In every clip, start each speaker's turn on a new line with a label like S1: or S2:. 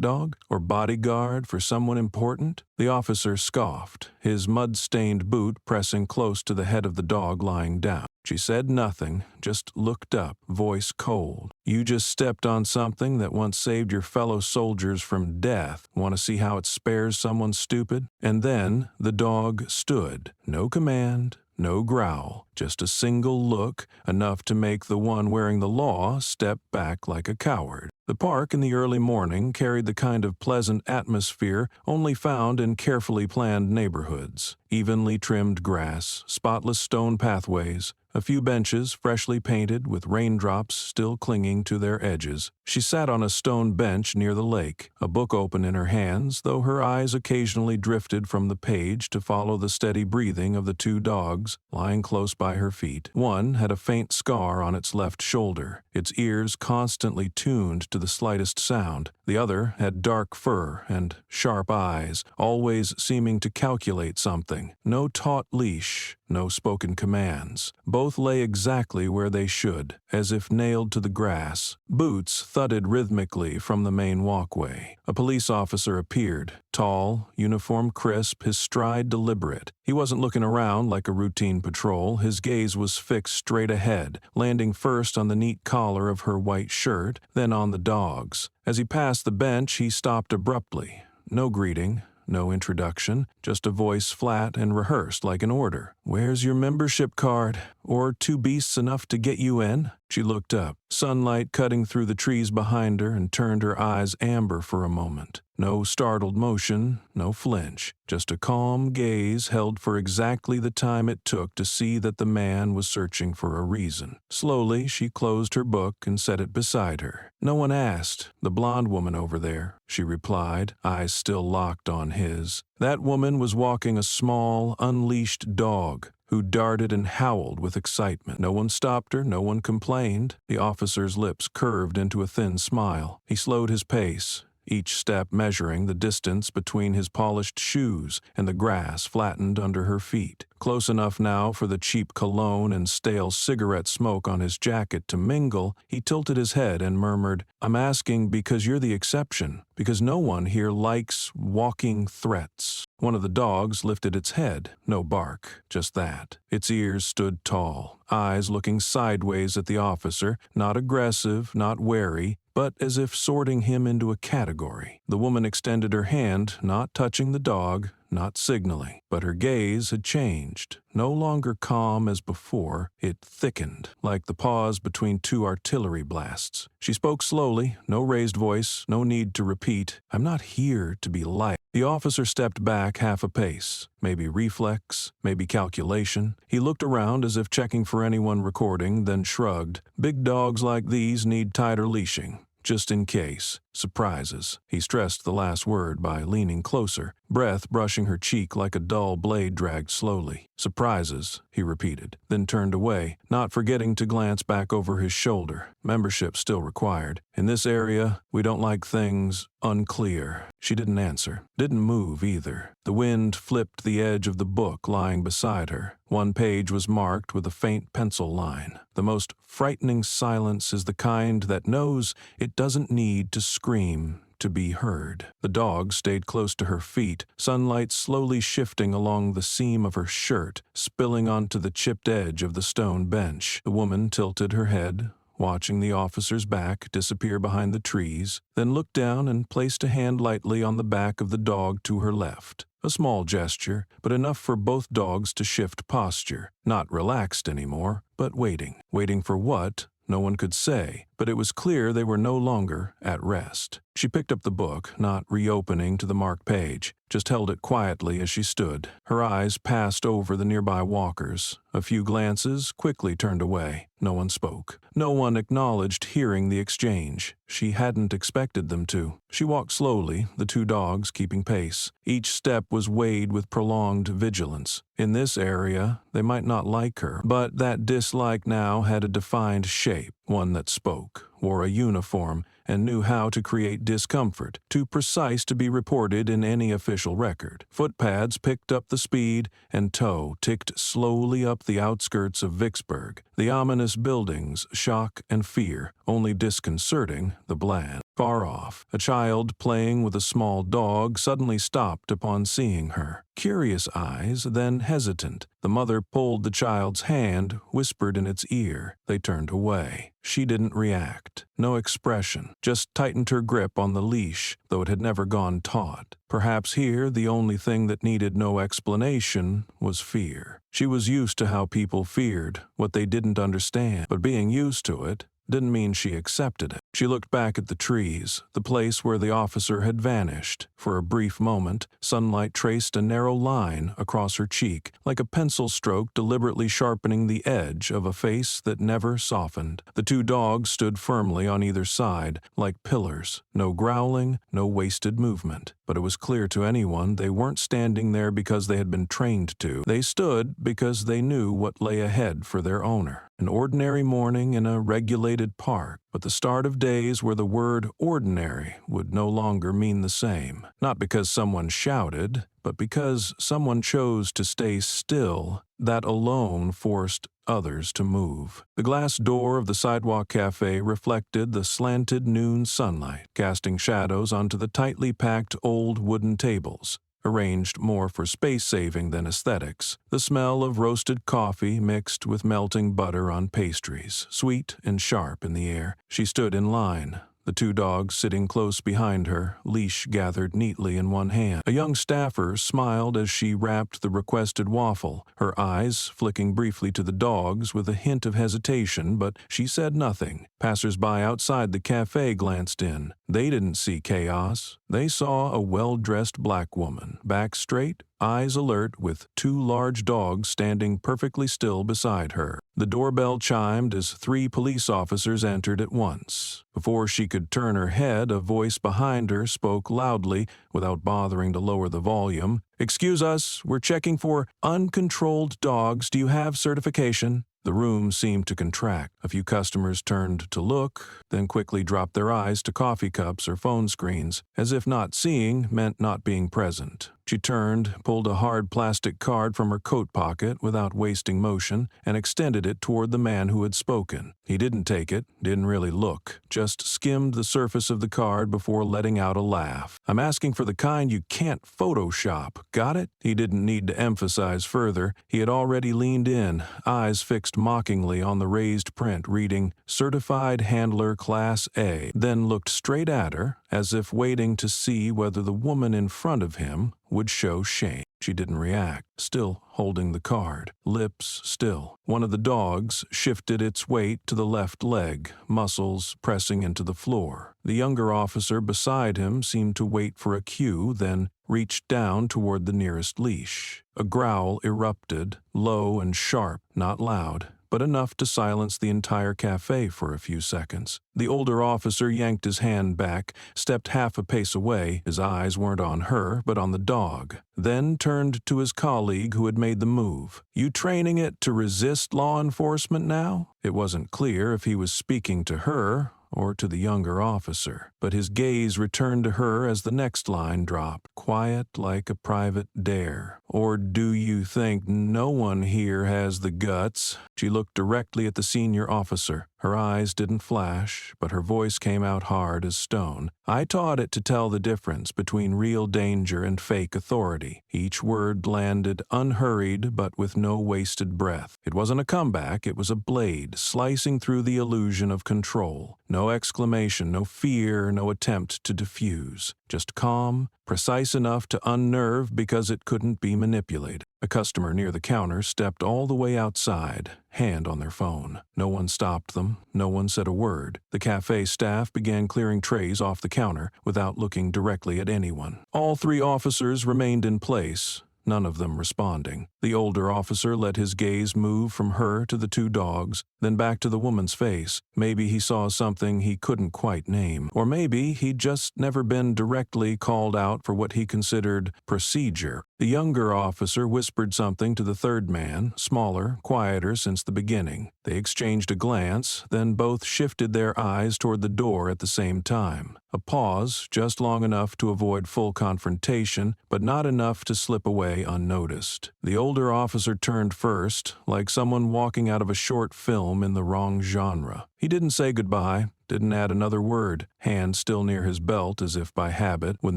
S1: dog or bodyguard for someone important?" The officer scoffed, his mud-stained boot pressing close to the head of the dog lying down. She said nothing, just looked up, voice cold. "You just stepped on something that once saved your fellow soldiers from death. Want to see how it spares someone stupid?" And then the dog stood. No command, no growl, just a single look, enough to make the one wearing the law step back like a coward. The park in the early morning carried the kind of pleasant atmosphere only found in carefully planned neighborhoods. Evenly trimmed grass, spotless stone pathways, a few benches freshly painted with raindrops still clinging to their edges. She sat on a stone bench near the lake, a book open in her hands, though her eyes occasionally drifted from the page to follow the steady breathing of the two dogs lying close by her feet. One had a faint scar on its left shoulder, its ears constantly tuned to the slightest sound. The other had dark fur and sharp eyes, always seeming to calculate something. No taut leash, no spoken commands. Both lay exactly where they should, as if nailed to the grass. Boots thudded rhythmically from the main walkway. A police officer appeared, tall, uniform crisp, his stride deliberate. He wasn't looking around like a routine patrol. His gaze was fixed straight ahead, landing first on the neat collar of her white shirt, then on the dog's. As he passed the bench, he stopped abruptly. No greeting. No introduction, just a voice flat and rehearsed like an order. "Where's your membership card? Or two beasts enough to get you in?" She looked up, sunlight cutting through the trees behind her, and turned her eyes amber for a moment. No startled motion, no flinch, just a calm gaze held for exactly the time it took to see that the man was searching for a reason. Slowly, she closed her book and set it beside her. "No one asked. The blonde woman over there," she replied, eyes still locked on his. That woman was walking a small, unleashed dog who darted and howled with excitement. No one stopped her, no one complained. The officer's lips curved into a thin smile. He slowed his pace, each step measuring the distance between his polished shoes and the grass flattened under her feet. Close enough now for the cheap cologne and stale cigarette smoke on his jacket to mingle, he tilted his head and murmured, "I'm asking because you're the exception, because no one here likes walking threats." One of the dogs lifted its head, no bark, just that. Its ears stood tall, eyes looking sideways at the officer, not aggressive, not wary, but as if sorting him into a category. The woman extended her hand, not touching the dog, not signaling, but her gaze had changed. No longer calm as before, it thickened, like the pause between two artillery blasts. She spoke slowly, no raised voice, no need to repeat, "I'm not here to be liked." The officer stepped back half a pace, maybe reflex, maybe calculation. He looked around as if checking for anyone recording, then shrugged. "Big dogs like these need tighter leashing. Just in case. Surprises." He stressed the last word by leaning closer, breath brushing her cheek like a dull blade dragged slowly. "Surprises," he repeated, then turned away, not forgetting to glance back over his shoulder. "Membership still required. In this area, we don't like things unclear." She didn't answer, didn't move either. The wind flipped the edge of the book lying beside her. One page was marked with a faint pencil line. "The most frightening silence is the kind that knows it doesn't need to scream to be heard." The dog stayed close to her feet, sunlight slowly shifting along the seam of her shirt, spilling onto the chipped edge of the stone bench. The woman tilted her head, watching the officer's back disappear behind the trees, then looked down and placed a hand lightly on the back of the dog to her left. A small gesture, but enough for both dogs to shift posture. Not relaxed anymore, but waiting. Waiting for what? No one could say, but it was clear they were no longer at rest. She picked up the book, not reopening to the marked page, just held it quietly as she stood. Her eyes passed over the nearby walkers. A few glances, quickly turned away. No one spoke. No one acknowledged hearing the exchange. She hadn't expected them to. She walked slowly, the two dogs keeping pace. Each step was weighed with prolonged vigilance. In this area, they might not like her, but that dislike now had a defined shape, one that spoke, wore a uniform, and knew how to create discomfort, too precise to be reported in any official record. Footpads picked up the speed, and toe ticked slowly up the outskirts of Vicksburg. The ominous buildings, shock and fear, only disconcerting the bland. Far off, a child playing with a small dog suddenly stopped upon seeing her. Curious eyes, then hesitant. The mother pulled the child's hand, whispered in its ear. They turned away. She didn't react. No expression. Just tightened her grip on the leash, though it had never gone taut. Perhaps here the only thing that needed no explanation was fear. She was used to how people feared, what they didn't understand, but being used to it didn't mean she accepted it. She looked back at the trees, the place where the officer had vanished. For a brief moment, sunlight traced a narrow line across her cheek, like a pencil stroke deliberately sharpening the edge of a face that never softened. The two dogs stood firmly on either side, like pillars. No growling, no wasted movement. But it was clear to anyone they weren't standing there because they had been trained to. They stood because they knew what lay ahead for their owner. An ordinary morning in a regulated park, but the start of days where the word ordinary would no longer mean the same. Not because someone shouted, but because someone chose to stay still. That alone forced others to move. The glass door of the sidewalk cafe reflected the slanted noon sunlight, casting shadows onto the tightly packed old wooden tables, arranged more for space-saving than aesthetics. The smell of roasted coffee mixed with melting butter on pastries, sweet and sharp in the air. She stood in line, the two dogs sitting close behind her, leash gathered neatly in one hand. A young staffer smiled as she wrapped the requested waffle, her eyes flicking briefly to the dogs with a hint of hesitation, but she said nothing. Passers-by outside the cafe glanced in. They didn't see chaos. They saw a well-dressed black woman, back straight, eyes alert, with two large dogs standing perfectly still beside her. The doorbell chimed as 3 police officers entered at once. Before she could turn her head, a voice behind her spoke loudly, without bothering to lower the volume. "Excuse us, we're checking for uncontrolled dogs. Do you have certification?" The room seemed to contract. A few customers turned to look, then quickly dropped their eyes to coffee cups or phone screens, as if not seeing meant not being present. She turned, pulled a hard plastic card from her coat pocket without wasting motion, and extended it toward the man who had spoken. He didn't take it, didn't really look, just skimmed the surface of the card before letting out a laugh. "I'm asking for the kind you can't Photoshop. Got it?" He didn't need to emphasize further. He had already leaned in, eyes fixed mockingly on the raised print reading Certified Handler Class A, then looked straight at her, as if waiting to see whether the woman in front of him would show shame. She didn't react, still holding the card, lips still. One of the dogs shifted its weight to the left leg, muscles pressing into the floor. The younger officer beside him seemed to wait for a cue, then reached down toward the nearest leash. A growl erupted, low and sharp, not loud, but enough to silence the entire cafe for a few seconds. The older officer yanked his hand back, stepped half a pace away. His eyes weren't on her, but on the dog, then turned to his colleague who had made the move. "You training it to resist law enforcement now?" It wasn't clear if he was speaking to her or to the younger officer, but his gaze returned to her as the next line dropped, quiet like a private dare. "Or do you think no one here has the guts?" She looked directly at the senior officer. Her eyes didn't flash, but her voice came out hard as stone. "I taught it to tell the difference between real danger and fake authority." Each word landed unhurried but with no wasted breath. It wasn't a comeback, it was a blade slicing through the illusion of control. No exclamation, no fear, no attempt to diffuse. Just calm, precise enough to unnerve because it couldn't be manipulated. A customer near the counter stepped all the way outside, hand on their phone. No one stopped them. No one said a word. The cafe staff began clearing trays off the counter without looking directly at anyone. All 3 officers remained in place, none of them responding. The older officer let his gaze move from her to the 2 dogs, then back to the woman's face. Maybe he saw something he couldn't quite name, or maybe he'd just never been directly called out for what he considered procedure. The younger officer whispered something to the 3rd man, smaller, quieter since the beginning. They exchanged a glance, then both shifted their eyes toward the door at the same time. A pause, just long enough to avoid full confrontation, but not enough to slip away unnoticed. The older officer turned first, like someone walking out of a short film in the wrong genre. He didn't say goodbye, didn't add another word, hand still near his belt as if by habit. When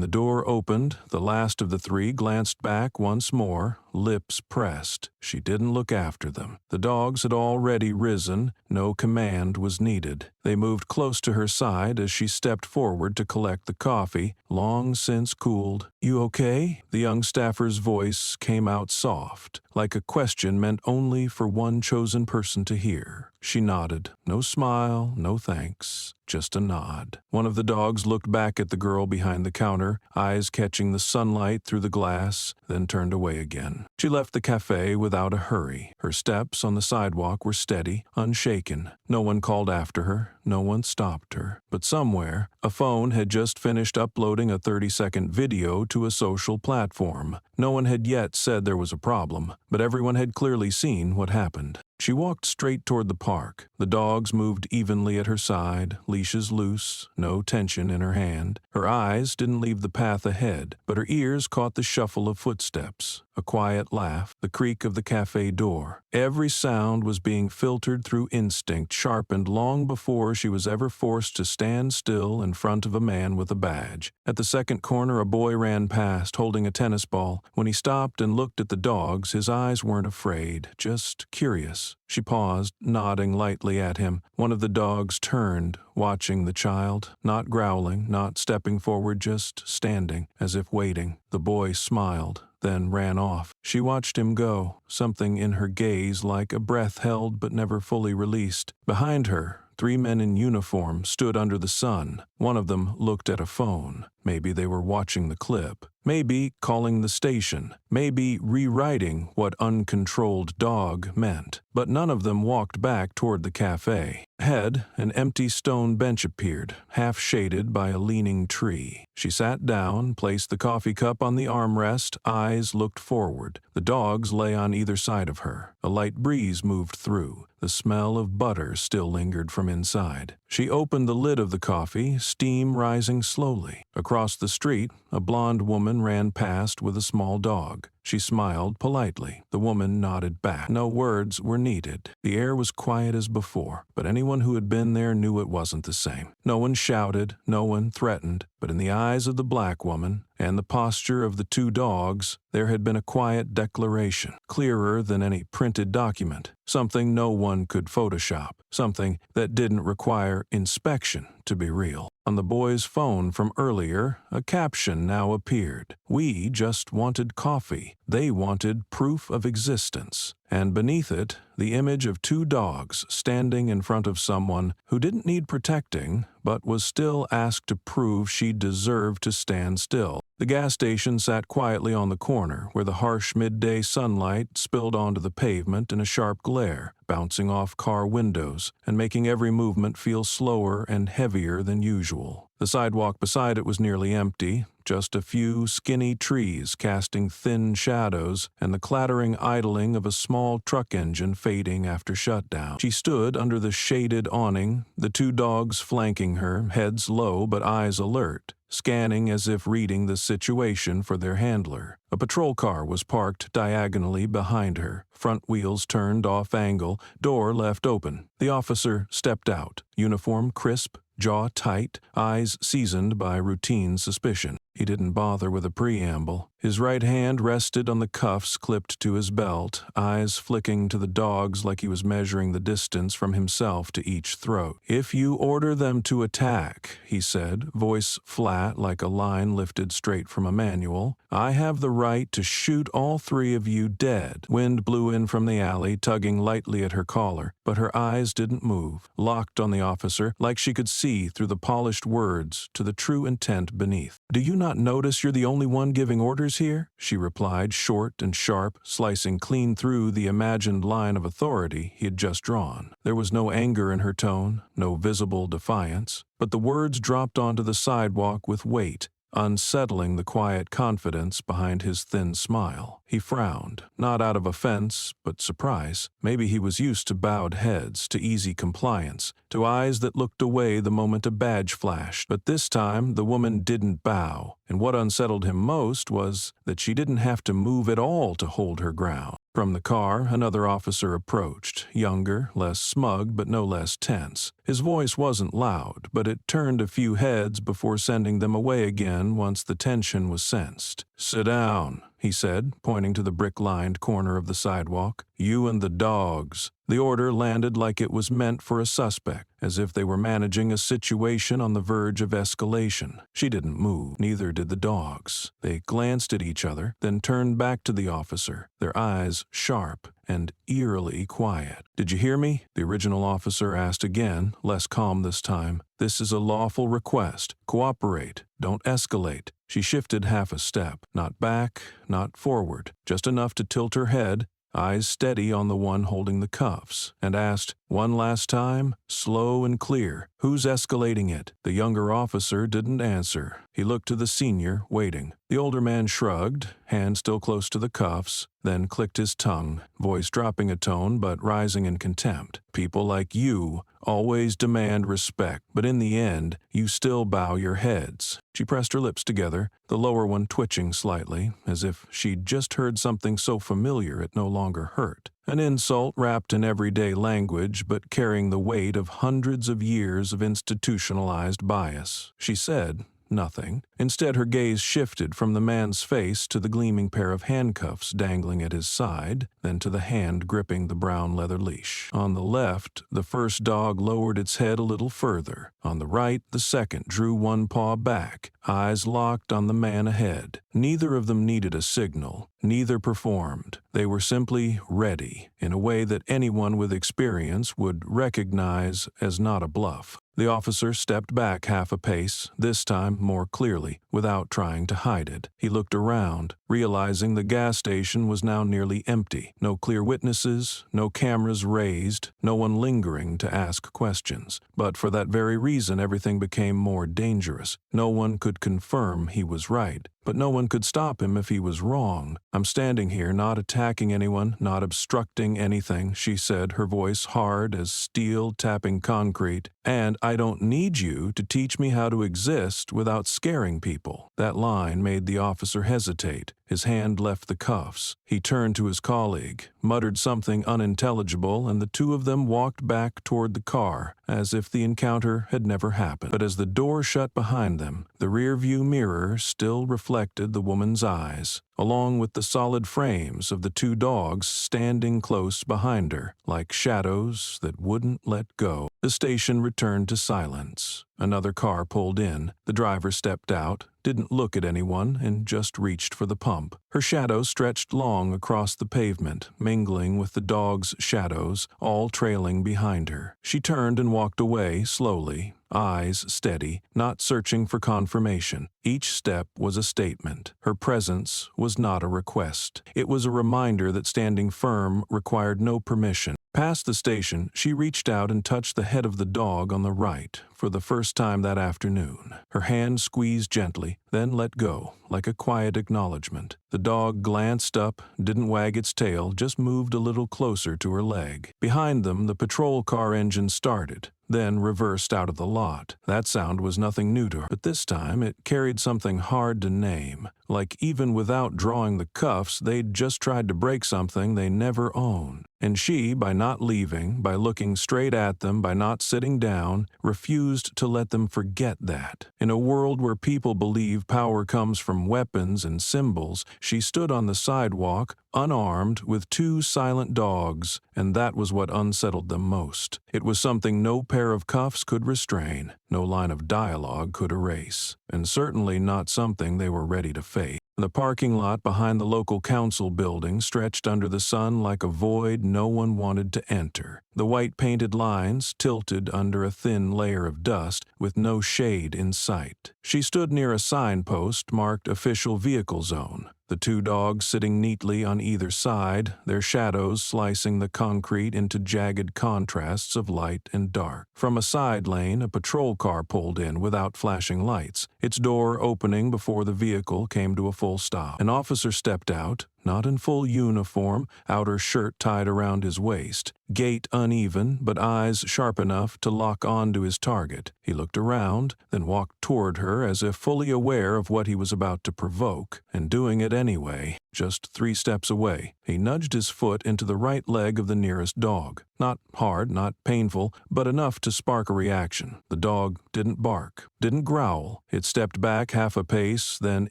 S1: the door opened, the last of the three glanced back once more, lips pressed. She didn't look after them. The dogs had already risen. No command was needed. They moved close to her side as she stepped forward to collect the coffee, long since cooled. "You okay?" The young staffer's voice came out soft, like a question meant only for one chosen person to hear. She nodded. No smile, no thanks. Just a nod. One of the dogs looked back at the girl behind the counter, eyes catching the sunlight through the glass, then turned away again. She left the cafe without a hurry. Her steps on the sidewalk were steady, unshaken. No one called after her. No one stopped her. But somewhere, a phone had just finished uploading a 30-second video to a social platform. No one had yet said there was a problem, but everyone had clearly seen what happened. She walked straight toward the park. The dogs moved evenly at her side, leashes loose, no tension in her hand. Her eyes didn't leave the path ahead, but her ears caught the shuffle of footsteps, a quiet laugh, the creak of the cafe door. Every sound was being filtered through instinct, sharpened long before she was ever forced to stand still in front of a man with a badge. At the second corner, a boy ran past, holding a tennis ball. When he stopped and looked at the dogs, his eyes weren't afraid, just curious. She paused, nodding lightly at him. One of the dogs turned, watching the child, not growling, not stepping forward, just standing, as if waiting. The boy smiled, then ran off. She watched him go, something in her gaze like a breath held but never fully released. Behind her, 3 men in uniform stood under the sun. One of them looked at a phone. Maybe they were watching the clip. Maybe calling the station. Maybe rewriting what uncontrolled dog meant. But none of them walked back toward the cafe. Ahead, an empty stone bench appeared, half shaded by a leaning tree. She sat down, placed the coffee cup on the armrest, eyes looked forward. The dogs lay on either side of her. A light breeze moved through. The smell of butter still lingered from inside. She opened the lid of the coffee, steam rising slowly. Across the street, a blonde woman ran past with a small dog. She smiled politely. The woman nodded back. No words were needed. The air was quiet as before, but anyone who had been there knew it wasn't the same. No one shouted, no one threatened, but in the eyes of the black woman and the posture of the 2 dogs, there had been a quiet declaration, clearer than any printed document, something no one could Photoshop, something that didn't require inspection to be real. On the boy's phone from earlier, a caption now appeared. "We just wanted coffee. They wanted proof of existence." And beneath it, the image of 2 dogs standing in front of someone who didn't need protecting, but was still asked to prove she deserved to stand still. The gas station sat quietly on the corner, where the harsh midday sunlight spilled onto the pavement in a sharp glare, bouncing off car windows and making every movement feel slower and heavier than usual. The sidewalk beside it was nearly empty, just a few skinny trees casting thin shadows and the clattering idling of a small truck engine fading after shutdown. She stood under the shaded awning, the 2 dogs flanking her, heads low but eyes alert, scanning as if reading the situation for their handler. A patrol car was parked diagonally behind her, front wheels turned off-angle, door left open. The officer stepped out, uniform crisp, jaw tight, eyes seasoned by routine suspicion. He didn't bother with a preamble. His right hand rested on the cuffs clipped to his belt, eyes flicking to the dogs like he was measuring the distance from himself to each throat. "If you order them to attack," he said, voice flat like a line lifted straight from a manual, "I have the right to shoot all 3 of you dead." Wind blew in from the alley, tugging lightly at her collar, but her eyes didn't move, locked on the officer like she could see through the polished words to the true intent beneath. "Do you not notice you're the only one giving orders here?" she replied, short and sharp, slicing clean through the imagined line of authority he had just drawn. There was no anger in her tone, no visible defiance, but the words dropped onto the sidewalk with weight, unsettling the quiet confidence behind his thin smile. He frowned, not out of offense, but surprise. Maybe he was used to bowed heads, to easy compliance, to eyes that looked away the moment a badge flashed. But this time, the woman didn't bow, and what unsettled him most was that she didn't have to move at all to hold her ground. From the car, another officer approached, younger, less smug but no less tense. His voice wasn't loud, but it turned a few heads before sending them away again once the tension was sensed. "Sit down," he said, pointing to the brick-lined corner of the sidewalk. "You and the dogs." The order landed like it was meant for a suspect, as if they were managing a situation on the verge of escalation. She didn't move, neither did the dogs. They glanced at each other, then turned back to the officer, their eyes sharp and eerily quiet. "Did you hear me?" the original officer asked again, less calm this time. "This is a lawful request. Cooperate. Don't escalate." She shifted half a step, not back, not forward, just enough to tilt her head, eyes steady on the one holding the cuffs, and asked, one last time, slow and clear, "Who's escalating it?" The younger officer didn't answer. He looked to the senior, waiting. The older man shrugged, hand still close to the cuffs, then clicked his tongue, voice dropping a tone but rising in contempt. "People like you always demand respect, but in the end, you still bow your heads." She pressed her lips together, the lower one twitching slightly, as if she'd just heard something so familiar it no longer hurt. An insult wrapped in everyday language but carrying the weight of hundreds of years of institutionalized bias. She said nothing. Instead, her gaze shifted from the man's face to the gleaming pair of handcuffs dangling at his side, then to the hand gripping the brown leather leash. On the left, the first dog lowered its head a little further. On the right, the second drew one paw back, eyes locked on the man ahead. Neither of them needed a signal. Neither performed. They were simply ready, in a way that anyone with experience would recognize as not a bluff. The officer stepped back half a pace, this time more clearly, without trying to hide it. He looked around, realizing the gas station was now nearly empty. No clear witnesses, no cameras raised, no one lingering to ask questions. But for that very reason, everything became more dangerous. No one could confirm he was right, but no one could stop him if he was wrong. "I'm standing here, not attacking anyone, not obstructing anything," she said, her voice hard as steel tapping concrete. "And I don't need you to teach me how to exist without scaring people." That line made the officer hesitate. His hand left the cuffs. He turned to his colleague, muttered something unintelligible, and the two of them walked back toward the car, as if the encounter had never happened. But as the door shut behind them, the rearview mirror still reflected the woman's eyes, along with the solid frames of the two dogs standing close behind her, like shadows that wouldn't let go. The station returned to silence. Another car pulled in. The driver stepped out, didn't look at anyone, and just reached for the pump. Her shadow stretched long across the pavement, mingling with the dog's shadows, all trailing behind her. She turned and walked away slowly, eyes steady, not searching for confirmation. Each step was a statement. Her presence was not a request. It was a reminder that standing firm required no permission. Past the station, she reached out and touched the head of the dog on the right for the first time that afternoon. Her hand squeezed gently, then let go, like a quiet acknowledgement. The dog glanced up, didn't wag its tail, just moved a little closer to her leg. Behind them, the patrol car engine started, then reversed out of the lot. That sound was nothing new to her, but this time it carried something hard to name. Like even without drawing the cuffs, they'd just tried to break something they never owned. And she, by not leaving, by looking straight at them, by not sitting down, refused to let them forget that. In a world where people believe power comes from weapons and symbols, she stood on the sidewalk, unarmed, with two silent dogs, and that was what unsettled them most. It was something no pair of cuffs could restrain, no line of dialogue could erase, and certainly not something they were ready to face. The parking lot behind the local council building stretched under the sun like a void no one wanted to enter. The white painted lines tilted under a thin layer of dust with no shade in sight. She stood near a signpost marked Official Vehicle Zone. The two dogs sitting neatly on either side, their shadows slicing the concrete into jagged contrasts of light and dark. From a side lane, a patrol car pulled in without flashing lights, its door opening before the vehicle came to a full stop. An officer stepped out, not in full uniform, outer shirt tied around his waist, gait uneven but eyes sharp enough to lock on to his target. He looked around, then walked toward her as if fully aware of what he was about to provoke, and doing it anyway. Just 3 steps away, he nudged his foot into the right leg of the nearest dog. Not hard, not painful, but enough to spark a reaction. The dog didn't bark, didn't growl. It stepped back half a pace, then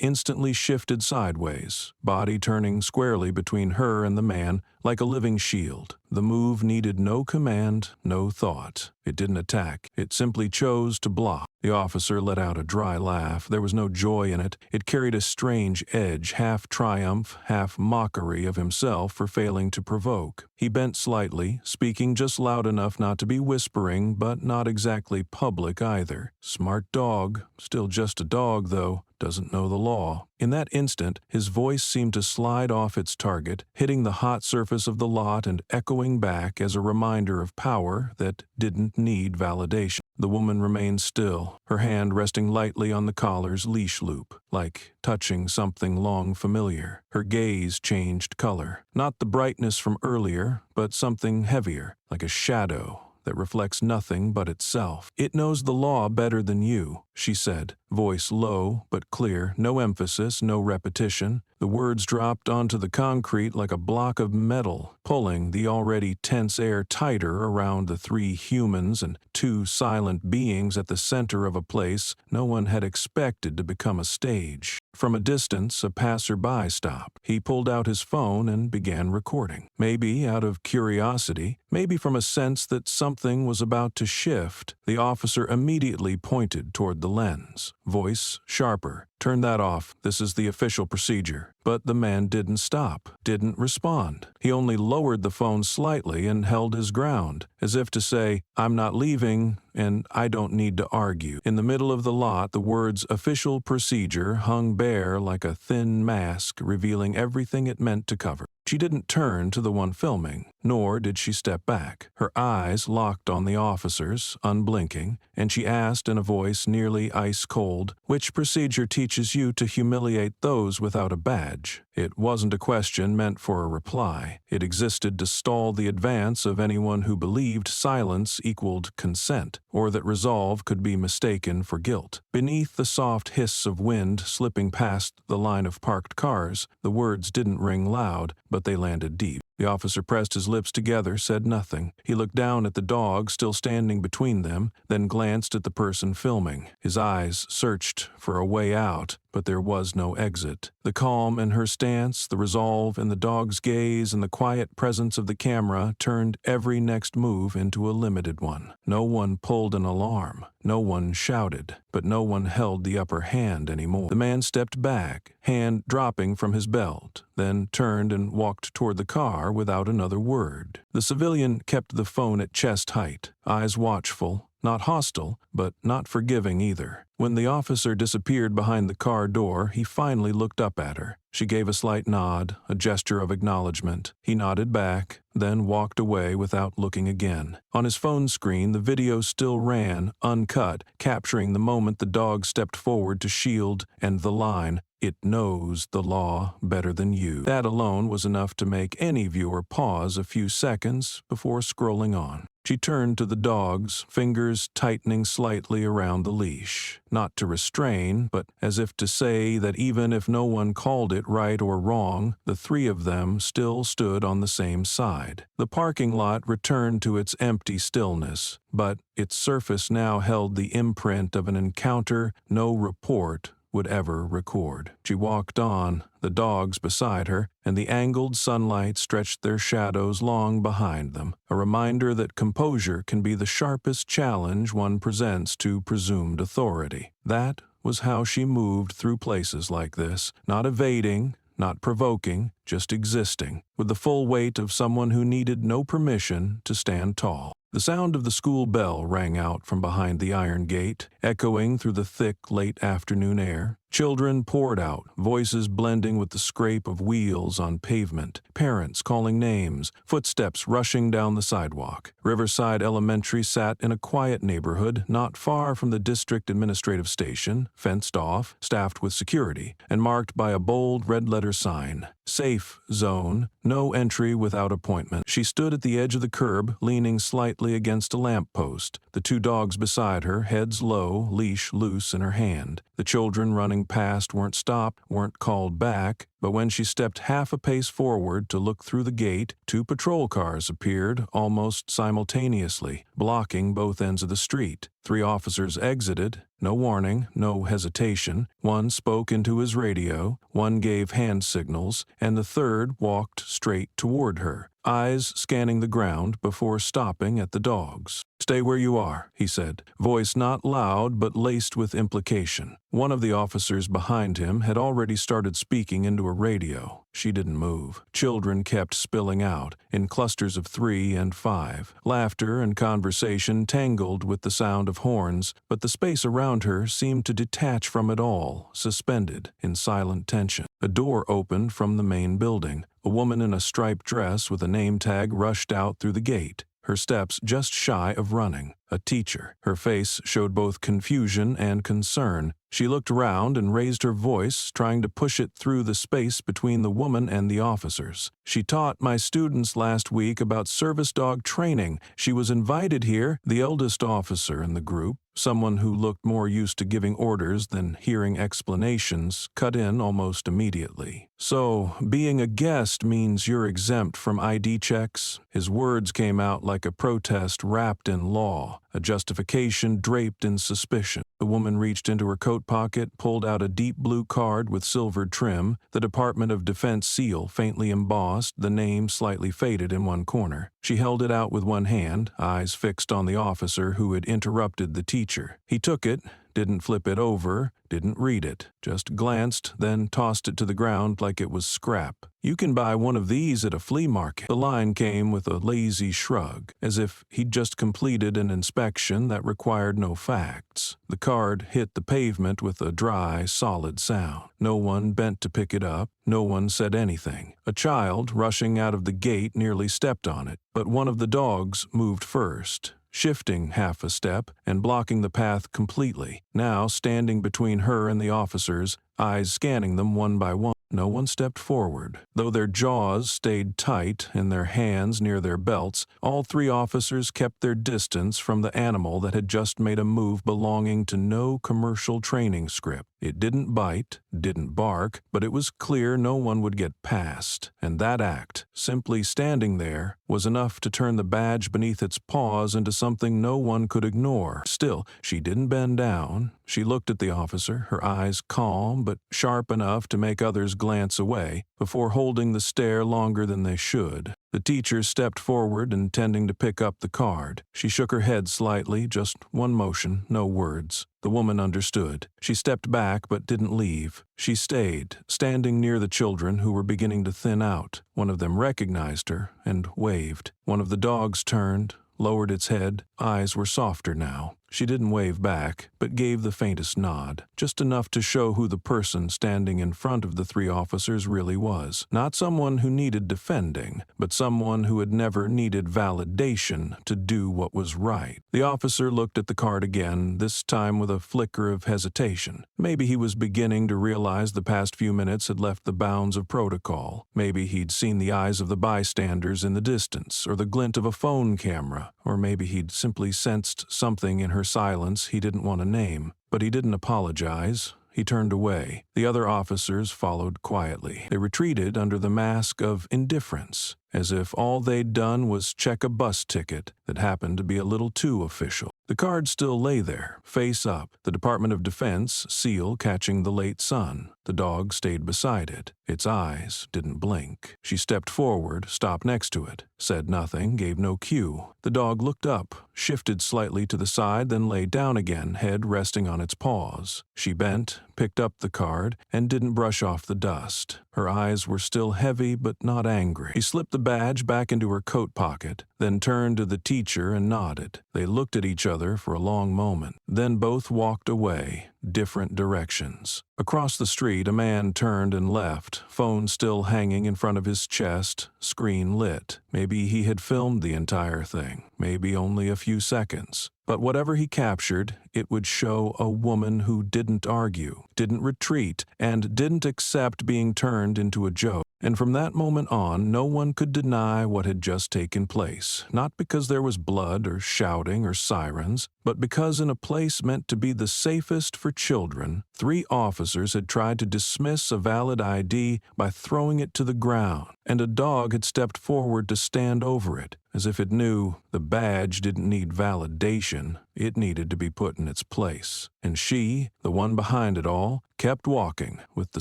S1: instantly shifted sideways, body turning squarely between her and the man like a living shield. The move needed no command, no thought. It didn't attack. It simply chose to block. The officer let out a dry laugh. There was no joy in it. It carried a strange edge, half triumph, half mockery of himself for failing to provoke. He bent slightly, speaking just loud enough not to be whispering, but not exactly public either. Smart dog. Still just a dog, though. Doesn't know the law. In that instant, his voice seemed to slide off its target, hitting the hot surface of the lot and echoing back as a reminder of power that didn't need validation. The woman remained still, her hand resting lightly on the collar's leash loop, like touching something long familiar. Her gaze changed color. Not the brightness from earlier, but something heavier, like a shadow that reflects nothing but itself. "It knows the law better than you," she said, voice low but clear, no emphasis, no repetition. The words dropped onto the concrete like a block of metal, pulling the already tense air tighter around the 3 humans and 2 silent beings at the center of a place no one had expected to become a stage. From a distance, a passerby stopped. He pulled out his phone and began recording. Maybe out of curiosity, maybe from a sense that something was about to shift, the officer immediately pointed toward the lens, voice sharper. "Turn that off. This is the official procedure." But the man didn't stop, didn't respond. He only lowered the phone slightly and held his ground, as if to say, "I'm not leaving, and I don't need to argue." In the middle of the lot, the words "official procedure" hung bare like a thin mask, revealing everything it meant to cover. She didn't turn to the one filming, nor did she step back. Her eyes locked on the officer's, unblinking, and she asked in a voice nearly ice-cold, "Which procedure teaches you to humiliate those without a badge?" It wasn't a question meant for a reply. It existed to stall the advance of anyone who believed silence equaled consent, or that resolve could be mistaken for guilt. Beneath the soft hiss of wind slipping past the line of parked cars, the words didn't ring loud, but they landed deep. The officer pressed his lips together, said nothing. He looked down at the dog still standing between them, then glanced at the person filming. His eyes searched for a way out, but there was no exit. The calm in her stance, the resolve in the dog's gaze, and the quiet presence of the camera turned every next move into a limited one. No one pulled an alarm. No one shouted, but no one held the upper hand anymore. The man stepped back, hand dropping from his belt, then turned and walked toward the car without another word. The civilian kept the phone at chest height, eyes watchful, not hostile, but not forgiving either. When the officer disappeared behind the car door, he finally looked up at her. She gave a slight nod, a gesture of acknowledgement. He nodded back, then walked away without looking again. On his phone screen, the video still ran, uncut, capturing the moment the dog stepped forward to shield and the line, "It knows the law better than you." That alone was enough to make any viewer pause a few seconds before scrolling on. She turned to the dogs, fingers tightening slightly around the leash. Not to restrain, but as if to say that even if no one called it right or wrong, the 3 of them still stood on the same side. The parking lot returned to its empty stillness, but its surface now held the imprint of an encounter no report would ever record. She walked on, the dogs beside her, and the angled sunlight stretched their shadows long behind them, a reminder that composure can be the sharpest challenge one presents to presumed authority. That was how she moved through places like this, not evading, not provoking, just existing, with the full weight of someone who needed no permission to stand tall. The sound of the school bell rang out from behind the iron gate, echoing through the thick, late afternoon air. Children poured out, voices blending with the scrape of wheels on pavement, parents calling names, footsteps rushing down the sidewalk. Riverside Elementary sat in a quiet neighborhood not far from the district administrative station, fenced off, staffed with security, and marked by a bold red-letter sign, "Safe Zone, no entry without appointment." She stood at the edge of the curb, leaning slightly against a lamppost, the two dogs beside her, heads low, leash loose in her hand. The children running past weren't stopped, weren't called back, but when she stepped half a pace forward to look through the gate, two patrol cars appeared almost simultaneously, blocking both ends of the street. 3 officers exited, no warning, no hesitation. One spoke into his radio, one gave hand signals, and the third walked straight toward her, eyes scanning the ground before stopping at the dogs. "Stay where you are," he said, voice not loud but laced with implication. One of the officers behind him had already started speaking into a radio. She didn't move. Children kept spilling out, in clusters of 3 and 5. Laughter and conversation tangled with the sound of horns, but the space around her seemed to detach from it all, suspended in silent tension. A door opened from the main building. A woman in a striped dress with a name tag rushed out through the gate, her steps just shy of running. A teacher. Her face showed both confusion and concern. She looked round and raised her voice, trying to push it through the space between the woman and the officers. "She taught my students last week about service dog training. She was invited here." The eldest officer in the group, someone who looked more used to giving orders than hearing explanations, cut in almost immediately. "So, being a guest means you're exempt from ID checks?" His words came out like a protest wrapped in law, a justification draped in suspicion. The woman reached into her coat pocket, pulled out a deep blue card with silvered trim, the Department of Defense seal faintly embossed, the name slightly faded in one corner. She held it out with one hand, eyes fixed on the officer who had interrupted the teacher. He took it, didn't flip it over, didn't read it, just glanced, then tossed it to the ground like it was scrap. "You can buy one of these at a flea market." The line came with a lazy shrug, as if he'd just completed an inspection that required no facts. The card hit the pavement with a dry, solid sound. No one bent to pick it up, no one said anything. A child, rushing out of the gate, nearly stepped on it, but one of the dogs moved first, shifting half a step and blocking the path completely, now standing between her and the officers, eyes scanning them one by one. No one stepped forward. Though their jaws stayed tight and their hands near their belts, all 3 officers kept their distance from the animal that had just made a move belonging to no commercial training script. It didn't bite, didn't bark, but it was clear no one would get past, and that act, simply standing there, was enough to turn the badge beneath its paws into something no one could ignore. Still, she didn't bend down. She looked at the officer, her eyes calm but sharp enough to make others glance away, before holding the stare longer than they should. The teacher stepped forward, intending to pick up the card. She shook her head slightly, just one motion, no words. The woman understood. She stepped back but didn't leave. She stayed, standing near the children who were beginning to thin out. One of them recognized her and waved. One of the dogs turned, lowered its head. Eyes were softer now. She didn't wave back, but gave the faintest nod, just enough to show who the person standing in front of the 3 officers really was. Not someone who needed defending, but someone who had never needed validation to do what was right. The officer looked at the card again, this time with a flicker of hesitation. Maybe he was beginning to realize the past few minutes had left the bounds of protocol. Maybe he'd seen the eyes of the bystanders in the distance, or the glint of a phone camera, or maybe he'd simply sensed something in her silence he didn't want to name. But he didn't apologize. He turned away. The other officers followed quietly. They retreated under the mask of indifference, as if all they'd done was check a bus ticket that happened to be a little too official. The card still lay there, face up, the Department of Defense seal catching the late sun. The dog stayed beside it. Its eyes didn't blink. She stepped forward, stopped next to it, said nothing, gave no cue. The dog looked up, shifted slightly to the side, then lay down again, head resting on its paws. She bent, picked up the card, and didn't brush off the dust. Her eyes were still heavy but not angry. She slipped the badge back into her coat pocket, then turned to the teacher and nodded. They looked at each other for a long moment, then both walked away, different directions. Across the street, a man turned and left, phone still hanging in front of his chest, screen lit. Maybe he had filmed the entire thing, maybe only a few seconds. But whatever he captured, it would show a woman who didn't argue, didn't retreat, and didn't accept being turned into a joke. And from that moment on, no one could deny what had just taken place, not because there was blood or shouting or sirens, but because in a place meant to be the safest for children, 3 officers had tried to dismiss a valid ID by throwing it to the ground, and a dog had stepped forward to stand over it, as if it knew the badge didn't need validation, it needed to be put in its place. And she, the one behind it all, kept walking with the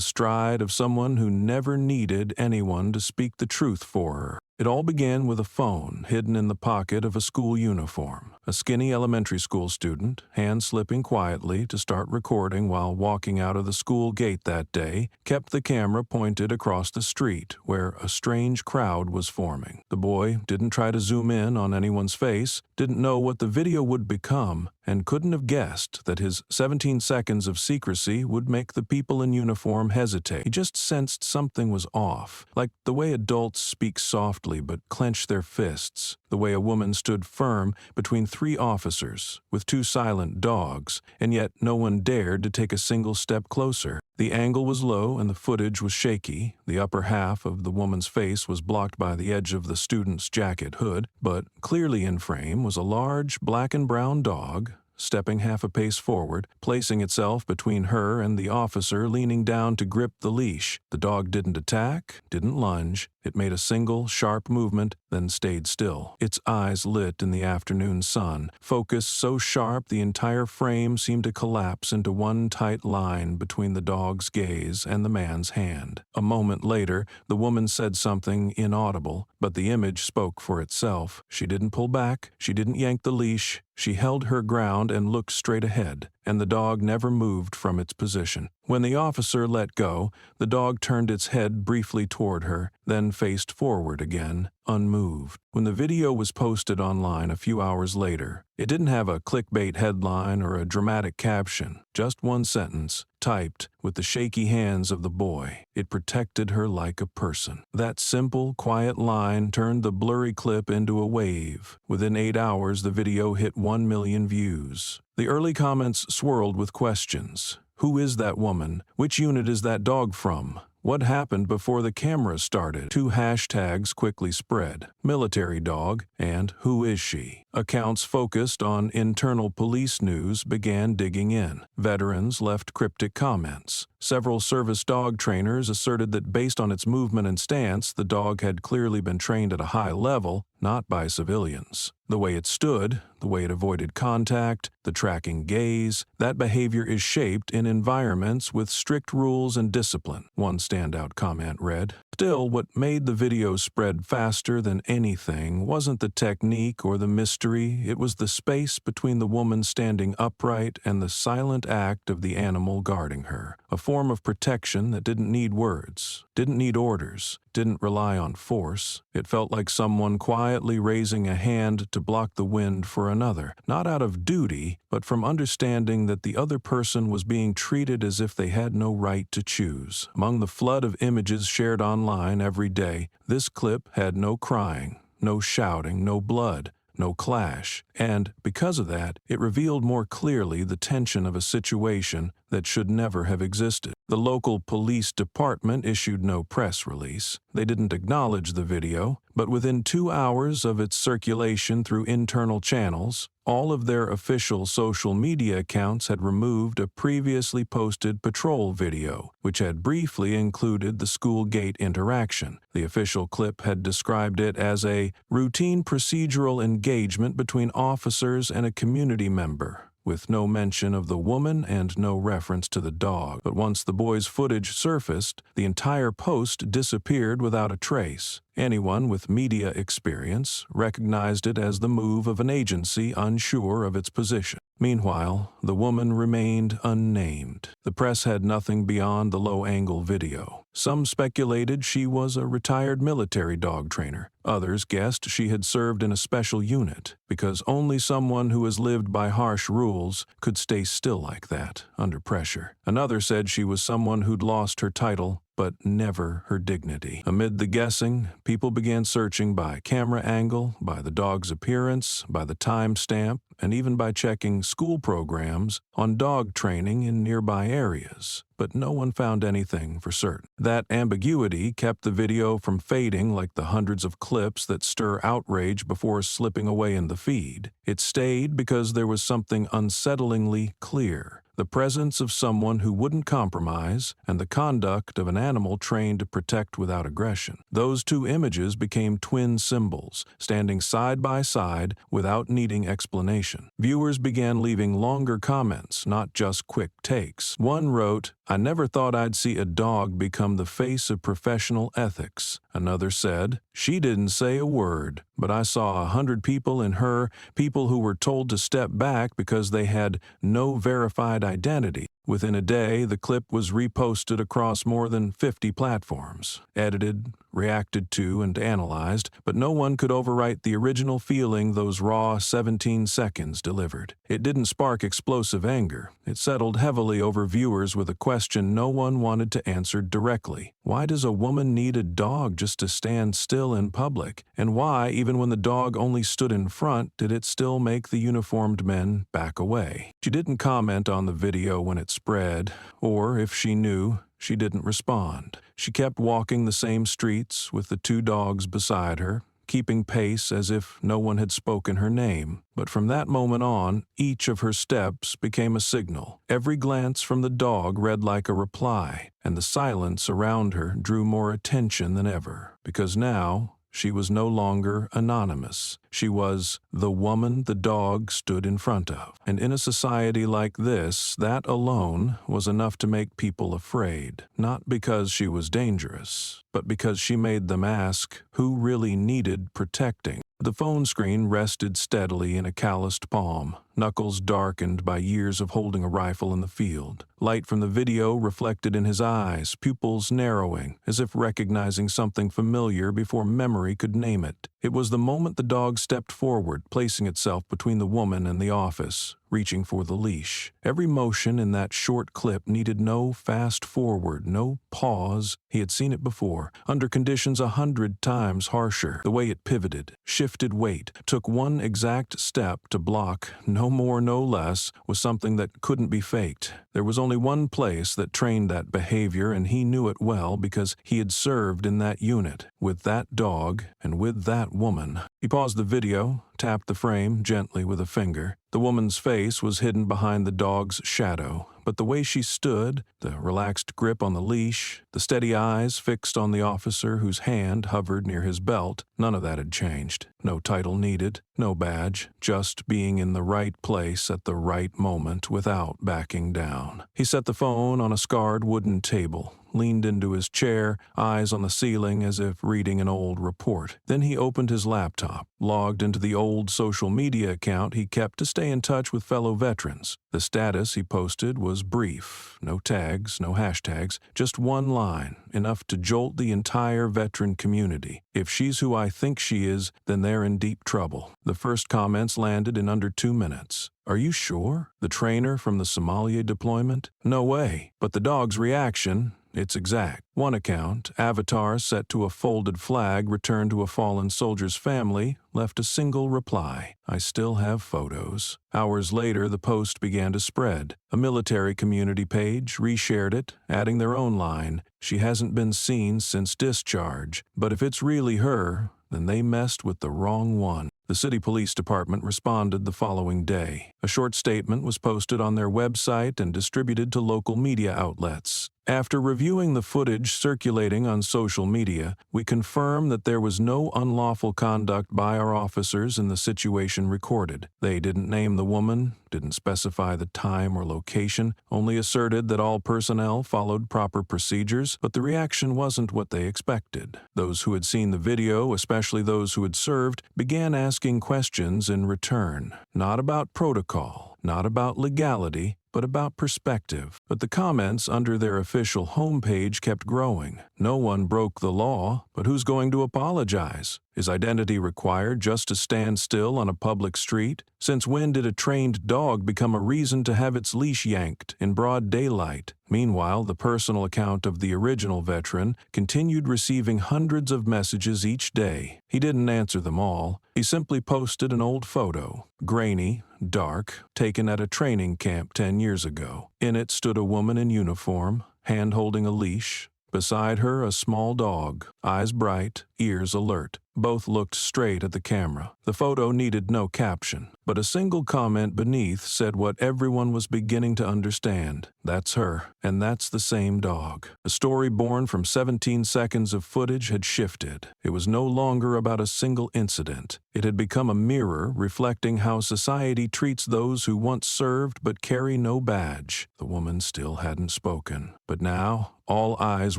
S1: stride of someone who never needed anyone to speak the truth for her. It all began with a phone hidden in the pocket of a school uniform. A skinny elementary school student, hand slipping quietly to start recording while walking out of the school gate that day, kept the camera pointed across the street where a strange crowd was forming. The boy didn't try to zoom in on anyone's face, didn't know what the video would become, and couldn't have guessed that his 17 seconds of secrecy would make the people in uniform hesitate. He just sensed something was off, like the way adults speak softly but clench their fists, the way a woman stood firm between 3 officers with 2 silent dogs, and yet no one dared to take a single step closer. The angle was low and the footage was shaky. The upper half of the woman's face was blocked by the edge of the student's jacket hood, but clearly in frame was a large black and brown dog, stepping half a pace forward, placing itself between her and the officer leaning down to grip the leash. The dog didn't attack, didn't lunge. It made a single, sharp movement, then stayed still. Its eyes lit in the afternoon sun, focus so sharp the entire frame seemed to collapse into one tight line between the dog's gaze and the man's hand. A moment later, the woman said something inaudible, but the image spoke for itself. She didn't pull back, she didn't yank the leash. She held her ground and looked straight ahead, and the dog never moved from its position. When the officer let go, the dog turned its head briefly toward her, then faced forward again, unmoved. When the video was posted online a few hours later, it didn't have a clickbait headline or a dramatic caption, just one sentence, typed with the shaky hands of the boy. It protected her like a person. That simple, quiet line turned the blurry clip into a wave. Within 8 hours, the video hit 1 million views. The early comments swirled with questions. Who is that woman? Which unit is that dog from? What happened before the camera started? 2 hashtags quickly spread, military dog and who is she? Accounts focused on internal police news began digging in. Veterans left cryptic comments. Several service dog trainers asserted that based on its movement and stance, the dog had clearly been trained at a high level, not by civilians. The way it stood, the way it avoided contact, the tracking gaze, that behavior is shaped in environments with strict rules and discipline, one standout comment read. Still, what made the video spread faster than anything wasn't the technique or the mystery, it was the space between the woman standing upright and the silent act of the animal guarding her. A form of protection that didn't need words, didn't need orders, didn't rely on force. It felt like someone quietly raising a hand to block the wind for another, not out of duty, but from understanding that the other person was being treated as if they had no right to choose. Among the flood of images shared online every day, this clip had no crying, no shouting, no blood, no clash, and because of that, it revealed more clearly the tension of a situation that should never have existed. The local police department issued no press release. They didn't acknowledge the video, but within 2 hours of its circulation through internal channels, all of their official social media accounts had removed a previously posted patrol video, which had briefly included the school gate interaction. The official clip had described it as a routine procedural engagement between officers and a community member, with no mention of the woman and no reference to the dog. But once the boy's footage surfaced, the entire post disappeared without a trace. Anyone with media experience recognized it as the move of an agency unsure of its position. Meanwhile, the woman remained unnamed. The press had nothing beyond the low-angle video. Some speculated she was a retired military dog trainer. Others guessed she had served in a special unit, because only someone who has lived by harsh rules could stay still like that, under pressure. Another said she was someone who'd lost her title, but never her dignity. Amid the guessing, people began searching by camera angle, by the dog's appearance, by the time stamp, and even by checking school programs on dog training in nearby areas. But no one found anything for certain. That ambiguity kept the video from fading like the hundreds of clips that stir outrage before slipping away in the feed. It stayed because there was something unsettlingly clear. The presence of someone who wouldn't compromise, and the conduct of an animal trained to protect without aggression. Those two images became twin symbols, standing side by side without needing explanation. Viewers began leaving longer comments, not just quick takes. One wrote, "I never thought I'd see a dog become the face of professional ethics." Another said, "She didn't say a word, but I saw 100 people in her, people who were told to step back because they had no verified identity." Within a day, the clip was reposted across more than 50 platforms, edited, reacted to, and analyzed, but no one could overwrite the original feeling those raw 17 seconds delivered. It didn't spark explosive anger. It settled heavily over viewers with a question no one wanted to answer directly. Why does a woman need a dog just to stand still in public? And why, even when the dog only stood in front, did it still make the uniformed men back away? She didn't comment on the video when it spread, or if she knew, she didn't respond. She kept walking the same streets with the two dogs beside her, keeping pace as if no one had spoken her name. But from that moment on, each of her steps became a signal. Every glance from the dog read like a reply, and the silence around her drew more attention than ever, because now she was no longer anonymous. She was the woman the dog stood in front of. And in a society like this, that alone was enough to make people afraid. Not because she was dangerous, but because she made them ask who really needed protecting. The phone screen rested steadily in a calloused palm, knuckles darkened by years of holding a rifle in the field. Light from the video reflected in his eyes, pupils narrowing, as if recognizing something familiar before memory could name it. It was the moment the dog stepped forward, placing itself between the woman and the office, reaching for the leash. Every motion in that short clip needed no fast forward, no pause. He had seen it before, under conditions 100 times harsher. The way it pivoted, shifted weight, took one exact step to block, no more, no less, was something that couldn't be faked. There was only one place that trained that behavior, and he knew it well because he had served in that unit, with that dog and with that woman. He paused the video, tapped the frame gently with a finger. The woman's face was hidden behind the dog's shadow, but the way she stood, the relaxed grip on the leash, the steady eyes fixed on the officer whose hand hovered near his belt, none of that had changed. No title needed, no badge, just being in the right place at the right moment without backing down. He set the phone on a scarred wooden table, leaned into his chair, eyes on the ceiling as if reading an old report. Then he opened his laptop, logged into the old social media account he kept to stay in touch with fellow veterans. The status he posted was brief, no tags, no hashtags, just one line, enough to jolt the entire veteran community. If she's who I think she is, then they're in deep trouble. The first comments landed in under 2 minutes. Are you sure? The trainer from the Somalia deployment? No way. But the dog's reaction, it's exact. One account, avatar set to a folded flag returned to a fallen soldier's family, left a single reply. I still have photos. Hours later, the post began to spread. A military community page reshared it, adding their own line. She hasn't been seen since discharge, but if it's really her, then they messed with the wrong one. The city police department responded the following day. A short statement was posted on their website and distributed to local media outlets. After reviewing the footage circulating on social media, we confirm that there was no unlawful conduct by our officers in the situation recorded. They didn't name the woman, didn't specify the time or location, only asserted that all personnel followed proper procedures, but the reaction wasn't what they expected. Those who had seen the video, especially those who had served, began asking questions in return. Not about protocol, not about legality, but about perspective. But the comments under their official homepage kept growing. No one broke the law, but who's going to apologize? Is identity required just to stand still on a public street? Since when did a trained dog become a reason to have its leash yanked in broad daylight? Meanwhile, the personal account of the original veteran continued receiving hundreds of messages each day. He didn't answer them all. He simply posted an old photo, grainy, dark, taken at a training camp 10 years ago. In it stood a woman in uniform, hand holding a leash. Beside her, a small dog, eyes bright, ears alert. Both looked straight at the camera. The photo needed no caption, but a single comment beneath said what everyone was beginning to understand. That's her, and that's the same dog. A story born from 17 seconds of footage had shifted. It was no longer about a single incident. It had become a mirror reflecting how society treats those who once served but carry no badge. The woman still hadn't spoken, but now all eyes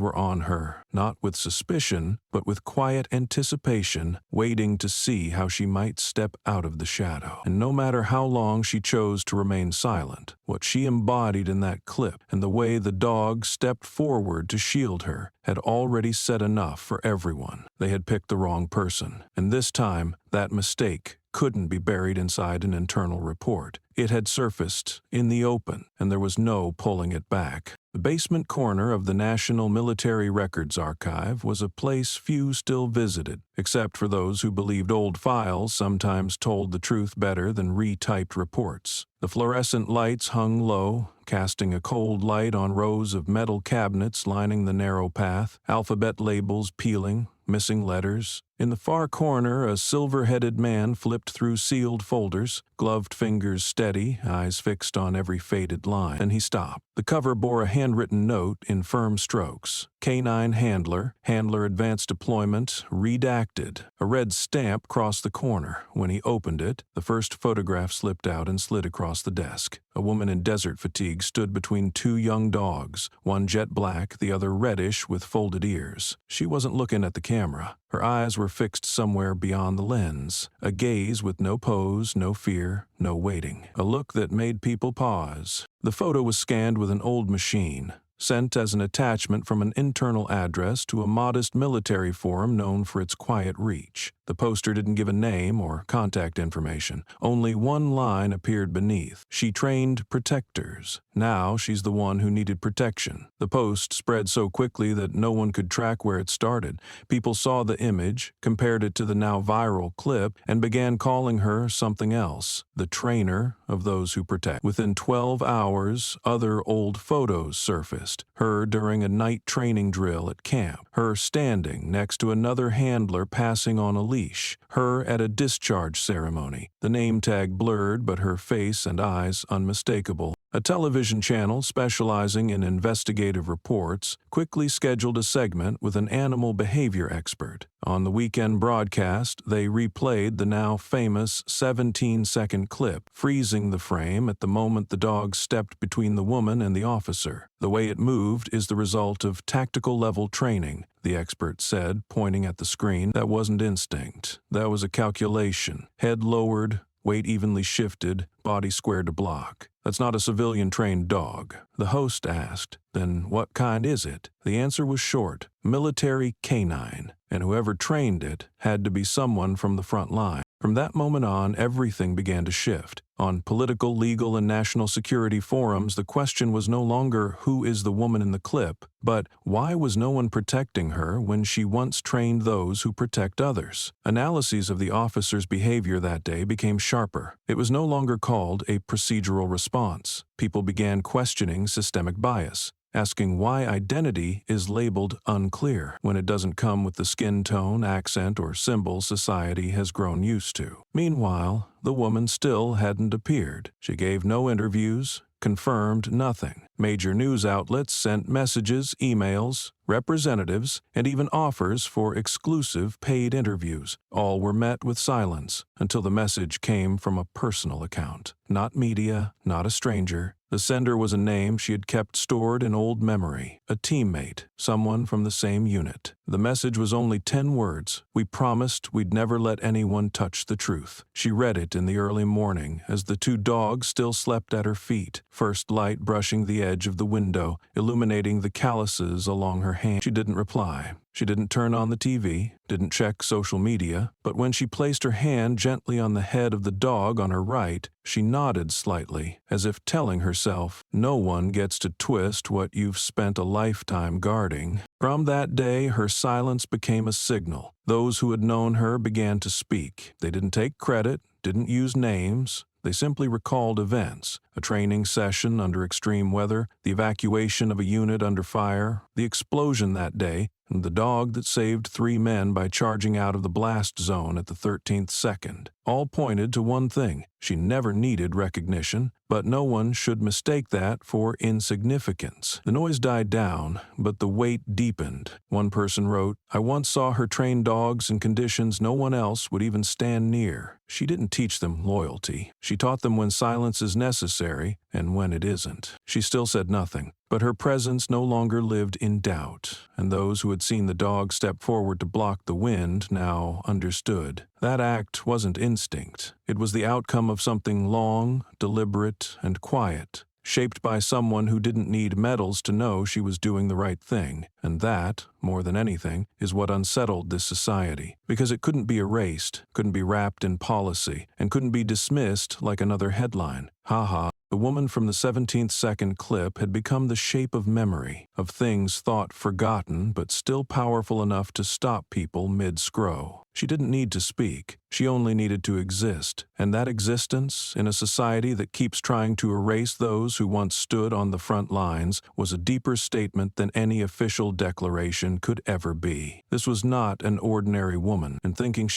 S1: were on her, not with suspicion, but with quiet anticipation, waiting to see how she might step out of the shadow. And no matter how long she chose to remain silent, what she embodied in that clip and the way the dog stepped forward to shield her had already said enough for everyone. They had picked the wrong person, and this time, that mistake couldn't be buried inside an internal report. It had surfaced in the open, and there was no pulling it back. The basement corner of the National Military Records Archive was a place few still visited, except for those who believed old files sometimes told the truth better than retyped reports. The fluorescent lights hung low, casting a cold light on rows of metal cabinets lining the narrow path, alphabet labels peeling, missing letters. In the far corner, a silver-headed man flipped through sealed folders, gloved fingers steady, eyes fixed on every faded line. Then he stopped. The cover bore a handwritten note in firm strokes. Canine Handler, Handler Advanced Deployment, redacted. A red stamp crossed the corner. When he opened it, the first photograph slipped out and slid across the desk. A woman in desert fatigue stood between two young dogs, one jet black, the other reddish with folded ears. She wasn't looking at the camera. Her eyes were fixed somewhere beyond the lens, a gaze with no pose, no fear, no waiting, a look that made people pause. The photo was scanned with an old machine, sent as an attachment from an internal address to a modest military forum known for its quiet reach. The poster didn't give a name or contact information. Only one line appeared beneath. She trained protectors. Now she's the one who needed protection. The post spread so quickly that no one could track where it started. People saw the image, compared it to the now viral clip, and began calling her something else. The trainer of those who protect. Within 12 hours, other old photos surfaced. Her during a night training drill at camp. Her standing next to another handler passing on a leash. Her at a discharge ceremony. The name tag blurred, but her face and eyes unmistakable. A television channel specializing in investigative reports quickly scheduled a segment with an animal behavior expert. On the weekend broadcast, they replayed the now famous 17-second clip, freezing the frame at the moment the dog stepped between the woman and the officer. The way it moved is the result of tactical-level training, the expert said, pointing at the screen. That wasn't instinct. That was a calculation. Head lowered, weight evenly shifted, body squared to block. That's not a civilian-trained dog. The host asked, then what kind is it? The answer was short, military canine, and whoever trained it had to be someone from the front line. From that moment on, everything began to shift. On political, legal, and national security forums, the question was no longer who is the woman in the clip, but why was no one protecting her when she once trained those who protect others? Analyses of the officer's behavior that day became sharper. It was no longer called a procedural response. People began questioning systemic bias, asking why identity is labeled unclear when it doesn't come with the skin tone, accent, or symbol society has grown used to. Meanwhile, the woman still hadn't appeared. She gave no interviews, confirmed nothing. Major news outlets sent messages, emails, representatives, and even offers for exclusive paid interviews. All were met with silence until the message came from a personal account. Not media, not a stranger. The sender was a name she had kept stored in old memory, a teammate, someone from the same unit. The message was only 10 words. We promised we'd never let anyone touch the truth. She read it in the early morning as the 2 dogs still slept at her feet, first light brushing the edge of the window, illuminating the calluses along her hand. She didn't reply. She didn't turn on the TV, didn't check social media, but when she placed her hand gently on the head of the dog on her right, she nodded slightly, as if telling herself, no one gets to twist what you've spent a lifetime guarding. From that day, her silence became a signal. Those who had known her began to speak. They didn't take credit, didn't use names. They simply recalled events, a training session under extreme weather, the evacuation of a unit under fire, the explosion that day, and the dog that saved 3 men by charging out of the blast zone at the 13th second. All pointed to one thing: she never needed recognition, but no one should mistake that for insignificance. The noise died down, but the weight deepened. One person wrote, "I once saw her train dogs in conditions no one else would even stand near. She didn't teach them loyalty. She taught them when silence is necessary and when it isn't." She still said nothing, but her presence no longer lived in doubt, and those who had seen the dog step forward to block the wind now understood. That act wasn't instinct. It was the outcome of something long, deliberate, and quiet, shaped by someone who didn't need medals to know she was doing the right thing. And that, more than anything, is what unsettled this society, because it couldn't be erased, couldn't be wrapped in policy, and couldn't be dismissed like another headline. Ha. The woman from the 17th second clip had become the shape of memory, of things thought forgotten but still powerful enough to stop people mid-scroll. She didn't need to speak. She only needed to exist, and that existence, in a society that keeps trying to erase those who once stood on the front lines, was a deeper statement than any official declaration could ever be. This was not an ordinary woman, and thinking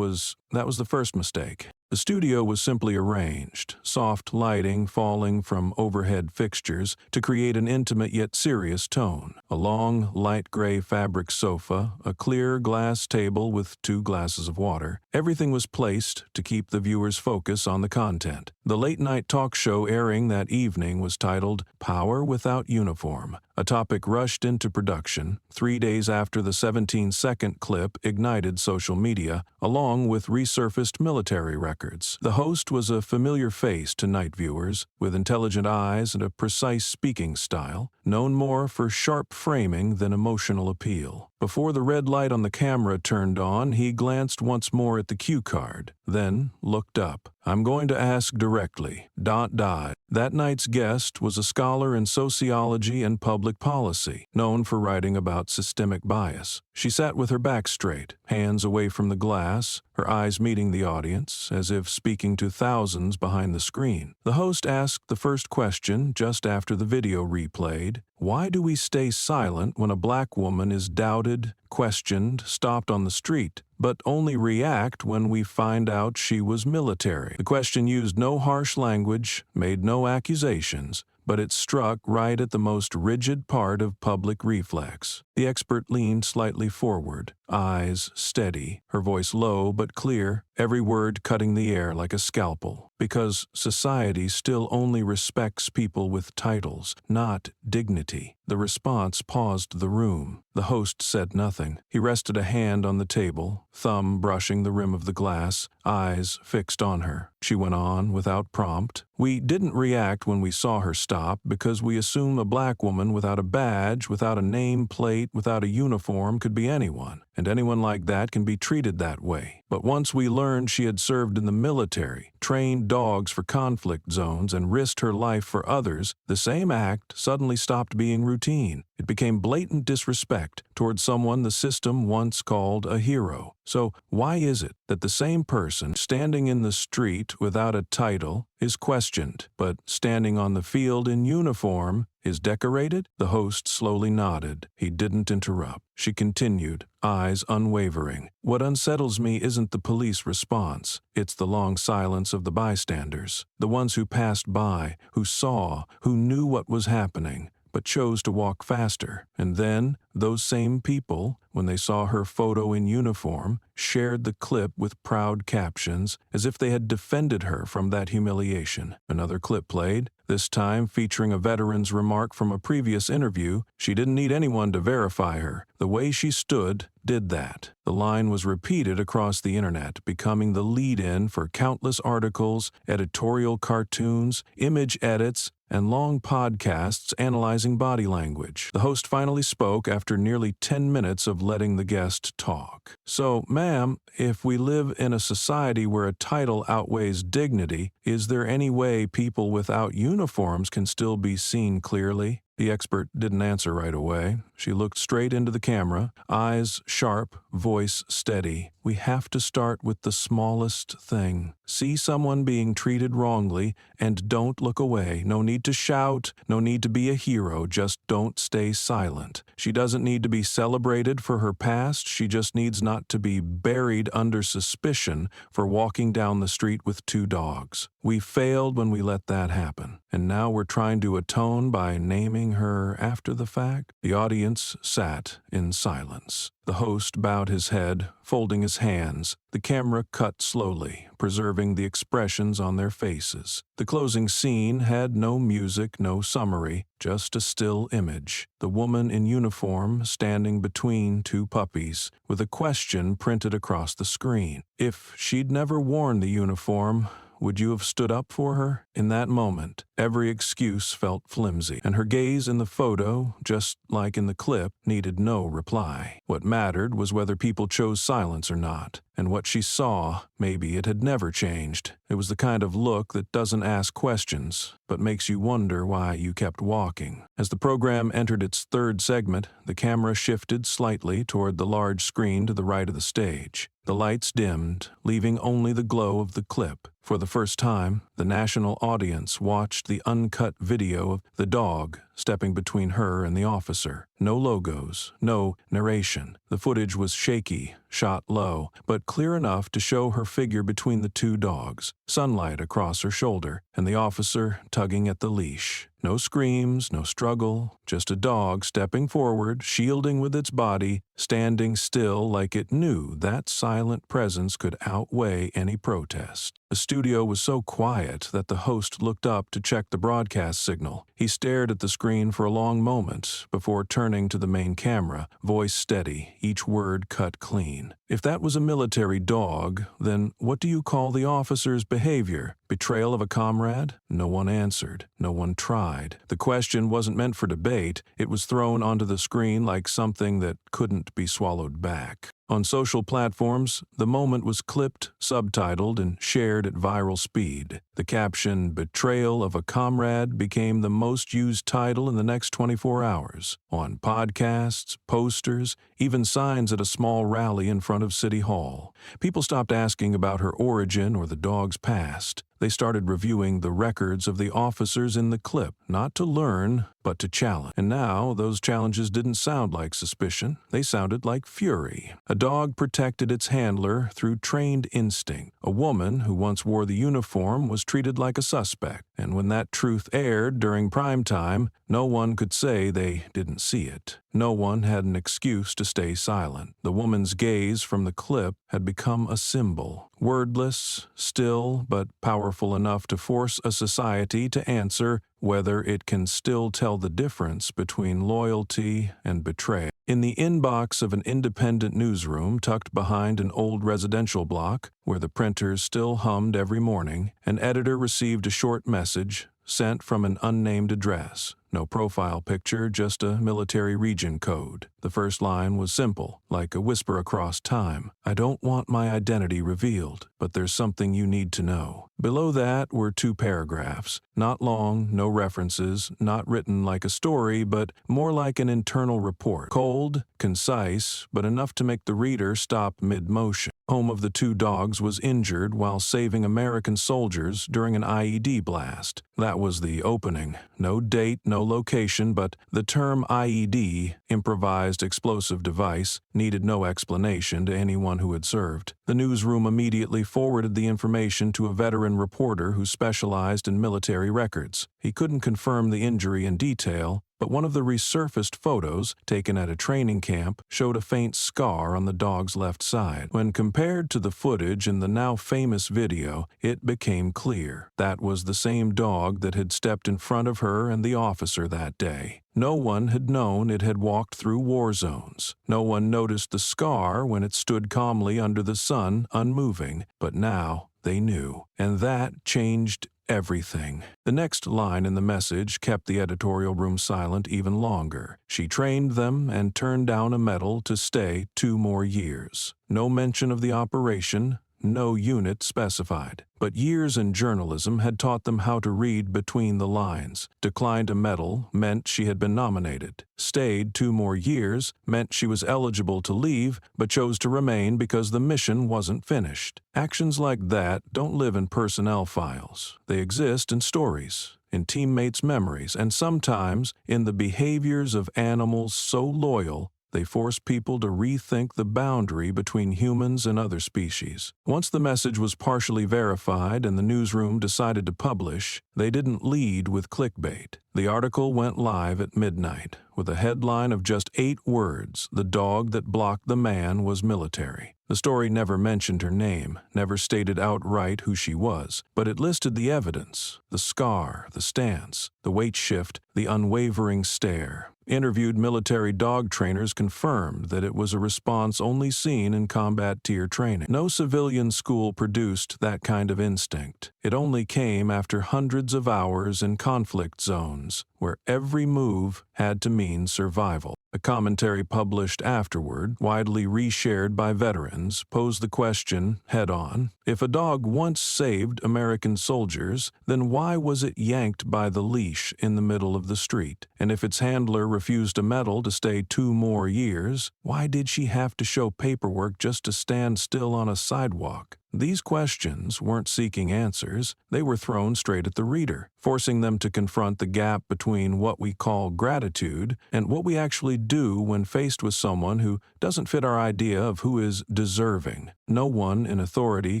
S1: that was the first mistake. The studio was simply arranged, soft lighting falling from overhead fixtures to create an intimate yet serious tone. A long, light gray fabric sofa, a clear glass table with 2 glasses of water. Everything was placed to keep the viewer's focus on the content. The late-night talk show airing that evening was titled Power Without Uniform, a topic rushed into production 3 days after the 17-second clip ignited social media, along with resurfaced military records. The host was a familiar face to night viewers, with intelligent eyes and a precise speaking style, known more for sharp framing than emotional appeal. Before the red light on the camera turned on, he glanced once more at the cue card, then looked up. "I'm going to ask directly. ... That night's guest was a scholar in sociology and public policy, known for writing about systemic bias. She sat with her back straight, hands away from the glass, her eyes meeting the audience, as if speaking to thousands behind the screen. The host asked the first question just after the video replayed. Why do we stay silent when a black woman is doubted, questioned, stopped on the street, but only react when we find out she was military? The question used no harsh language, made no accusations, but it struck right at the most rigid part of public reflex. The expert leaned slightly forward, eyes steady, her voice low but clear, every word cutting the air like a scalpel. Because society still only respects people with titles, not dignity. The response paused the room. The host said nothing. He rested a hand on the table, thumb brushing the rim of the glass, eyes fixed on her. She went on without prompt. We didn't react when we saw her stop because we assume a black woman without a badge, without a name plate, without a uniform could be anyone, and anyone like that can be treated that way. But once we learned she had served in the military, trained dogs for conflict zones, and risked her life for others, the same act suddenly stopped being routine. It became blatant disrespect toward someone the system once called a hero. So why is it that the same person standing in the street without a title is questioned, but standing on the field in uniform is decorated? The host slowly nodded. He didn't interrupt. She continued, eyes unwavering. What unsettles me isn't the police response. It's the long silence of the bystanders, the ones who passed by, who saw, who knew what was happening, but chose to walk faster. And then, those same people, when they saw her photo in uniform, shared the clip with proud captions, as if they had defended her from that humiliation. Another clip played, this time featuring a veteran's remark from a previous interview. She didn't need anyone to verify her. The way she stood did that. The line was repeated across the internet, becoming the lead-in for countless articles, editorial cartoons, image edits, and long podcasts analyzing body language. The host finally spoke after nearly 10 minutes of letting the guest talk. So, ma'am, if we live in a society where a title outweighs dignity, is there any way people without uniforms can still be seen clearly? The expert didn't answer right away. She looked straight into the camera, eyes sharp, voice steady. We have to start with the smallest thing. See someone being treated wrongly, and don't look away. No need to shout, no need to be a hero, just don't stay silent. She doesn't need to be celebrated for her past, she just needs not to be buried under suspicion for walking down the street with 2 dogs. We failed when we let that happen, and now we're trying to atone by naming her after the fact. The audience sat in silence. The host bowed his head, folding his hands. The camera cut slowly, preserving the expressions on their faces. The closing scene had no music, no summary, just a still image. The woman in uniform standing between 2 puppies, with a question printed across the screen. If she'd never worn the uniform, would you have stood up for her? In that moment, every excuse felt flimsy, and her gaze in the photo, just like in the clip, needed no reply. What mattered was whether people chose silence or not, and what she saw, maybe it had never changed. It was the kind of look that doesn't ask questions, but makes you wonder why you kept walking. As the program entered its 3rd segment, the camera shifted slightly toward the large screen to the right of the stage. The lights dimmed, leaving only the glow of the clip. For the first time, the national audience watched the uncut video of the dog stepping between her and the officer. No logos, no narration. The footage was shaky, shot low, but clear enough to show her figure between the 2 dogs, sunlight across her shoulder, and the officer tugging at the leash. No screams, no struggle, just a dog stepping forward, shielding with its body, standing still like it knew that silent presence could outweigh any protest. The studio was so quiet that the host looked up to check the broadcast signal. He stared at the screen for a long moment before turning to the main camera, voice steady, each word cut clean. If that was a military dog, then what do you call the officer's behavior? Betrayal of a comrade? No one answered. No one tried. The question wasn't meant for debate. It was thrown onto the screen like something that couldn't be swallowed back. On social platforms, the moment was clipped, subtitled, and shared at viral speed. The caption, "Betrayal of a Comrade," became the most used title in the next 24 hours. On podcasts, posters, even signs at a small rally in front of City Hall. People stopped asking about her origin or the dog's past. They started reviewing the records of the officers in the clip, not to learn, but to challenge. And now, those challenges didn't sound like suspicion. They sounded like fury. A dog protected its handler through trained instinct. A woman who once wore the uniform was treated like a suspect. And when that truth aired during prime time, no one could say they didn't see it. No one had an excuse to stay silent. The woman's gaze from the clip had become a symbol. Wordless, still, but powerful enough to force a society to answer whether it can still tell the difference between loyalty and betrayal. In the inbox of an independent newsroom tucked behind an old residential block, where the printers still hummed every morning, an editor received a short message, sent from an unnamed address. No profile picture, just a military region code. The first line was simple, like a whisper across time. I don't want my identity revealed, but there's something you need to know. Below that were 2 paragraphs. Not long, no references, not written like a story, but more like an internal report. Cold, concise, but enough to make the reader stop mid-motion. Home of the 2 dogs was injured while saving American soldiers during an IED blast. That was the opening. No date, no location, but the term IED, improvised explosive device, needed no explanation to anyone who had served. The newsroom immediately forwarded the information to a veteran reporter who specialized in military records. He couldn't confirm the injury in detail, but one of the resurfaced photos, taken at a training camp, showed a faint scar on the dog's left side. When compared to the footage in the now famous video, it became clear. That was the same dog that had stepped in front of her and the officer that day. No one had known it had walked through war zones. No one noticed the scar when it stood calmly under the sun, unmoving. But now they knew, and that changed everything. The next line in the message kept the editorial room silent even longer. She trained them and turned down a medal to stay 2 more years. No mention of the operation, no unit specified. But years in journalism had taught them how to read between the lines. Declined a medal meant she had been nominated. Stayed 2 more years meant she was eligible to leave, but chose to remain because the mission wasn't finished. Actions like that don't live in personnel files. They exist in stories, in teammates' memories, and sometimes in the behaviors of animals so loyal they force people to rethink the boundary between humans and other species. Once the message was partially verified and the newsroom decided to publish, they didn't lead with clickbait. The article went live at midnight, with a headline of just 8 words: "The dog that blocked the man was military." The story never mentioned her name, never stated outright who she was, but it listed the evidence: the scar, the stance, the weight shift, the unwavering stare. Interviewed military dog trainers confirmed that it was a response only seen in combat tier training. No civilian school produced that kind of instinct. It only came after hundreds of hours in conflict zones, where every move had to mean survival. A commentary published afterward, widely reshared by veterans, posed the question head-on: if a dog once saved American soldiers, then why was it yanked by the leash in the middle of the street? And if its handler refused a medal to stay 2 more years, why did she have to show paperwork just to stand still on a sidewalk? These questions weren't seeking answers, they were thrown straight at the reader, forcing them to confront the gap between what we call gratitude and what we actually do when faced with someone who doesn't fit our idea of who is deserving. No one in authority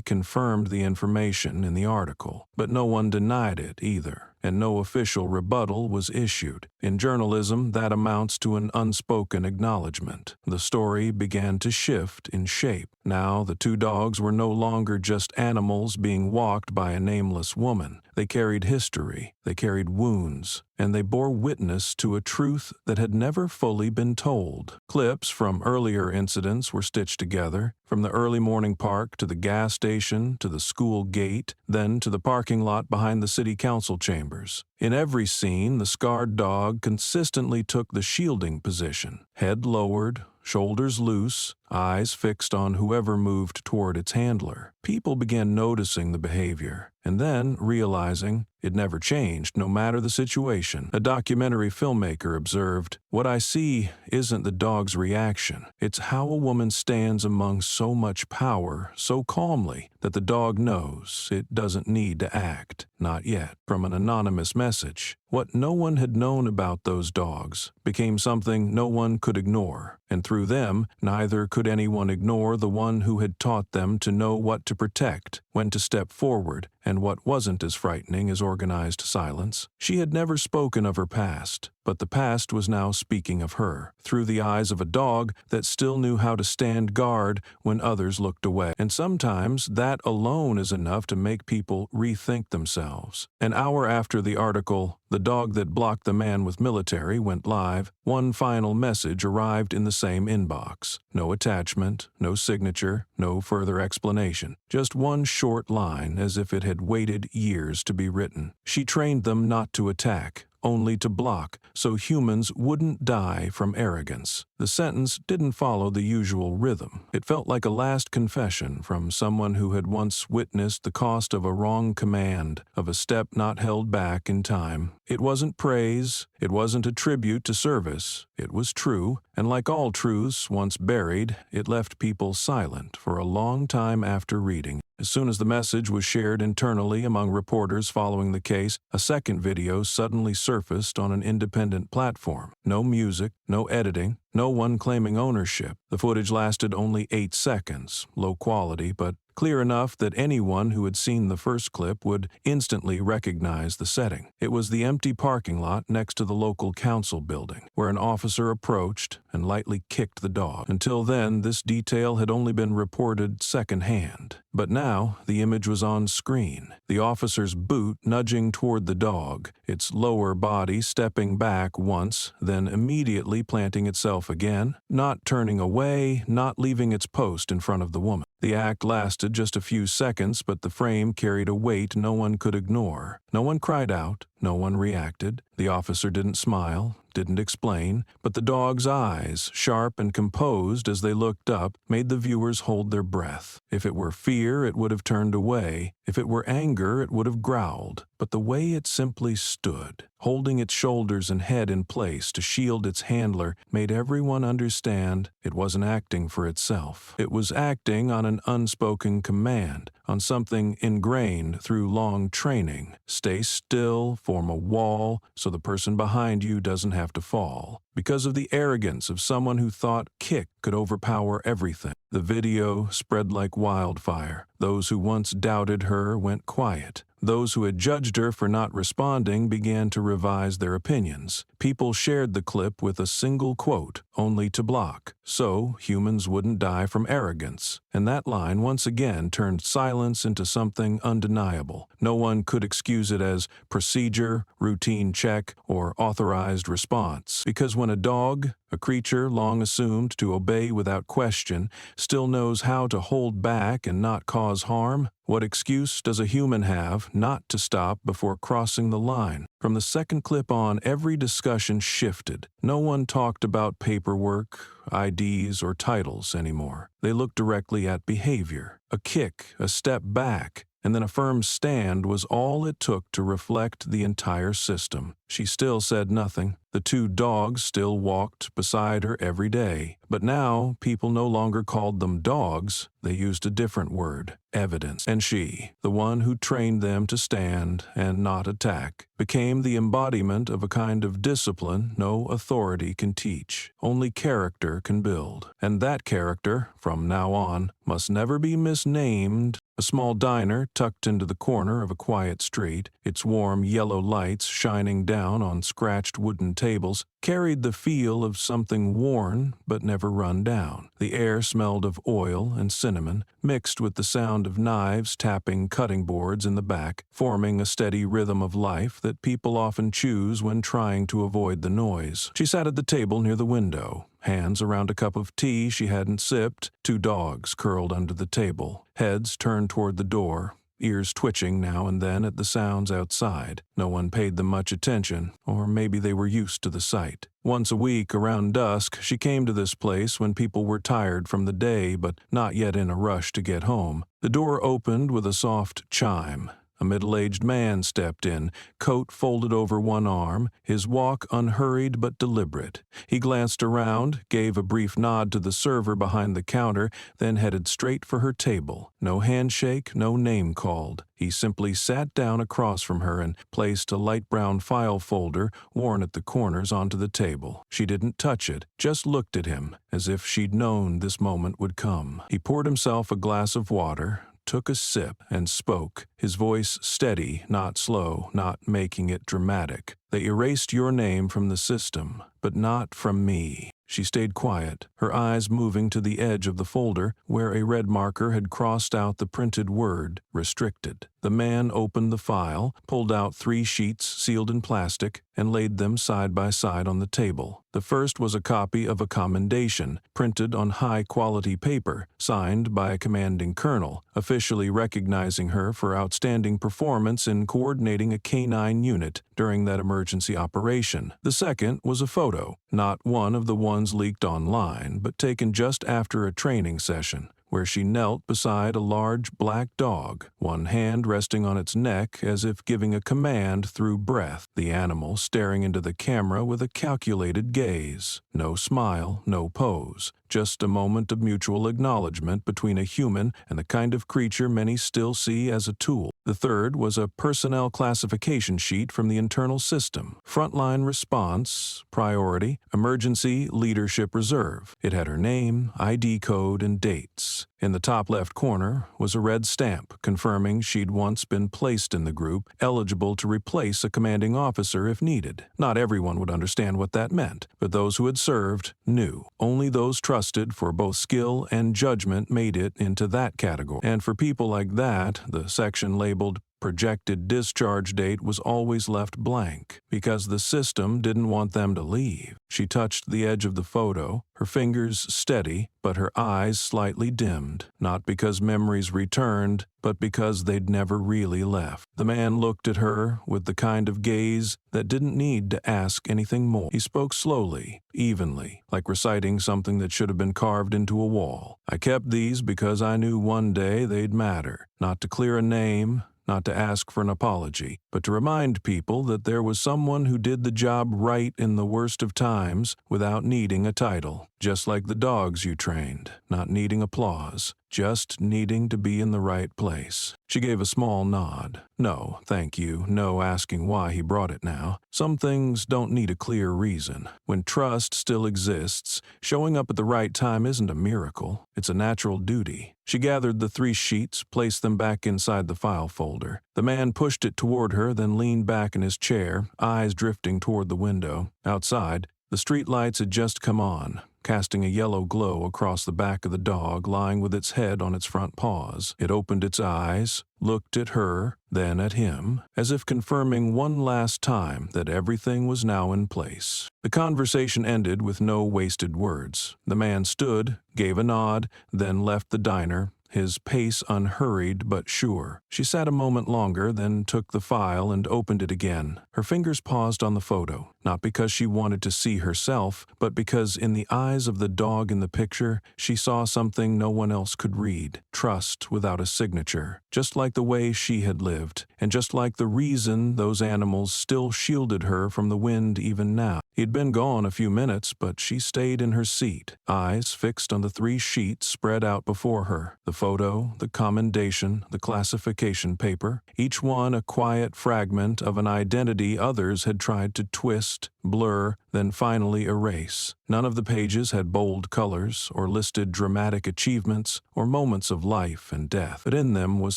S1: confirmed the information in the article, but no one denied it either, and no official rebuttal was issued. In journalism, that amounts to an unspoken acknowledgement. The story began to shift in shape. Now, the 2 dogs were no longer just animals being walked by a nameless woman. They carried history, they carried wounds, and they bore witness to a truth that had never fully been told. Clips from earlier incidents were stitched together, from the early morning park to the gas station to the school gate, then to the parking lot behind the city council chambers. In every scene, the scarred dog consistently took the shielding position, head lowered, shoulders loose, eyes fixed on whoever moved toward its handler. People began noticing the behavior, and then realizing it never changed no matter the situation. A documentary filmmaker observed, "What I see isn't the dog's reaction. It's how a woman stands among so much power so calmly that the dog knows it doesn't need to act. Not yet." From an anonymous message, what no one had known about those dogs became something no one could ignore, and through them, neither could anyone ignore the one who had taught them to know what to protect, when to step forward, and what wasn't as frightening as organized silence. She had never spoken of her past, but the past was now speaking of her, through the eyes of a dog that still knew how to stand guard when others looked away. And sometimes that alone is enough to make people rethink themselves. An hour after the article, "The Dog That Blocked the Man with Military" went live, one final message arrived in the same inbox. No attachment, no signature, no further explanation. Just one short line, as if it had waited years to be written. She trained them not to attack, only to block, so humans wouldn't die from arrogance. The sentence didn't follow the usual rhythm. It felt like a last confession from someone who had once witnessed the cost of a wrong command, of a step not held back in time. It wasn't praise, it wasn't a tribute to service. It was true, and like all truths once buried, it left people silent for a long time after reading. As soon as the message was shared internally among reporters following the case, a second video suddenly surfaced on an independent platform. No music, no editing, no one claiming ownership. The footage lasted only 8 seconds, low quality, but clear enough that anyone who had seen the first clip would instantly recognize the setting. It was the empty parking lot next to the local council building, where an officer approached and lightly kicked the dog. Until then, this detail had only been reported secondhand. But now, the image was on screen. The officer's boot nudging toward the dog, its lower body stepping back once, then immediately planting itself again, not turning away, not leaving its post in front of the woman. The act lasted just a few seconds, but the frame carried a weight no one could ignore. No one cried out, no one reacted. The officer didn't smile, didn't explain, but the dog's eyes, sharp and composed as they looked up, made the viewers hold their breath. If it were fear, it would have turned away. If it were anger, it would have growled. But the way it simply stood, holding its shoulders and head in place to shield its handler, made everyone understand it wasn't acting for itself. It was acting on an unspoken command, on something ingrained through long training. Stay still, form a wall, so the person behind you doesn't have to fall. Because of the arrogance of someone who thought kick could overpower everything. The video spread like wildfire. Those who once doubted her went quiet. Those who had judged her for not responding began to revise their opinions. People shared the clip with a single quote, "Only to block, so humans wouldn't die from arrogance." And that line once again turned silence into something undeniable. No one could excuse it as procedure, routine check, or authorized response. Because when a dog, a creature long assumed to obey without question, still knows how to hold back and not cause harm, what excuse does a human have not to stop before crossing the line? From the second clip on, every discussion shifted. No one talked about paperwork, IDs, or titles anymore. They looked directly at behavior. A kick, a step back, and then a firm stand was all it took to reflect the entire system. She still said nothing. The two dogs still walked beside her every day. But now, people no longer called them dogs. They used a different word, evidence. And she, the one who trained them to stand and not attack, became the embodiment of a kind of discipline no authority can teach. Only character can build. And that character, from now on, must never be misnamed. A small diner tucked into the corner of a quiet street, its warm yellow lights shining down on scratched wooden tables, carried the feel of something worn but never run down. The air smelled of oil and cinnamon, mixed with the sound of knives tapping cutting boards in the back, forming a steady rhythm of life that people often choose when trying to avoid the noise. She sat at the table near the window, hands around a cup of tea she hadn't sipped, two dogs curled under the table, heads turned toward the door, ears twitching now and then at the sounds outside. No one paid them much attention, or maybe they were used to the sight. Once a week, around dusk, she came to this place when people were tired from the day but not yet in a rush to get home. The door opened with a soft chime. A middle-aged man stepped in, coat folded over one arm, his walk unhurried but deliberate. He glanced around, gave a brief nod to the server behind the counter, then headed straight for her table. No handshake, no name called. He simply sat down across from her and placed a light brown file folder, worn at the corners, onto the table. She didn't touch it, just looked at him, as if she'd known this moment would come. He poured himself a glass of water, took a sip, and spoke, his voice steady, not slow, not making it dramatic. They erased your name from the system, but not from me." She stayed quiet, her eyes moving to the edge of the folder where a red marker had crossed out the printed word, restricted. The man opened the file, pulled out 3 sheets sealed in plastic, and laid them side by side on the table. The first was a copy of a commendation, printed on high-quality paper, signed by a commanding colonel, officially recognizing her for outstanding performance in coordinating a K-9 unit during that emergency operation. The second was a photo, not one of the ones leaked online, but taken just after a training session, where she knelt beside a large black dog, one hand resting on its neck as if giving a command through breath, the animal staring into the camera with a calculated gaze. No smile, no pose, just a moment of mutual acknowledgement between a human and the kind of creature many still see as a tool. The third was a personnel classification sheet from the internal system. Frontline response, priority, emergency, leadership reserve. It had her name, ID code, and dates. In the top left corner was a red stamp confirming she'd once been placed in the group, eligible to replace a commanding officer if needed. Not everyone would understand what that meant, but those who had served knew. Only those trusted for both skill and judgment made it into that category. And for people like that, the section labeled projected discharge date was always left blank, because the system didn't want them to leave. She touched the edge of the photo, her fingers steady, but her eyes slightly dimmed, not because memories returned, but because they'd never really left. The man looked at her with the kind of gaze that didn't need to ask anything more. He spoke slowly, evenly, like reciting something that should have been carved into a wall. "I kept these because I knew one day they'd matter, not to clear a name, not to ask for an apology, but to remind people that there was someone who did the job right in the worst of times without needing a title, just like the dogs you trained, not needing applause, just needing to be in the right place." She gave a small nod. "No, thank you, no asking why he brought it now. Some things don't need a clear reason. When trust still exists, showing up at the right time isn't a miracle, it's a natural duty." She gathered the 3 sheets, placed them back inside the file folder. The man pushed it toward her, then leaned back in his chair, eyes drifting toward the window. Outside, the street lights had just come on, casting a yellow glow across the back of the dog lying with its head on its front paws. It opened its eyes, looked at her, then at him, as if confirming one last time that everything was now in place. The conversation ended with no wasted words. The man stood, gave a nod, then left the diner, his pace unhurried but sure. She sat a moment longer, then took the file and opened it again. Her fingers paused on the photo, not because she wanted to see herself, but because in the eyes of the dog in the picture, she saw something no one else could read. Trust without a signature, just like the way she had lived, and just like the reason those animals still shielded her from the wind even now. He'd been gone a few minutes, but she stayed in her seat, eyes fixed on the 3 sheets spread out before her. The photo, the commendation, the classification paper, each one a quiet fragment of an identity others had tried to twist, blur, then finally erase. None of the pages had bold colors or listed dramatic achievements or moments of life and death, but in them was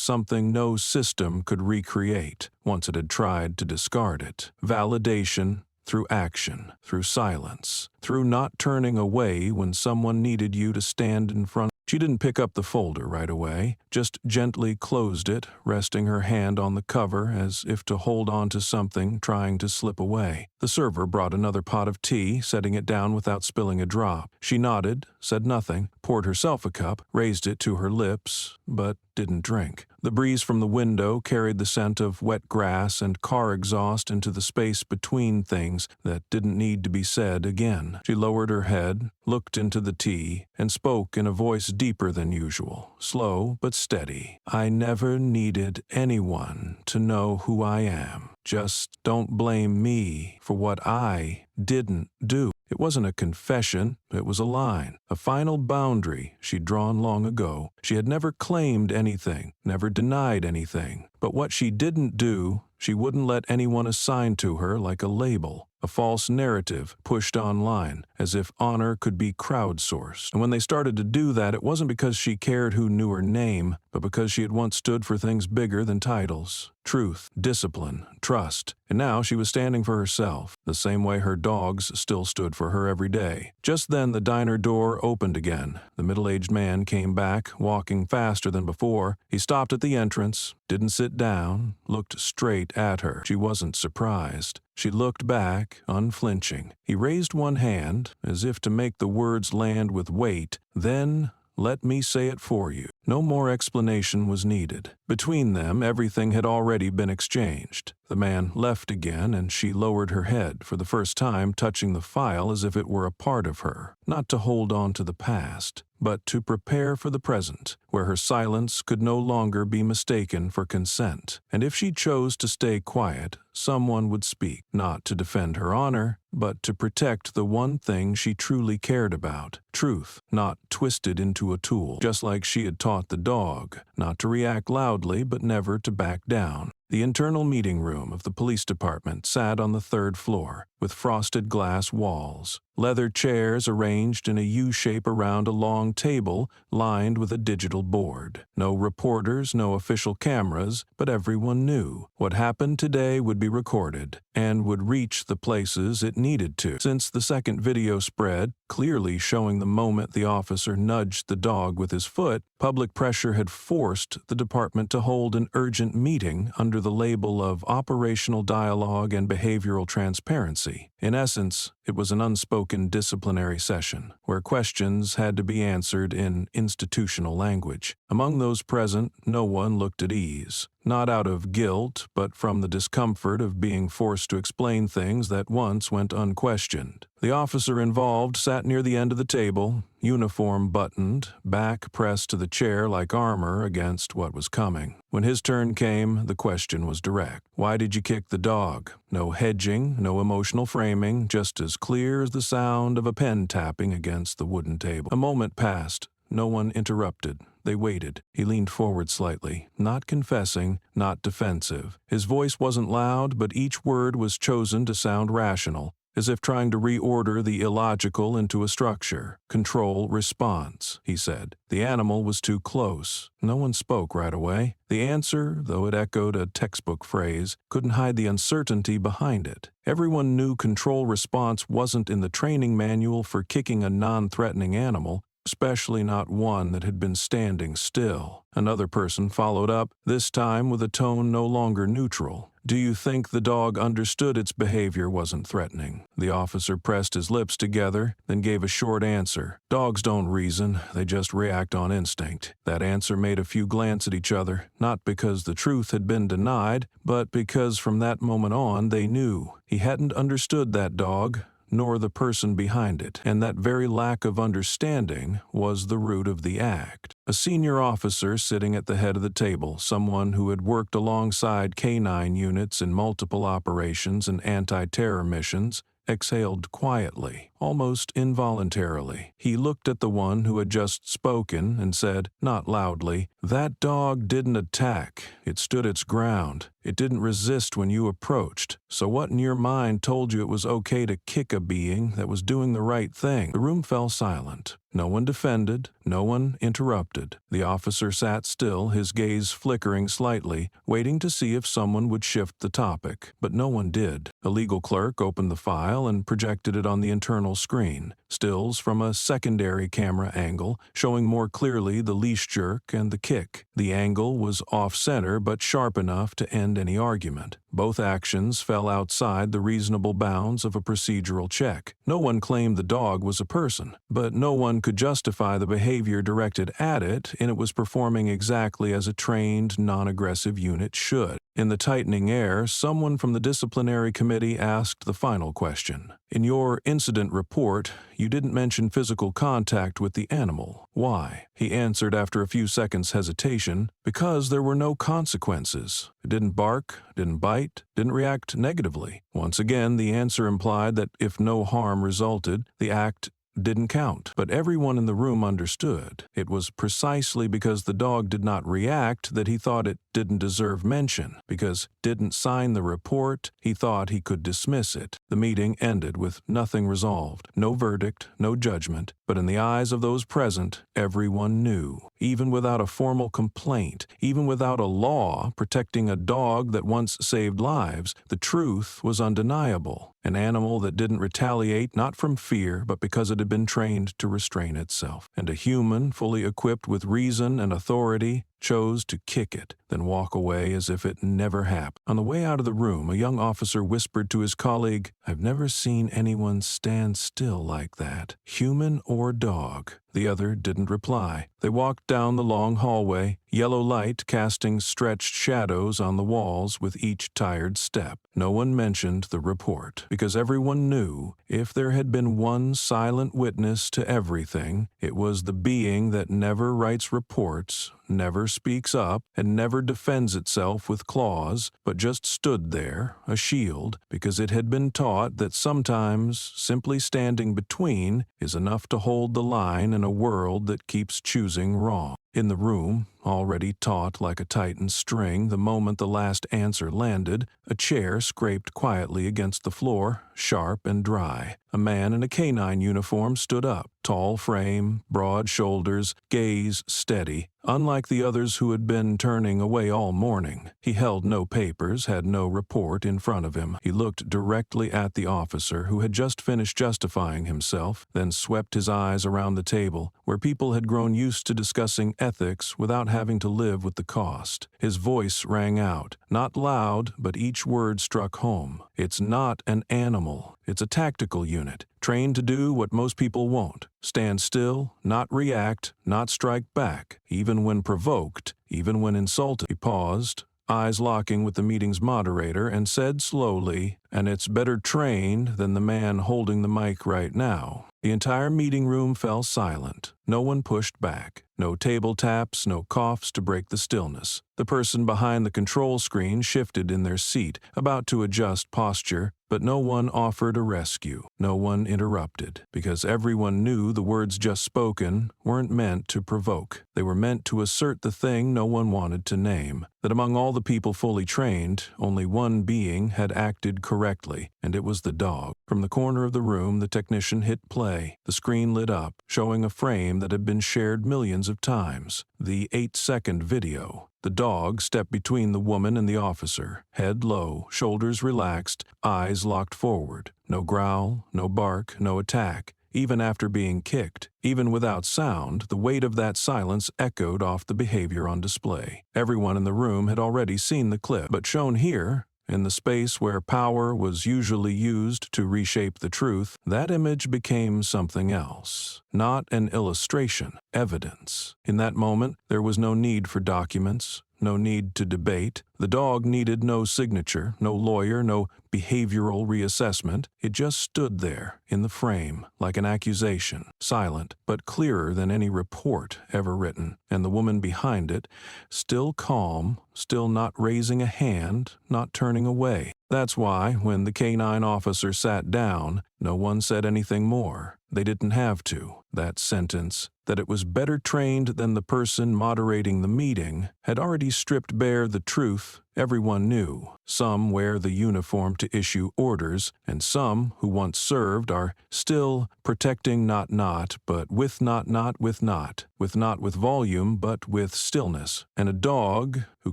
S1: something no system could recreate once it had tried to discard it. Validation through action, through silence, through not turning away when someone needed you to stand in front. She didn't pick up the folder right away, just gently closed it, resting her hand on the cover as if to hold on to something trying to slip away. The server brought another pot of tea, setting it down without spilling a drop. She nodded, said nothing, poured herself a cup, raised it to her lips, but didn't drink. The breeze from the window carried the scent of wet grass and car exhaust into the space between things that didn't need to be said again. She lowered her head, looked into the tea, and spoke in a voice deeper than usual, slow but steady. "I never needed anyone to know who I am. Just don't blame me for what I didn't do." It wasn't a confession, it was a line, a final boundary she'd drawn long ago. She had never claimed anything, never denied anything, but what she didn't do, she wouldn't let anyone assign to her like a label, a false narrative pushed online, as if honor could be crowdsourced. And when they started to do that, it wasn't because she cared who knew her name, but because she had once stood for things bigger than titles. Truth, discipline, trust, And now she was standing for herself, the same way her dogs still stood for her every day. Just then the diner door opened again. The middle-aged man came back, walking faster than before. He stopped at the entrance, didn't sit down, looked straight at her. She wasn't surprised. She looked back, unflinching. He raised one hand, as if to make the words land with weight, then, "Let me say it for you." No more explanation was needed. Between them, everything had already been exchanged. The man left again, and she lowered her head, for the first time touching the file as if it were a part of her, not to hold on to the past, but to prepare for the present, where her silence could no longer be mistaken for consent. And if she chose to stay quiet, someone would speak, not to defend her honor, but to protect the one thing she truly cared about, truth, not twisted into a tool, just like she had taught the dog, not to react loudly but never to back down. The internal meeting room of the police department sat on the 3rd floor, with frosted glass walls. Leather chairs arranged in a U-shape around a long table lined with a digital board. No reporters, no official cameras, but everyone knew. What happened today would be recorded, and would reach the places it needed to. Since the second video spread, clearly showing the moment the officer nudged the dog with his foot, public pressure had forced the department to hold an urgent meeting under the label of Operational Dialogue and Behavioral Transparency. In essence, it was an unspoken disciplinary session, where questions had to be answered in institutional language. Among those present, no one looked at ease. Not out of guilt, but from the discomfort of being forced to explain things that once went unquestioned. The officer involved sat near the end of the table, uniform buttoned, back pressed to the chair like armor against what was coming. When his turn came, the question was direct. "Why did you kick the dog?" No hedging, no emotional framing, just as clear as the sound of a pen tapping against the wooden table. A moment passed. No one interrupted. They waited. He leaned forward slightly, not confessing, not defensive. His voice wasn't loud, but each word was chosen to sound rational, as if trying to reorder the illogical into a structure. "Control response," he said. The animal was too close. No one spoke right away. The answer, though it echoed a textbook phrase, couldn't hide the uncertainty behind it. Everyone knew control response wasn't in the training manual for kicking a non-threatening animal, especially not one that had been standing still. Another person followed up, this time with a tone no longer neutral. "Do you think the dog understood its behavior wasn't threatening?" The officer pressed his lips together, then gave a short answer. "Dogs don't reason, they just react on instinct." That answer made a few glance at each other, not because the truth had been denied, but because from that moment on they knew he hadn't understood that dog, nor the person behind it, and that very lack of understanding was the root of the act. A senior officer sitting at the head of the table, someone who had worked alongside K-9 units in multiple operations and anti-terror missions, exhaled quietly, almost involuntarily. He looked at the one who had just spoken and said, not loudly, "That dog didn't attack. It stood its ground. It didn't resist when you approached. So what in your mind told you it was okay to kick a being that was doing the right thing?" The room fell silent. No one defended, no one interrupted. The officer sat still, his gaze flickering slightly, waiting to see if someone would shift the topic. But no one did. A legal clerk opened the file and projected it on the internal screen. Stills from a secondary camera angle, showing more clearly the leash jerk and the kick. The angle was off-center but sharp enough to end any argument. Both actions fell outside the reasonable bounds of a procedural check. No one claimed the dog was a person, but no one could justify the behavior directed at it, and it was performing exactly as a trained, non-aggressive unit should. In the tightening air, someone from the disciplinary committee asked the final question. "In your incident report, you didn't mention physical contact with the animal. Why?" He answered after a few seconds' hesitation, "Because there were no consequences. It didn't bark, didn't bite, didn't react negatively." Once again, the answer implied that if no harm resulted, the act didn't count. But everyone in the room understood. It was precisely because the dog did not react that he thought it didn't deserve mention. Because it didn't sign the report, he thought he could dismiss it. The meeting ended with nothing resolved. No verdict, no judgment. But in the eyes of those present, everyone knew. even without a formal complaint, even without a law protecting a dog that once saved lives, the truth was undeniable. An animal that didn't retaliate not from fear, but because it had been trained to restrain itself. And a human, fully equipped with reason and authority, chose to kick it, then walk away as if it never happened. On the way out of the room, a young officer whispered to his colleague, "I've never seen anyone stand still like that, human or dog." The other didn't reply. They walked down the long hallway, yellow light casting stretched shadows on the walls with each tired step. No one mentioned the report, because everyone knew if there had been one silent witness to everything, it was the being that never writes reports, never speaks up, and never defends itself with claws, but just stood there, a shield, because it had been taught that sometimes simply standing between is enough to hold the line in a world that keeps choosing wrong. In the room, already taut like a tightened string the moment the last answer landed, a chair scraped quietly against the floor, sharp and dry. A man in a canine uniform stood up, tall frame, broad shoulders, gaze steady. Unlike the others who had been turning away all morning, he held no papers, had no report in front of him. He looked directly at the officer who had just finished justifying himself, then swept his eyes around the table, where people had grown used to discussing ethics without having to live with the cost. His voice rang out, not loud, but each word struck home. It's not an animal. It's a tactical unit, trained to do what most people won't. Stand still, not react, not strike back, even when provoked, even when insulted. He paused, eyes locking with the meeting's moderator, and said slowly, "And it's better trained than the man holding the mic right now." The entire meeting room fell silent. No one pushed back. No table taps, no coughs to break the stillness. The person behind the control screen shifted in their seat, about to adjust posture, but no one offered a rescue. No one interrupted, because everyone knew the words just spoken weren't meant to provoke. They were meant to assert the thing no one wanted to name, that among all the people fully trained, only one being had acted correctly, and it was the dog. From the corner of the room, the technician hit play. The screen lit up, showing a frame that had been shared millions of times. The 8-second video. The dog stepped between the woman and the officer, head low, shoulders relaxed, eyes locked forward. No growl, no bark, no attack. Even after being kicked, even without sound, the weight of that silence echoed off the behavior on display. Everyone in the room had already seen the clip, but shown here, in the space where power was usually used to reshape the truth, that image became something else. Not an illustration, evidence. In that moment, there was no need for documents, no need to debate. The dog needed no signature, no lawyer, no behavioral reassessment. It just stood there, in the frame, like an accusation, silent, but clearer than any report ever written. And the woman behind it, still calm, still not raising a hand, not turning away. That's why, when the canine officer sat down, no one said anything more. They didn't have to. That sentence, that it was better trained than the person moderating the meeting, had already stripped bare the truth everyone knew. Some wear the uniform to issue orders, and some, who once served, are still protecting not, but with not with volume, but with stillness. And a dog, who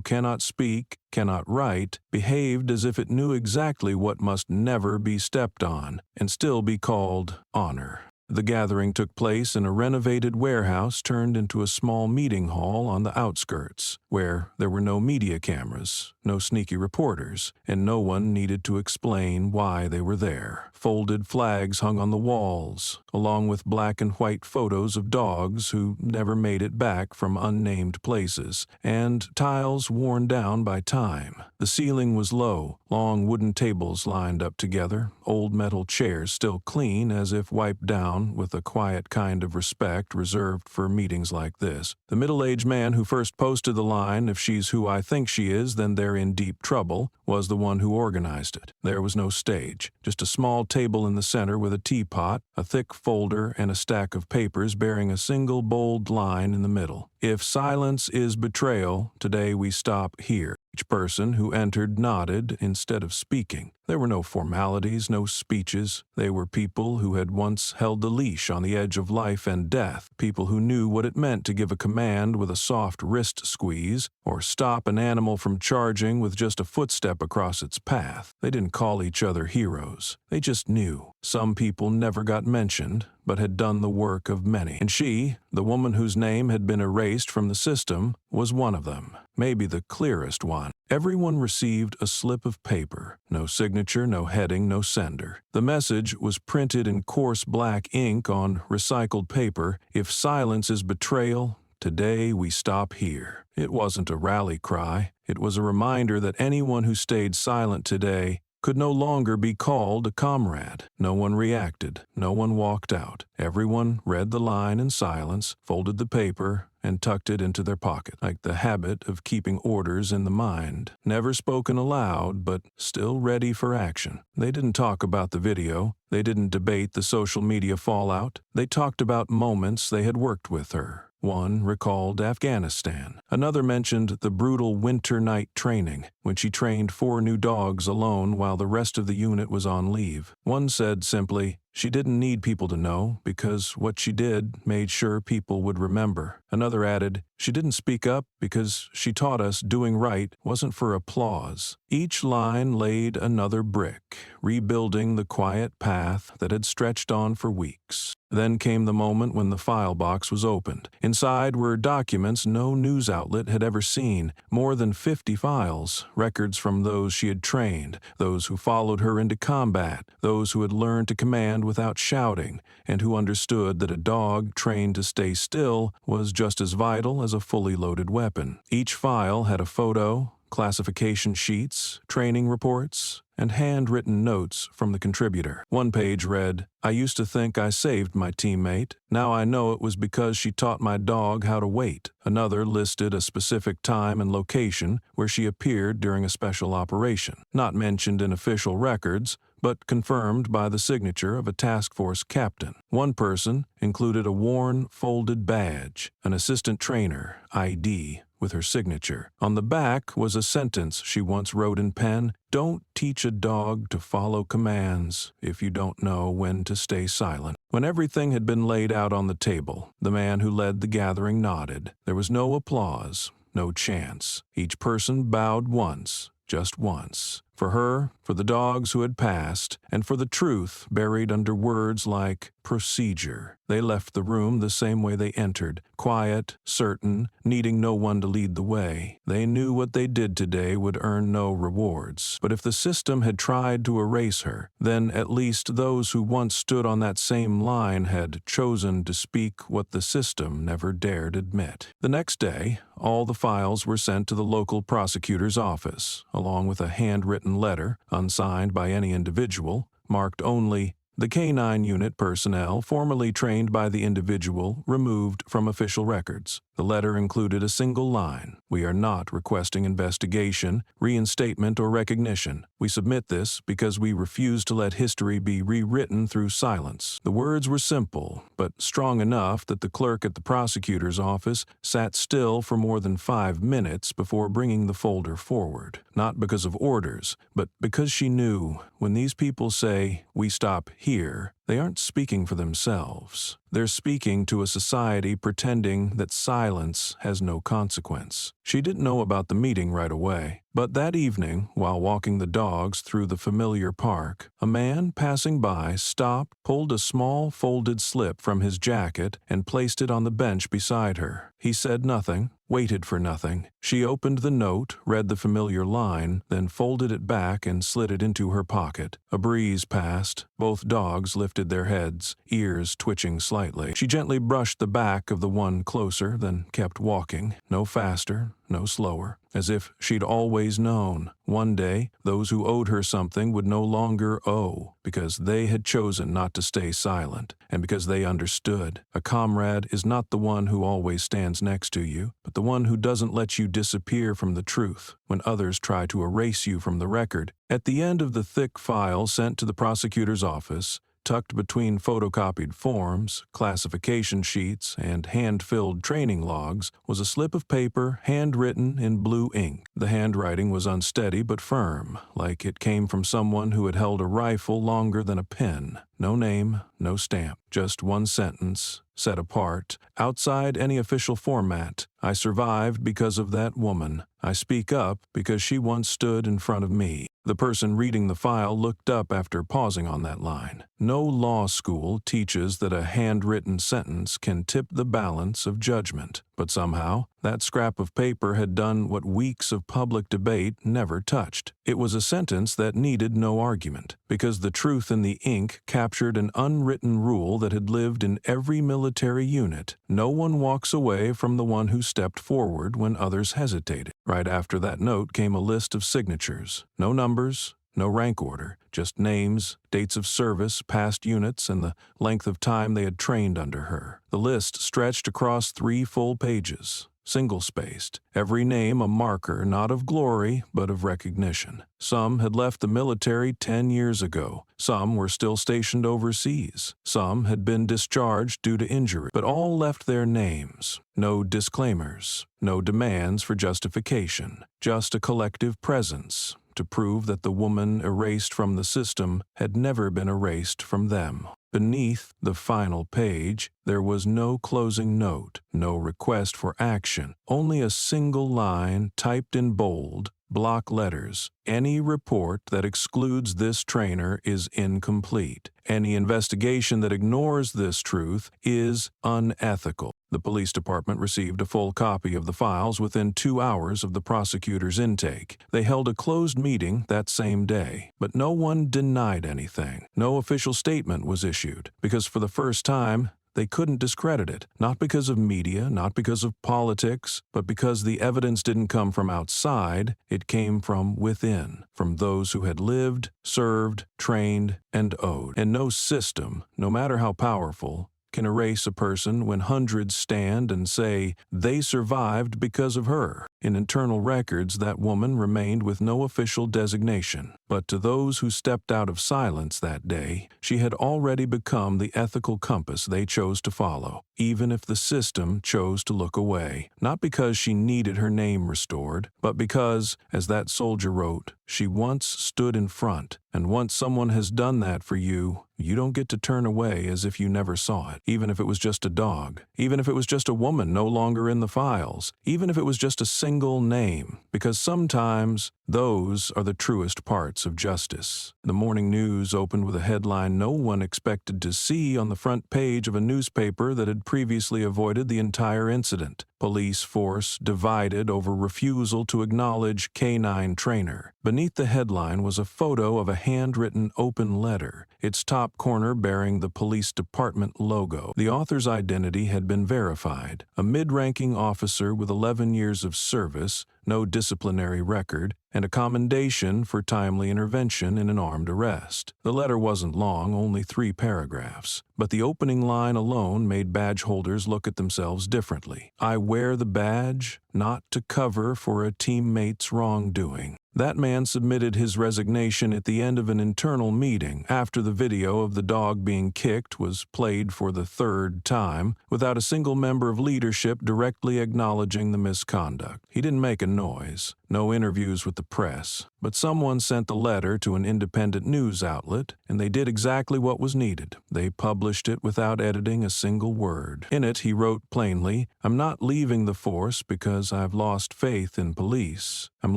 S1: cannot speak, cannot write, behaved as if it knew exactly what must never be stepped on, and still be called honor. The gathering took place in a renovated warehouse turned into a small meeting hall on the outskirts, where there were no media cameras, no sneaky reporters, and no one needed to explain why they were there. Folded flags hung on the walls, along with black and white photos of dogs who never made it back from unnamed places, and tiles worn down by time. The ceiling was low, long wooden tables lined up together, old metal chairs still clean as if wiped down with a quiet kind of respect reserved for meetings like this. The middle-aged man who first posted the line, "If she's who I think she is, then they're in deep trouble," was the one who organized it. There was no stage, just a small table in the center with a teapot, a thick folder, and a stack of papers bearing a single bold line in the middle. "If silence is betrayal, today we stop here." Each person who entered nodded instead of speaking. There were no formalities, no speeches. They were people who had once held the leash on the edge of life and death, people who knew what it meant to give a command with a soft wrist squeeze, or stop an animal from charging with just a footstep across its path. They didn't call each other heroes. They just knew. Some people never got mentioned, but had done the work of many. And she, the woman whose name had been erased from the system, was one of them, maybe the clearest one. Everyone received a slip of paper. No signature, no heading, no sender. The message was printed in coarse black ink on recycled paper. If silence is betrayal, today we stop here. It wasn't a rally cry. It was a reminder that anyone who stayed silent today could no longer be called a comrade. No one reacted. No one walked out. Everyone read the line in silence, folded the paper, and tucked it into their pocket, like the habit of keeping orders in the mind. Never spoken aloud, but still ready for action. They didn't talk about the video. They didn't debate the social media fallout. They talked about moments they had worked with her. One recalled Afghanistan. Another mentioned the brutal winter night training, when she trained 4 new dogs alone while the rest of the unit was on leave. One said simply, she didn't need people to know because what she did made sure people would remember. Another added, she didn't speak up because she taught us doing right wasn't for applause. Each line laid another brick, rebuilding the quiet path that had stretched on for weeks. Then came the moment when the file box was opened. Inside were documents no news outlet had ever seen, more than 50 files, records from those she had trained, those who followed her into combat, those who had learned to command without shouting, and who understood that a dog trained to stay still was just as vital as a fully loaded weapon. Each file had a photo, classification sheets, training reports, and handwritten notes from the contributor. One page read, I used to think I saved my teammate. Now I know it was because she taught my dog how to wait. Another listed a specific time and location where she appeared during a special operation, not mentioned in official records, but confirmed by the signature of a task force captain. One person included a worn, folded badge, an assistant trainer, ID, with her signature. On the back was a sentence she once wrote in pen, don't teach a dog to follow commands if you don't know when to stay silent. When everything had been laid out on the table, the man who led the gathering nodded. There was no applause, no chants. Each person bowed once, just once. For her, for the dogs who had passed, and for the truth buried under words like procedure. They left the room the same way they entered, quiet, certain, needing no one to lead the way. They knew what they did today would earn no rewards. But if the system had tried to erase her, then at least those who once stood on that same line had chosen to speak what the system never dared admit. The next day, all the files were sent to the local prosecutor's office, along with a handwritten letter, unsigned by any individual, marked only, the K-9 unit personnel formerly trained by the individual removed from official records. The letter included a single line, we are not requesting investigation, reinstatement, or recognition. We submit this because we refuse to let history be rewritten through silence. The words were simple, but strong enough that the clerk at the prosecutor's office sat still for more than 5 minutes before bringing the folder forward. Not because of orders, but because she knew, when these people say, we stop here, they aren't speaking for themselves. They're speaking to a society pretending that silence has no consequence. She didn't know about the meeting right away, but that evening, while walking the dogs through the familiar park, a man passing by stopped, pulled a small folded slip from his jacket, and placed it on the bench beside her. He said nothing, waited for nothing. She opened the note, read the familiar line, then folded it back and slid it into her pocket. A breeze passed. Both dogs lifted their heads, ears twitching slightly. She gently brushed the back of the one closer, then kept walking, no faster, no slower, as if she'd always known. One day, those who owed her something would no longer owe, because they had chosen not to stay silent, and because they understood. A comrade is not the one who always stands next to you, but the one who doesn't let you disappear from the truth when others try to erase you from the record. At the end of the thick file sent to the prosecutor's office, tucked between photocopied forms, classification sheets, and hand-filled training logs, was a slip of paper handwritten in blue ink. The handwriting was unsteady but firm, like it came from someone who had held a rifle longer than a pen. No name, no stamp, just one sentence, set apart, outside any official format. I survived because of that woman. I speak up because she once stood in front of me. The person reading the file looked up after pausing on that line. No law school teaches that a handwritten sentence can tip the balance of judgment, but somehow that scrap of paper had done what weeks of public debate never touched. It was a sentence that needed no argument, because the truth in the ink captured an unwritten rule that had lived in every military unit. No one walks away from the one who stepped forward when others hesitated. Right after that note came a list of signatures. No numbers, no rank order, just names, dates of service, past units, and the length of time they had trained under her. The list stretched across 3 full pages, single-spaced, every name a marker not of glory but of recognition. Some had left the military 10 years ago. Some were still stationed overseas. Some had been discharged due to injury, but all left their names. No disclaimers, no demands for justification, just a collective presence to prove that the woman erased from the system had never been erased from them. Beneath the final page, there was no closing note, no request for action, only a single line typed in bold, block letters. Any report that excludes this trainer is incomplete. Any investigation that ignores this truth is unethical. The police department received a full copy of the files within 2 hours of the prosecutor's intake. They held a closed meeting that same day, but no one denied anything. No official statement was issued, because for the first time, they couldn't discredit it, not because of media, not because of politics, but because the evidence didn't come from outside, it came from within, from those who had lived, served, trained, and owed. And no system, no matter how powerful, can erase a person when hundreds stand and say they survived because of her. In internal records, that woman remained with no official designation. But to those who stepped out of silence that day, she had already become the ethical compass they chose to follow, even if the system chose to look away. Not because she needed her name restored, but because, as that soldier wrote, she once stood in front. And once someone has done that for you, you don't get to turn away as if you never saw it, even if it was just a dog, even if it was just a woman no longer in the files, even if it was just a single name, because sometimes those are the truest parts of justice. The morning news opened with a headline no one expected to see on the front page of a newspaper that had previously avoided the entire incident. Police force divided over refusal to acknowledge K-9 trainer. Beneath the headline was a photo of a handwritten open letter, its top corner bearing the police department logo. The author's identity had been verified. A mid-ranking officer with 11 years of service, no disciplinary record, and a commendation for timely intervention in an armed arrest. The letter wasn't long, only 3 paragraphs, but the opening line alone made badge holders look at themselves differently. I wear the badge not to cover for a teammate's wrongdoing. That man submitted his resignation at the end of an internal meeting after the video of the dog being kicked was played for the 3rd time without a single member of leadership directly acknowledging the misconduct. He didn't make a noise, no interviews with the press, but someone sent the letter to an independent news outlet, and they did exactly what was needed. They published it without editing a single word. In it, he wrote plainly, "I'm not leaving the force because I've lost faith in police. I'm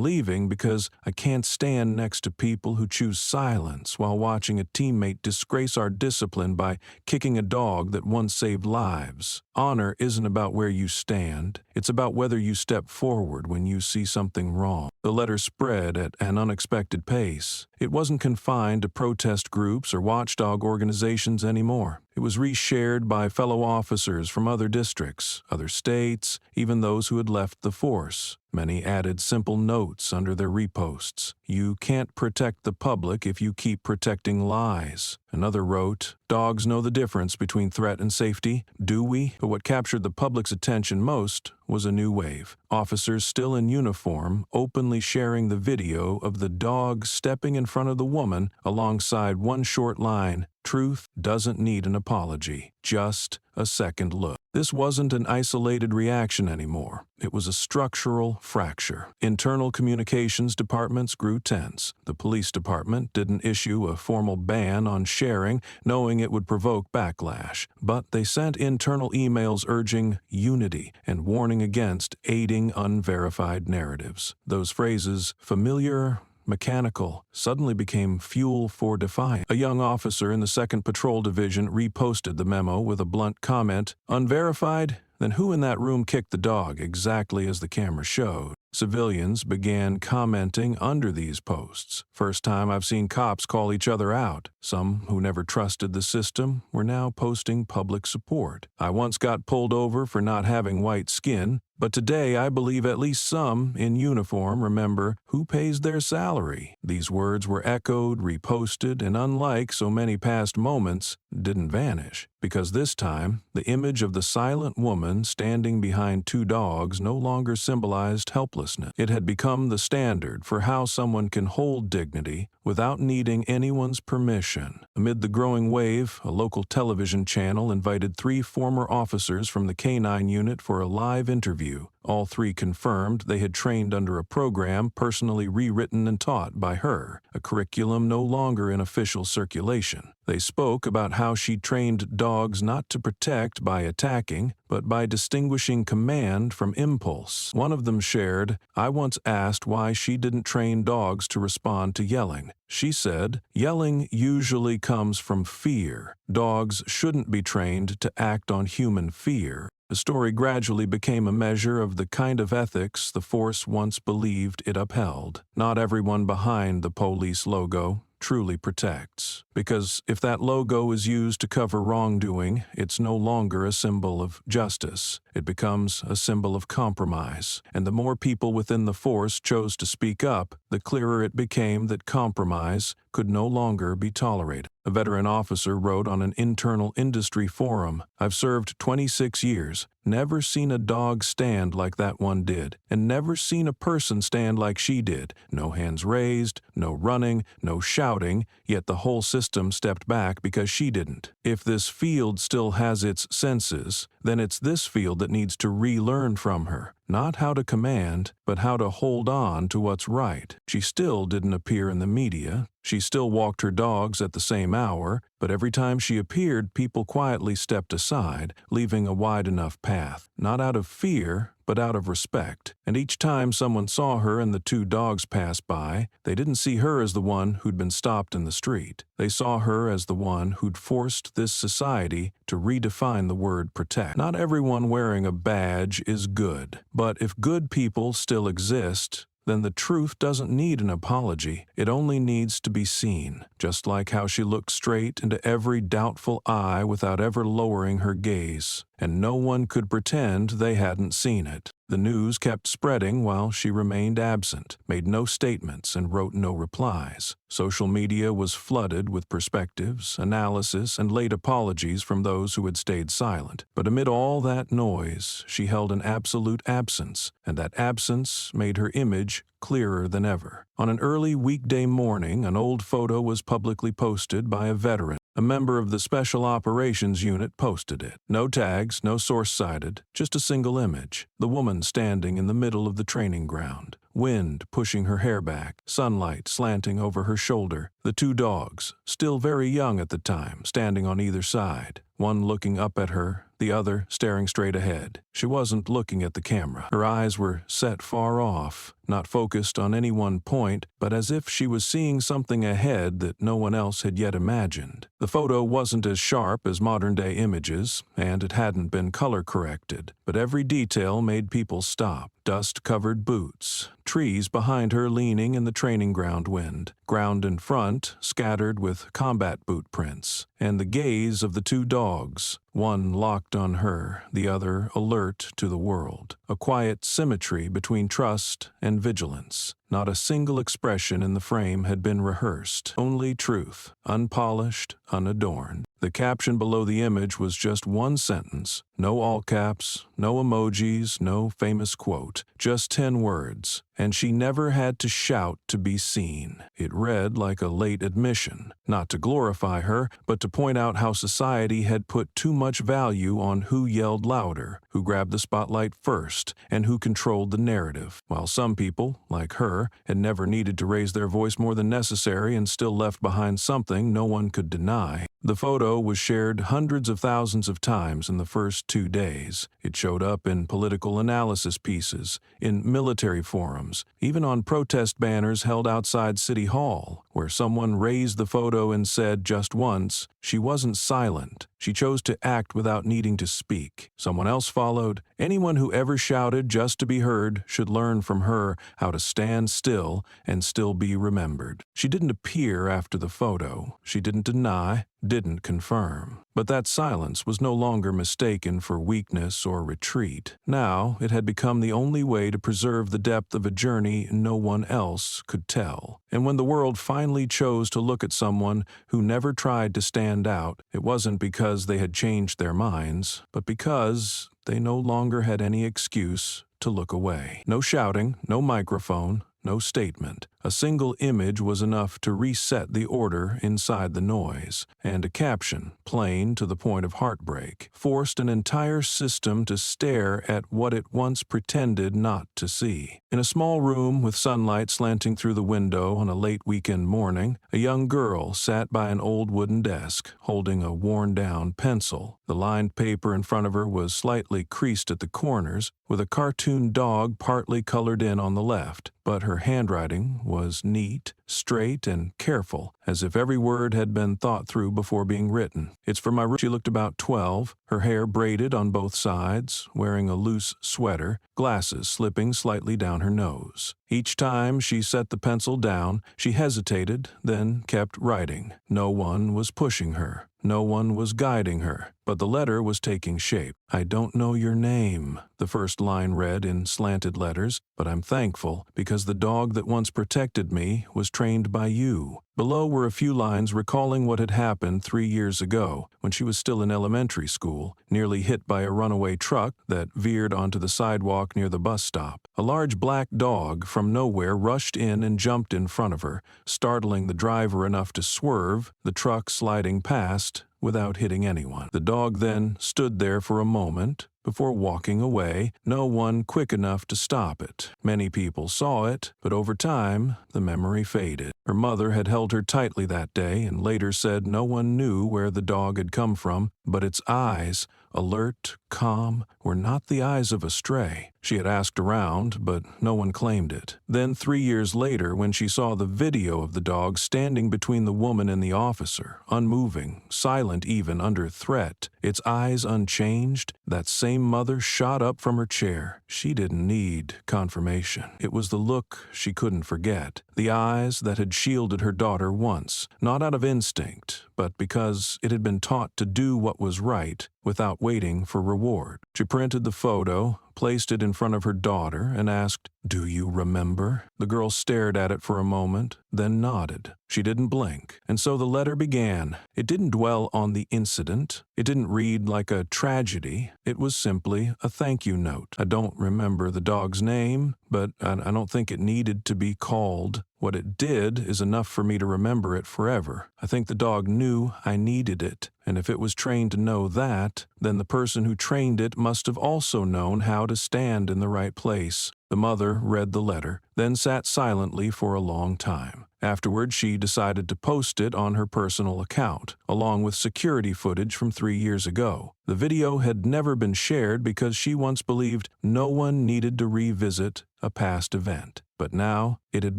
S1: leaving because I can't stand next to people who choose silence while watching a teammate disgrace our discipline by kicking a dog that once saved lives. Honor isn't about where you stand. It's about whether you step forward when you see something wrong." The letter spread at an unexpected pace. It wasn't confined to protest groups or watchdog organizations anymore. It was reshared by fellow officers from other districts, other states, even those who had left the force. Many added simple notes under their reposts. You can't protect the public if you keep protecting lies. Another wrote, dogs know the difference between threat and safety, do we? But what captured the public's attention most was a new wave. Officers still in uniform, openly sharing the video of the dog stepping in front of the woman alongside one short line, "Truth doesn't need an apology, just a second look." This wasn't an isolated reaction anymore. It was a structural fracture. Internal communications departments grew tense. The police department didn't issue a formal ban on sharing, knowing it would provoke backlash, but they sent internal emails urging unity and warning against aiding unverified narratives. Those phrases, familiar, mechanical, suddenly became fuel for defiance. A young officer in the 2nd Patrol Division reposted the memo with a blunt comment, "Unverified? Then who in that room kicked the dog?" exactly as the camera showed. Civilians began commenting under these posts. "First time I've seen cops call each other out." Some who never trusted the system were now posting public support. "I once got pulled over for not having white skin, but today I believe at least some in uniform remember who pays their salary." These words were echoed, reposted, and unlike so many past moments, didn't vanish. Because this time, the image of the silent woman standing behind 2 dogs no longer symbolized helplessness. It had become the standard for how someone can hold dignity without needing anyone's permission. Amid the growing wave, a local television channel invited 3 former officers from the K-9 unit for a live interview. All 3 confirmed they had trained under a program personally rewritten and taught by her, a curriculum no longer in official circulation. They spoke about how she trained dogs not to protect by attacking, but by distinguishing command from impulse. One of them shared, "I once asked why she didn't train dogs to respond to yelling. She said, yelling usually comes from fear. Dogs shouldn't be trained to act on human fear." The story gradually became a measure of the kind of ethics the force once believed it upheld. Not everyone behind the police logo truly protects. Because if that logo is used to cover wrongdoing, it's no longer a symbol of justice. It becomes a symbol of compromise. And the more people within the force chose to speak up, the clearer it became that compromise could no longer be tolerated. A veteran officer wrote on an internal industry forum, "I've served 26 years, never seen a dog stand like that one did, and never seen a person stand like she did. No hands raised, no running, no shouting, yet the whole system stepped back because she didn't." If this field still has its senses, then it's this field that needs to relearn from her. Not how to command, but how to hold on to what's right. She still didn't appear in the media. She still walked her dogs at the same hour, but every time she appeared, people quietly stepped aside, leaving a wide enough path. Not out of fear, but out of respect. And each time someone saw her and the 2 dogs pass by, they didn't see her as the one who'd been stopped in the street. They saw her as the one who'd forced this society to redefine the word protect. Not everyone wearing a badge is good, but if good people still exist, then the truth doesn't need an apology. It only needs to be seen, just like how she looked straight into every doubtful eye without ever lowering her gaze, and no one could pretend they hadn't seen it. The news kept spreading while she remained absent, made no statements, and wrote no replies. Social media was flooded with perspectives, analysis, and late apologies from those who had stayed silent. But amid all that noise, she held an absolute absence, and that absence made her image clearer than ever. On an early weekday morning, an old photo was publicly posted by a veteran. A member of the Special Operations Unit posted it. No tags, no source cited, just a single image. The woman standing in the middle of the training ground. Wind pushing her hair back, sunlight slanting over her shoulder. The 2 dogs, still very young at the time, standing on either side. One looking up at her, the other staring straight ahead. She wasn't looking at the camera. Her eyes were set far off, not focused on any one point, but as if she was seeing something ahead that no one else had yet imagined. The photo wasn't as sharp as modern-day images, and it hadn't been color-corrected, but every detail made people stop. Dust-covered boots, trees behind her leaning in the training ground wind, ground in front scattered with combat boot prints, and the gaze of the 2 dogs, one locked on her, the other alert to the world. A quiet symmetry between trust and vigilance. Not a single expression in the frame had been rehearsed, only truth, unpolished, unadorned. The caption below the image was just one sentence, no all caps, no emojis, no famous quote, just 10 words, and she never had to shout to be seen. It read like a late admission, not to glorify her, but to point out how society had put too much value on who yelled louder, who grabbed the spotlight first, and who controlled the narrative, while some people, like her, had never needed to raise their voice more than necessary and still left behind something no one could deny. The photo was shared hundreds of thousands of times in the first 2 days. It showed up in political analysis pieces, in military forums, even on protest banners held outside City Hall, where someone raised the photo and said just once, "She wasn't silent. She chose to act without needing to speak." Someone else followed, "Anyone who ever shouted just to be heard should learn from her how to stand still and still be remembered." She didn't appear after the photo. She didn't deny, didn't confirm. But that silence was no longer mistaken for weakness or retreat. Now it had become the only way to preserve the depth of a journey no one else could tell. And when the world finally chose to look at someone who never tried to stand out, it wasn't because they had changed their minds, but because they no longer had any excuse to look away. No shouting, no microphone, no statement. A single image was enough to reset the order inside the noise, and a caption, plain to the point of heartbreak, forced an entire system to stare at what it once pretended not to see. In a small room with sunlight slanting through the window on a late weekend morning, a young girl sat by an old wooden desk, holding a worn-down pencil. The lined paper in front of her was slightly creased at the corners, with a cartoon dog partly colored in on the left, but her handwriting was neat, straight, and careful, as if every word had been thought through before being written. "It's for my room." She looked about 12, her hair braided on both sides, wearing a loose sweater, glasses slipping slightly down her nose. Each time she set the pencil down, she hesitated, then kept writing. No one was pushing her. No one was guiding her, but the letter was taking shape. "I don't know your name," the first line read in slanted letters, "but I'm thankful because the dog that once protected me was trained by you." Below were a few lines recalling what had happened 3 years ago, when she was still in elementary school, nearly hit by a runaway truck that veered onto the sidewalk near the bus stop. A large black dog from nowhere rushed in and jumped in front of her, startling the driver enough to swerve, the truck sliding past without hitting anyone. The dog then stood there for a moment before walking away, no one quick enough to stop it. Many people saw it, but over time, the memory faded. Her mother had held her tightly that day and later said no one knew where the dog had come from, but its eyes, alert, calm, were not the eyes of a stray. She had asked around, but no one claimed it. Then 3 years later, when she saw the video of the dog standing between the woman and the officer, unmoving, silent even under threat, its eyes unchanged, that same mother shot up from her chair. She didn't need confirmation. It was the look she couldn't forget, the eyes that had shielded her daughter once, not out of instinct, but because it had been taught to do what was right without waiting for reward. She printed the photo, placed it in front of her daughter, and asked, "Do you remember?" The girl stared at it for a moment, then nodded. She didn't blink, and so the letter began. It didn't dwell on the incident. It didn't read like a tragedy. It was simply a thank you note. "I don't remember the dog's name, but I don't think it needed to be called. What it did is enough for me to remember it forever. I think the dog knew I needed it, and if it was trained to know that, then the person who trained it must have also known how to stand in the right place." The mother read the letter, then sat silently for a long time. Afterward, she decided to post it on her personal account, along with security footage from 3 years ago. The video had never been shared because she once believed no one needed to revisit a past event. But now, it had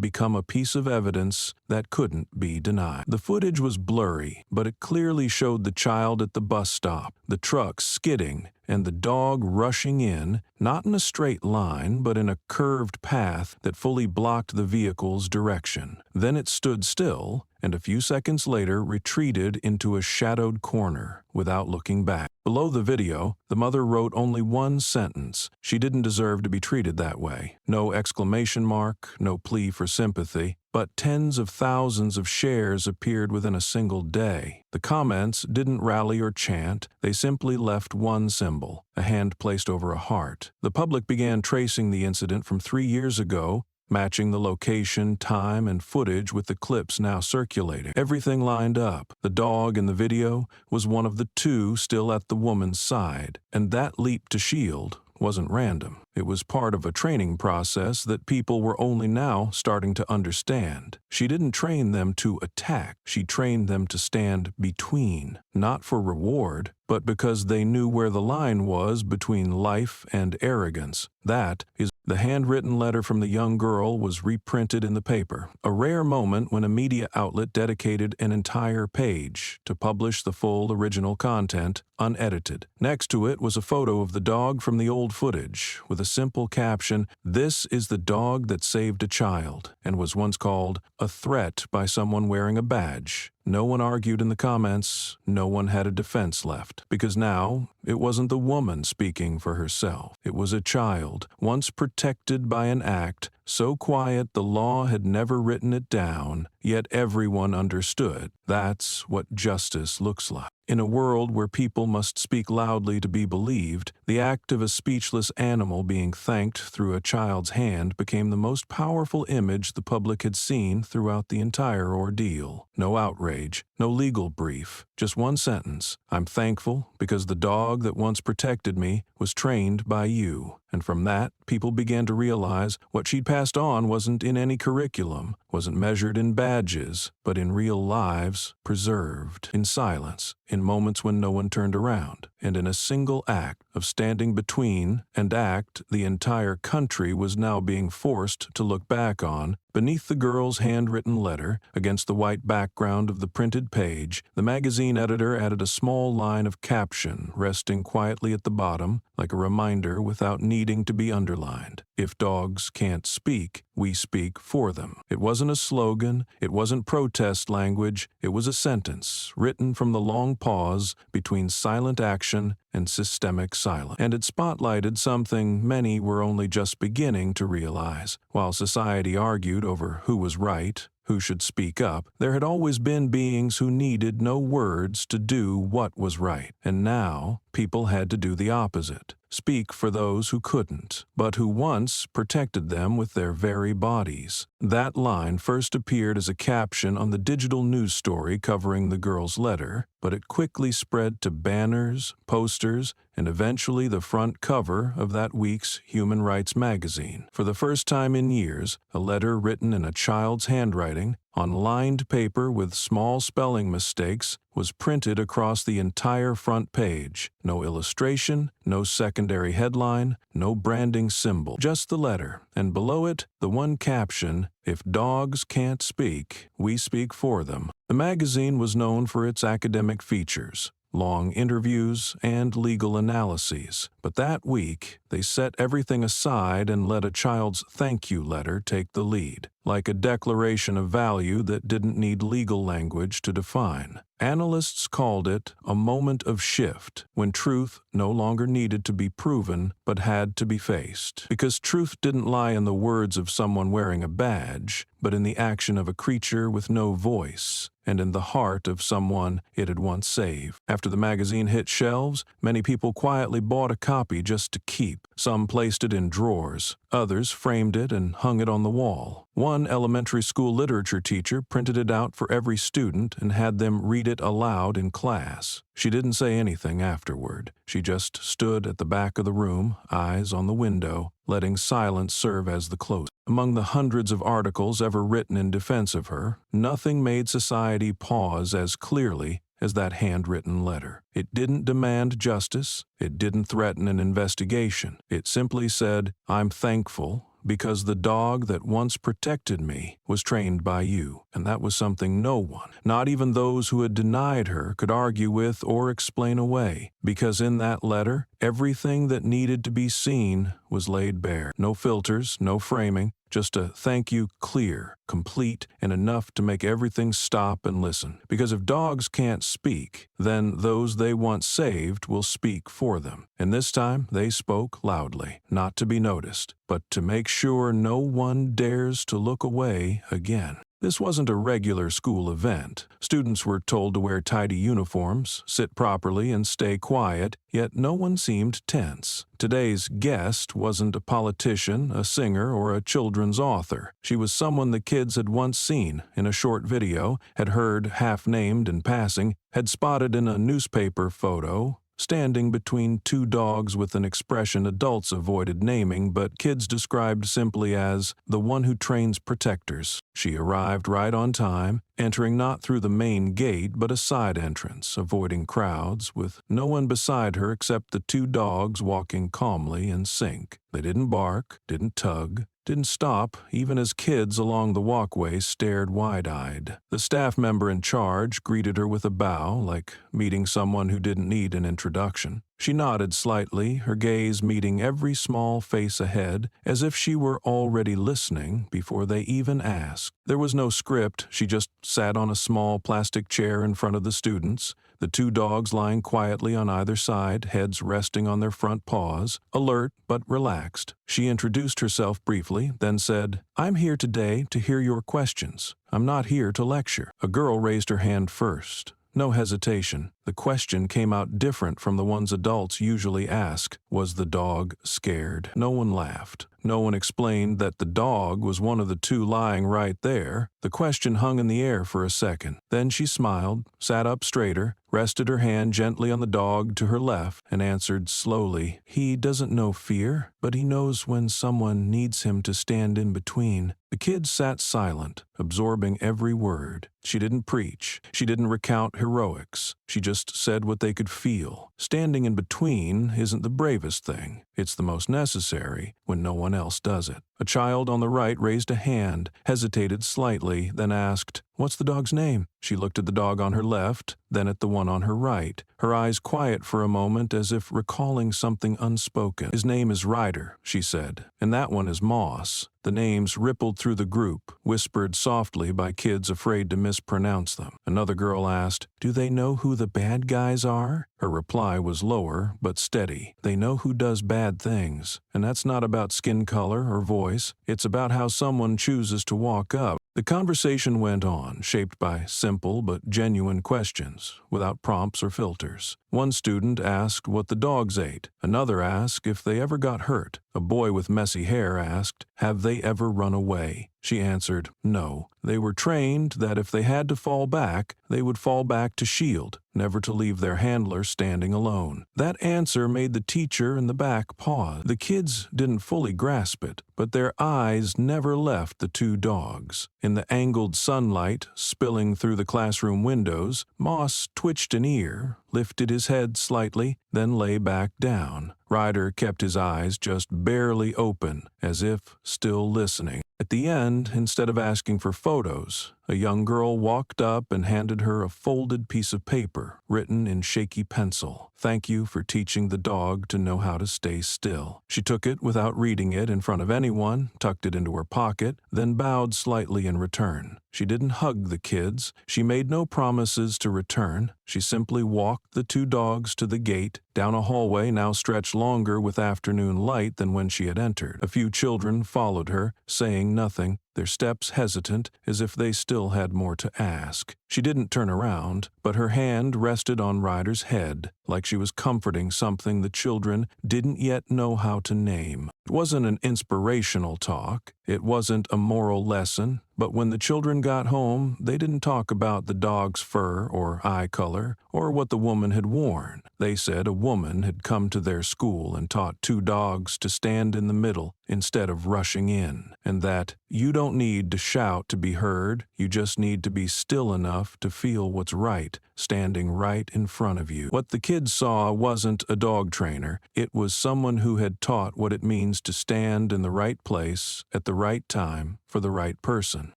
S1: become a piece of evidence that couldn't be denied. The footage was blurry, but it clearly showed the child at the bus stop, the truck skidding, and the dog rushing in, not in a straight line, but in a curved path that fully blocked the vehicle's direction. Then it stood still, and a few seconds later retreated into a shadowed corner without looking back. Below the video, the mother wrote only one sentence. She didn't deserve to be treated that way. No exclamation mark, no plea for sympathy, but tens of thousands of shares appeared within a single day. The comments didn't rally or chant, they simply left one symbol, a hand placed over a heart. The public began tracing the incident from 3 years ago, matching the location, time, and footage with the clips now circulating. Everything lined up. The dog in the video was one of the two still at the woman's side, and that leap to shield wasn't random. It was part of a training process that people were only now starting to understand. She didn't train them to attack. She trained them to stand between, not for reward, but because they knew where the line was between life and arrogance. That is, the handwritten letter from the young girl was reprinted in the paper, a rare moment when a media outlet dedicated an entire page to publish the full original content, unedited. Next to it was a photo of the dog from the old footage, with a simple caption, "This is the dog that saved a child," and was once called a threat by someone wearing a badge. No one argued in the comments, no one had a defense left, because now it wasn't the woman speaking for herself. It was a child, once protected by an act so quiet the law had never written it down, yet everyone understood. That's what justice looks like. In a world where people must speak loudly to be believed, the act of a speechless animal being thanked through a child's hand became the most powerful image the public had seen throughout the entire ordeal. No outrage, no legal brief, just one sentence. "I'm thankful because the dog that once protected me was trained by you." And from that, people began to realize what she'd passed on wasn't in any curriculum, wasn't measured in badges, but in real lives preserved, in silence, in moments when no one turned around, and in a single act of standing between and act the entire country was now being forced to look back on. Beneath the girl's handwritten letter, against the white background of the printed page, the magazine editor added a small line of caption resting quietly at the bottom, like a reminder without needing to be underlined. "If dogs can't speak, we speak for them." It wasn't a slogan, it wasn't protest language, it was a sentence written from the long pause between silent action and systemic silence. And it spotlighted something many were only just beginning to realize. While society argued over who was right, who should speak up, there had always been beings who needed no words to do what was right. And now, people had to do the opposite. Speak for those who couldn't, but who once protected them with their very bodies. That line first appeared as a caption on the digital news story covering the girl's letter, but it quickly spread to banners, posters, and eventually the front cover of that week's Human Rights magazine. For the first time in years, a letter written in a child's handwriting, on lined paper with small spelling mistakes, was printed across the entire front page. No illustration, no secondary headline, no branding symbol, just the letter, and below it, the one caption, "If dogs can't speak, we speak for them." The magazine was known for its academic features, long interviews, and legal analyses. But that week, they set everything aside and let a child's thank you letter take the lead, like a declaration of value that didn't need legal language to define. Analysts called it a moment of shift, when truth no longer needed to be proven but had to be faced. Because truth didn't lie in the words of someone wearing a badge, but in the action of a creature with no voice, and in the heart of someone it had once saved. After the magazine hit shelves, many people quietly bought a copy just to keep. Some placed it in drawers. Others framed it and hung it on the wall. One elementary school literature teacher printed it out for every student and had them read it aloud in class. She didn't say anything afterward. She just stood at the back of the room, eyes on the window, letting silence serve as the close. Among the hundreds of articles ever written in defense of her, nothing made society pause as clearly as that handwritten letter. It didn't demand justice. It didn't threaten an investigation. It simply said, "I'm thankful because the dog that once protected me was trained by you, and that was something no one, not even those who had denied her, could argue with or explain away, because in that letter, everything that needed to be seen was laid bare. No filters, no framing, just a thank you, clear, complete, and enough to make everything stop and listen. Because if dogs can't speak, then those they once saved will speak for them. And this time they spoke loudly, not to be noticed, but to make sure no one dares to look away again. This wasn't a regular school event. Students were told to wear tidy uniforms, sit properly, and stay quiet, yet no one seemed tense. Today's guest wasn't a politician, a singer, or a children's author. She was someone the kids had once seen in a short video, had heard half-named in passing, had spotted in a newspaper photo, standing between two dogs with an expression adults avoided naming but kids described simply as the one who trains protectors. She arrived right on time, entering not through the main gate but a side entrance, avoiding crowds, with no one beside her except the two dogs walking calmly in sync. They didn't bark, didn't tug, didn't stop, even as kids along the walkway stared wide-eyed. The staff member in charge greeted her with a bow, like meeting someone who didn't need an introduction. She nodded slightly, her gaze meeting every small face ahead, as if she were already listening before they even asked. There was no script, she just sat on a small plastic chair in front of the students, the two dogs lying quietly on either side, heads resting on their front paws, alert but relaxed. She introduced herself briefly, then said, "I'm here today to hear your questions. I'm not here to lecture." A girl raised her hand first. No hesitation. The question came out different from the ones adults usually ask. Was the dog scared? No one laughed. No one explained that the dog was one of the two lying right there. The question hung in the air for a second. Then she smiled, sat up straighter, rested her hand gently on the dog to her left, and answered slowly, "He doesn't know fear, but he knows when someone needs him to stand in between." The kids sat silent, absorbing every word. She didn't preach. She didn't recount heroics. She just said what they could feel. Standing in between isn't the bravest thing. It's the most necessary when no one else does it. A child on the right raised a hand, hesitated slightly, then asked, "What's the dog's name?" She looked at the dog on her left, then at the one on her right, her eyes quiet for a moment as if recalling something unspoken. "His name is Ryder," she said, "and that one is Moss." The names rippled through the group, whispered softly by kids afraid to mispronounce them. Another girl asked, "Do they know who the bad guys are?" Her reply was lower but steady. "They know who does bad things, and that's not about skin color or voice. It's about how someone chooses to walk up." The conversation went on, shaped by simple but genuine questions, without prompts or filters. One student asked what the dogs ate. Another asked if they ever got hurt. A boy with messy hair asked, "Have they ever run away?" She answered, "No. They were trained that if they had to fall back, they would fall back to shield, never to leave their handler standing alone." That answer made the teacher in the back pause. The kids didn't fully grasp it, but their eyes never left the two dogs. In the angled sunlight spilling through the classroom windows, Moss twitched an ear, lifted his head slightly, then lay back down. Ryder kept his eyes just barely open, as if still listening. At the end, instead of asking for photos, a young girl walked up and handed her a folded piece of paper, written in shaky pencil. "Thank you for teaching the dog to know how to stay still." She took it without reading it in front of anyone, tucked it into her pocket, then bowed slightly in return. She didn't hug the kids. She made no promises to return. She simply walked the two dogs to the gate, down a hallway now stretched longer with afternoon light than when she had entered. A few children followed her, saying nothing, their steps hesitant, as if they still had more to ask. She didn't turn around, but her hand rested on Ryder's head, like she was comforting something the children didn't yet know how to name. It wasn't an inspirational talk. It wasn't a moral lesson. But when the children got home, they didn't talk about the dog's fur or eye color or what the woman had worn. They said a woman had come to their school and taught two dogs to stand in the middle instead of rushing in, and that you don't need to shout to be heard, you just need to be still enough enough to feel what's right, standing right in front of you. What the kids saw wasn't a dog trainer. It was someone who had taught what it means to stand in the right place at the right time for the right person.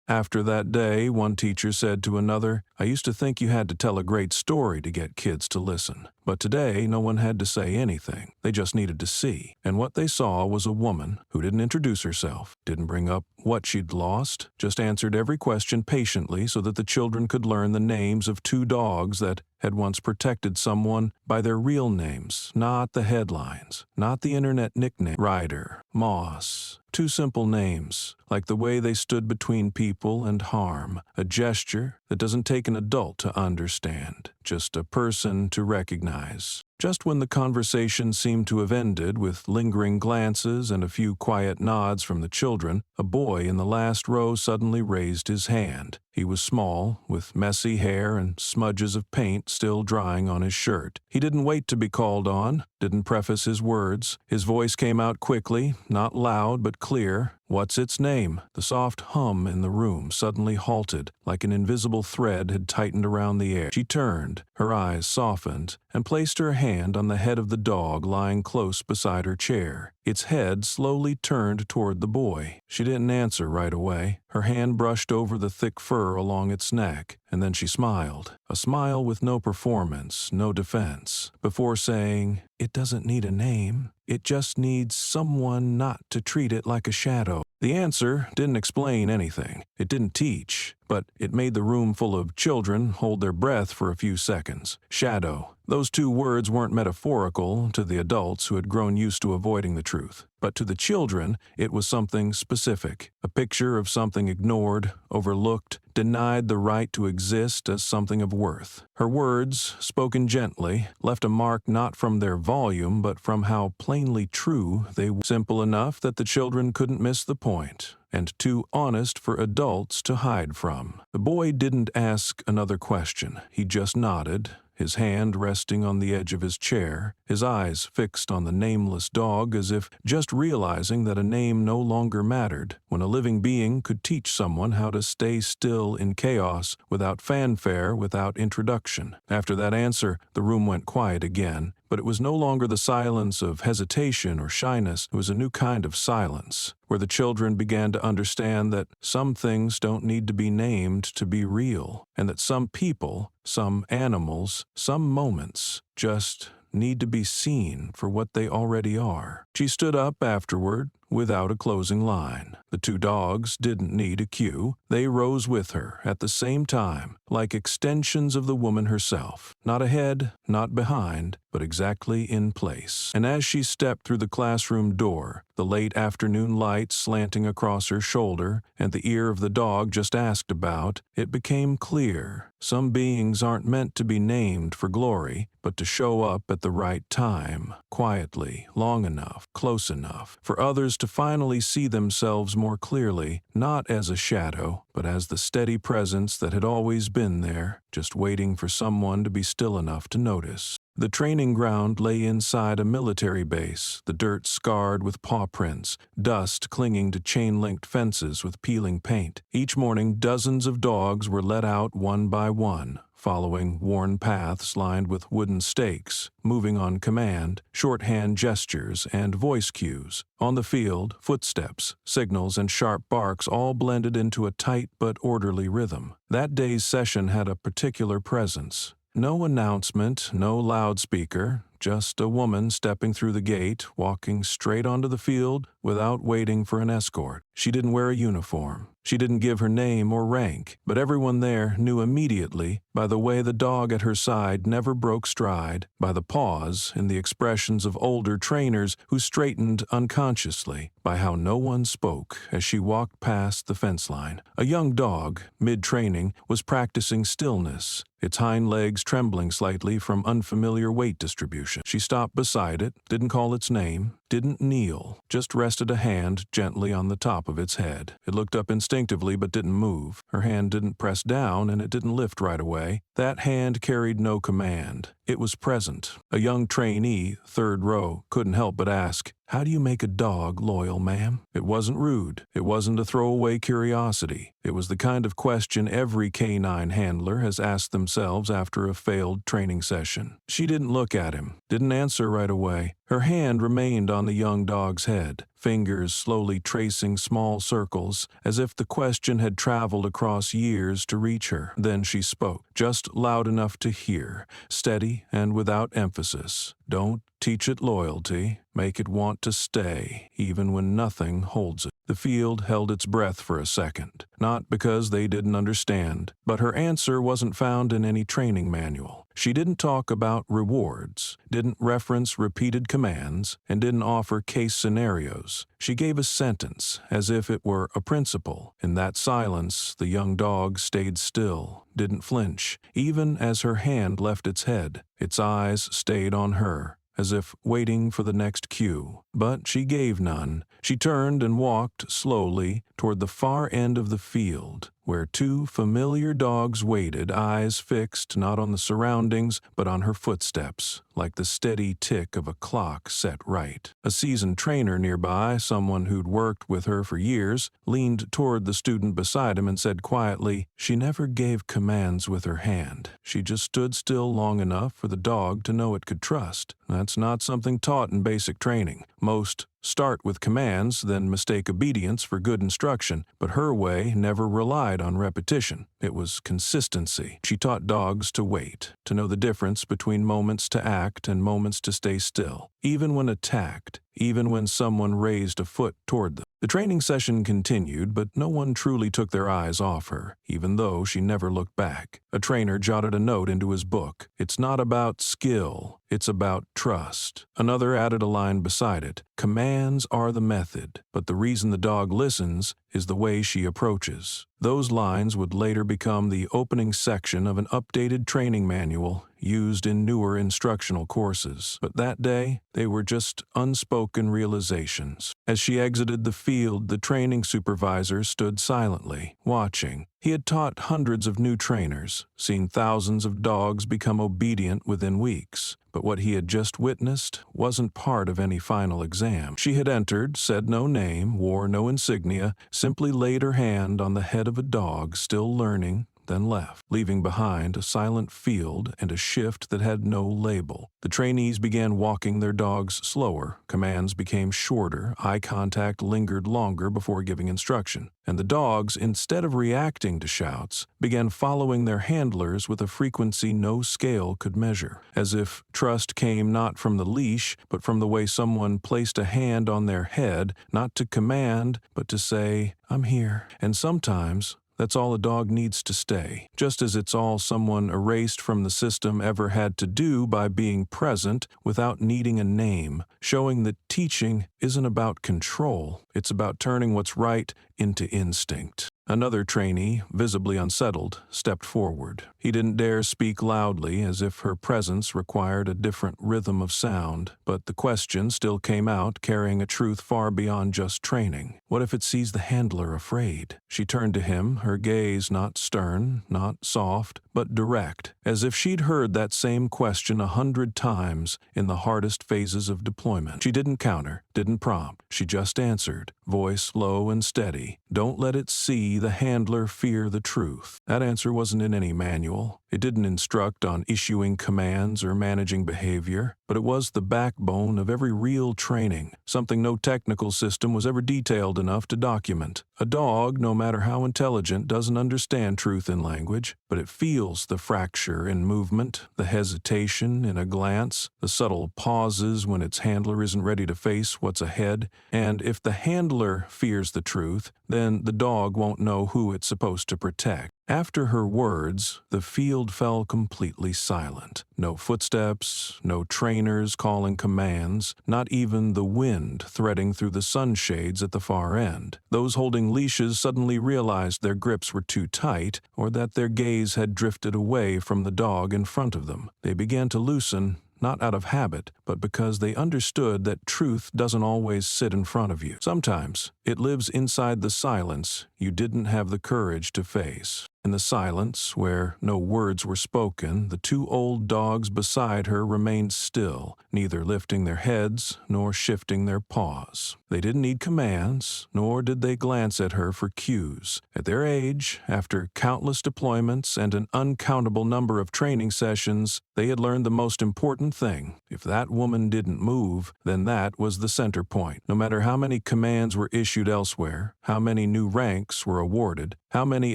S1: After that day, one teacher said to another, "I used to think you had to tell a great story to get kids to listen. But today, no one had to say anything. They just needed to see." And what they saw was a woman who didn't introduce herself, didn't bring up what she'd lost, just answered every question patiently so that the children could learn the names of two dogs that had once protected someone by their real names, not the headlines, not the internet nickname. Ryder, Moss. Two simple names, like the way they stood between people and harm, a gesture that doesn't take an adult to understand, just a person to recognize. Just when the conversation seemed to have ended with lingering glances and a few quiet nods from the children, a boy in the last row suddenly raised his hand. He was small, with messy hair and smudges of paint still drying on his shirt. He didn't wait to be called on, didn't preface his words. His voice came out quickly, not loud but clear. "What's its name?" The soft hum in the room suddenly halted, like an invisible thread had tightened around the air. She turned, her eyes softened, and placed her hand on the head of the dog lying close beside her chair. Its head slowly turned toward the boy. She didn't answer right away. Her hand brushed over the thick fur along its neck, and then she smiled. A smile with no performance, no defense. Before saying, "It doesn't need a name. It just needs someone not to treat it like a shadow." The answer didn't explain anything. It didn't teach, but it made the room full of children hold their breath for a few seconds. Shadow. Those two words weren't metaphorical to the adults who had grown used to avoiding the truth. But to the children, it was something specific, a picture of something ignored, overlooked, denied the right to exist as something of worth. Her words, spoken gently, left a mark not from their volume but from how plainly true they were. Simple enough that the children couldn't miss the point, and too honest for adults to hide from. The boy didn't ask another question. He just nodded, his hand resting on the edge of his chair, his eyes fixed on the nameless dog as if just realizing that a name no longer mattered when a living being could teach someone how to stay still in chaos, without fanfare, without introduction. After that answer, the room went quiet again, but it was no longer the silence of hesitation or shyness. It was a new kind of silence, where the children began to understand that some things don't need to be named to be real, and that some people, some animals, some moments just need to be seen for what they already are. She stood up afterward, without a closing line. The two dogs didn't need a cue. They rose with her at the same time, like extensions of the woman herself. Not ahead, not behind, but exactly in place. And as she stepped through the classroom door, the late afternoon light slanting across her shoulder and the ear of the dog just asked about, it became clear. Some beings aren't meant to be named for glory, but to show up at the right time, quietly, long enough, close enough, for others to finally see themselves more clearly, not as a shadow, but as the steady presence that had always been there, just waiting for someone to be still enough to notice. The training ground lay inside a military base, the dirt scarred with paw prints, dust clinging to chain-linked fences with peeling paint. Each morning, dozens of dogs were let out one by one, following worn paths lined with wooden stakes, moving on command, shorthand gestures, and voice cues. On the field, footsteps, signals, and sharp barks all blended into a tight but orderly rhythm. That day's session had a particular presence. No announcement, no loudspeaker, just a woman stepping through the gate, walking straight onto the field without waiting for an escort. She didn't wear a uniform. She didn't give her name or rank, but everyone there knew immediately, by the way the dog at her side never broke stride, by the pause in the expressions of older trainers who straightened unconsciously, by how no one spoke as she walked past the fence line. A young dog, mid-training, was practicing stillness, its hind legs trembling slightly from unfamiliar weight distribution. She stopped beside it, didn't call its name, didn't kneel, just rested a hand gently on the top of its head. It looked up instinctively but didn't move. Her hand didn't press down and it didn't lift right away. That hand carried no command. It was present. A young trainee, third row, couldn't help but ask, "How do you make a dog loyal, ma'am?" It wasn't rude. It wasn't a throwaway curiosity. It was the kind of question every canine handler has asked themselves after a failed training session. She didn't look at him, didn't answer right away. Her hand remained on the young dog's head, fingers slowly tracing small circles, as if the question had traveled across years to reach her. Then she spoke, just loud enough to hear, steady and without emphasis. "Don't teach it loyalty. Make it want to stay, even when nothing holds it." The field held its breath for a second, not because they didn't understand, but her answer wasn't found in any training manual. She didn't talk about rewards, didn't reference repeated commands, and didn't offer case scenarios. She gave a sentence, as if it were a principle. In that silence, the young dog stayed still, didn't flinch, even as her hand left its head. Its eyes stayed on her, as if waiting for the next cue. But she gave none. She turned and walked slowly toward the far end of the field, where two familiar dogs waited, eyes fixed not on the surroundings but on her footsteps, like the steady tick of a clock set right. A seasoned trainer nearby, someone who'd worked with her for years, leaned toward the student beside him and said quietly, "She never gave commands with her hand. She just stood still long enough for the dog to know it could trust. That's not something taught in basic training. Most start with commands, then mistake obedience for good instruction, but her way never relied on repetition. It was consistency. She taught dogs to wait, to know the difference between moments to act and moments to stay still, even when attacked, even when someone raised a foot toward them. The training session continued, but no one truly took their eyes off her, even though she never looked back. A trainer jotted a note into his book. "It's not about skill, it's about trust." Another added a line beside it. "Commands are the method, but the reason the dog listens is the way she approaches." Those lines would later become the opening section of an updated training manual used in newer instructional courses. But that day, they were just unspoken realizations. As she exited the field, the training supervisor stood silently, watching. He had taught hundreds of new trainers, seen thousands of dogs become obedient within weeks. But what he had just witnessed wasn't part of any final exam. She had entered, said no name, wore no insignia, simply laid her hand on the head of a dog still learning, then left, leaving behind a silent field and a shift that had no label. The trainees began walking their dogs slower, commands became shorter, eye contact lingered longer before giving instruction, and the dogs, instead of reacting to shouts, began following their handlers with a frequency no scale could measure, as if trust came not from the leash, but from the way someone placed a hand on their head, not to command, but to say, "I'm here." And sometimes that's all a dog needs to stay, just as it's all someone erased from the system ever had to do by being present without needing a name, showing that teaching isn't about control, it's about turning what's right into instinct. Another trainee, visibly unsettled, stepped forward. He didn't dare speak loudly, as if her presence required a different rhythm of sound, but the question still came out, carrying a truth far beyond just training. What if it sees the handler afraid? She turned to him, her gaze not stern, not soft, but direct, as if she'd heard that same question 100 times in the hardest phases of deployment. She didn't counter, didn't prompt, she just answered, voice low and steady. "Don't let it see the handler fear the truth." That answer wasn't in any manual. It didn't instruct on issuing commands or managing behavior, but it was the backbone of every real training, something no technical system was ever detailed enough to document. A dog, no matter how intelligent, doesn't understand truth in language, but it feels the fracture in movement, the hesitation in a glance, the subtle pauses when its handler isn't ready to face what's ahead, and if the handler fears the truth, then the dog won't know who it's supposed to protect. After her words, the field fell completely silent. No footsteps, no trainers calling commands, not even the wind threading through the sunshades at the far end. Those holding leashes suddenly realized their grips were too tight, or that their gaze had drifted away from the dog in front of them. They began to loosen, not out of habit, but because they understood that truth doesn't always sit in front of you. Sometimes it lives inside the silence you didn't have the courage to face. In the silence, where no words were spoken, the two old dogs beside her remained still, neither lifting their heads nor shifting their paws. They didn't need commands, nor did they glance at her for cues. At their age, after countless deployments and an uncountable number of training sessions, they had learned the most important thing. If that woman didn't move, then that was the center point. No matter how many commands were issued elsewhere, how many new ranks were awarded, how many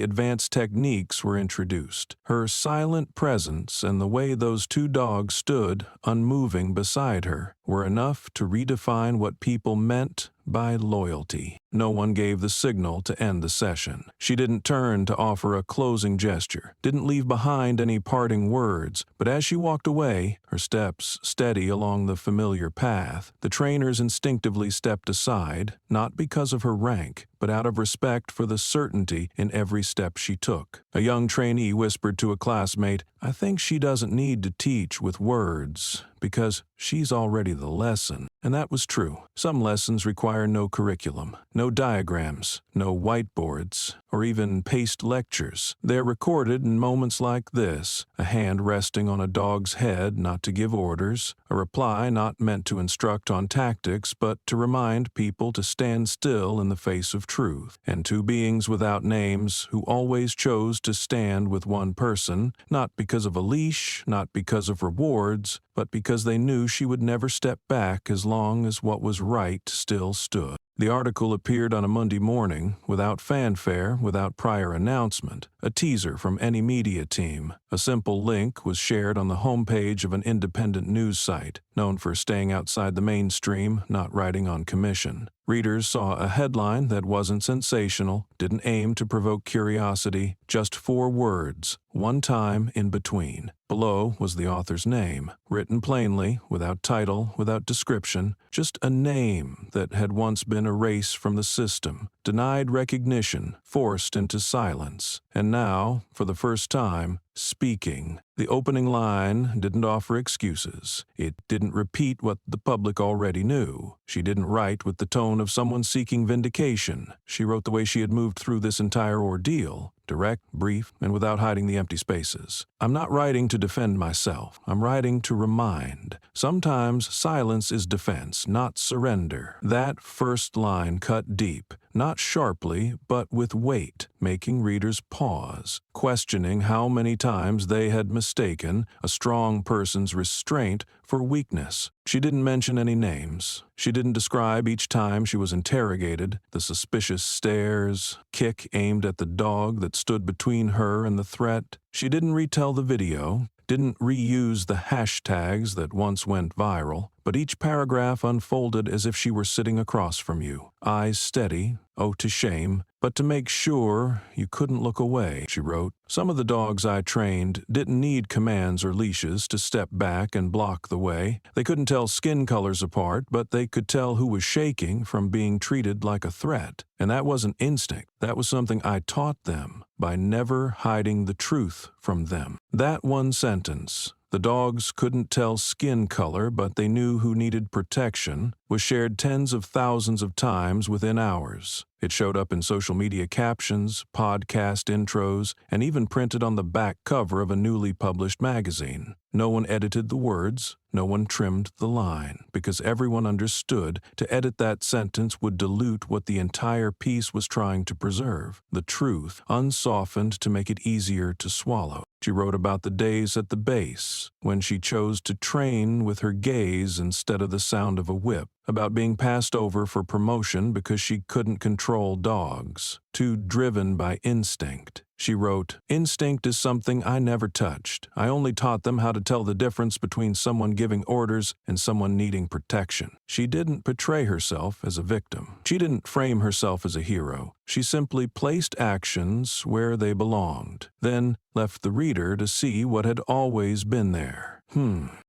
S1: advanced techniques were introduced, her silent presence and the way those two dogs stood, unmoving beside her, were enough to redefine what people meant by loyalty. No one gave the signal to end the session. She didn't turn to offer a closing gesture, didn't leave behind any parting words, but as she walked away, her steps steady along the familiar path, the trainers instinctively stepped aside, not because of her rank, but out of respect for the certainty in every step she took. A young trainee whispered to a classmate, "I think she doesn't need to teach with words, because she's already the lesson." And that was true. Some lessons require no curriculum, no diagrams, no whiteboards, or even paced lectures. They're recorded in moments like this, a hand resting on a dog's head not to give orders, a reply not meant to instruct on tactics but to remind people to stand still in the face of truth, and two beings without names who always chose to stand with one person, not because of a leash, not because of rewards, but because they knew she would never step back as long as what was right still stood. The article appeared on a Monday morning, without fanfare, without prior announcement, a teaser from any media team. A simple link was shared on the homepage of an independent news site, known for staying outside the mainstream, not writing on commission. Readers saw a headline that wasn't sensational, didn't aim to provoke curiosity, just 4 words, one time in between. Below was the author's name, written plainly, without title, without description, just a name that had once been erased from the system, denied recognition, forced into silence, and now, for the first time, speaking. The opening line didn't offer excuses. It didn't repeat what the public already knew. She didn't write with the tone of someone seeking vindication. She wrote the way she had moved through this entire ordeal, direct, brief, and without hiding the empty spaces. "I'm not writing to defend myself. I'm writing to remind. Sometimes silence is defense, not surrender." That first line cut deep, not sharply, but with weight, making readers pause, questioning how many times they had mistaken a strong person's restraint for weakness. She didn't mention any names. She didn't describe each time she was interrogated, the suspicious stares, kick aimed at the dog that stood between her and the threat. She didn't retell the video, didn't reuse the hashtags that once went viral, but each paragraph unfolded as if she were sitting across from you, eyes steady, oh to shame, but to make sure you couldn't look away, she wrote. "Some of the dogs I trained didn't need commands or leashes to step back and block the way. They couldn't tell skin colors apart, but they could tell who was shaking from being treated like a threat. And that wasn't instinct. That was something I taught them by never hiding the truth from them." That one sentence, "The dogs couldn't tell skin color, but they knew who needed protection," was shared tens of thousands of times within hours. It showed up in social media captions, podcast intros, and even printed on the back cover of a newly published magazine. No one edited the words, no one trimmed the line, because everyone understood to edit that sentence would dilute what the entire piece was trying to preserve, the truth, unsoftened to make it easier to swallow. She wrote about the days at the base, when she chose to train with her gaze instead of the sound of a whip, about being passed over for promotion because she couldn't control dogs, too driven by instinct. She wrote, "Instinct is something I never touched. I only taught them how to tell the difference between someone giving orders and someone needing protection." She didn't portray herself as a victim. She didn't frame herself as a hero. She simply placed actions where they belonged, then left the reader to see what had always been there.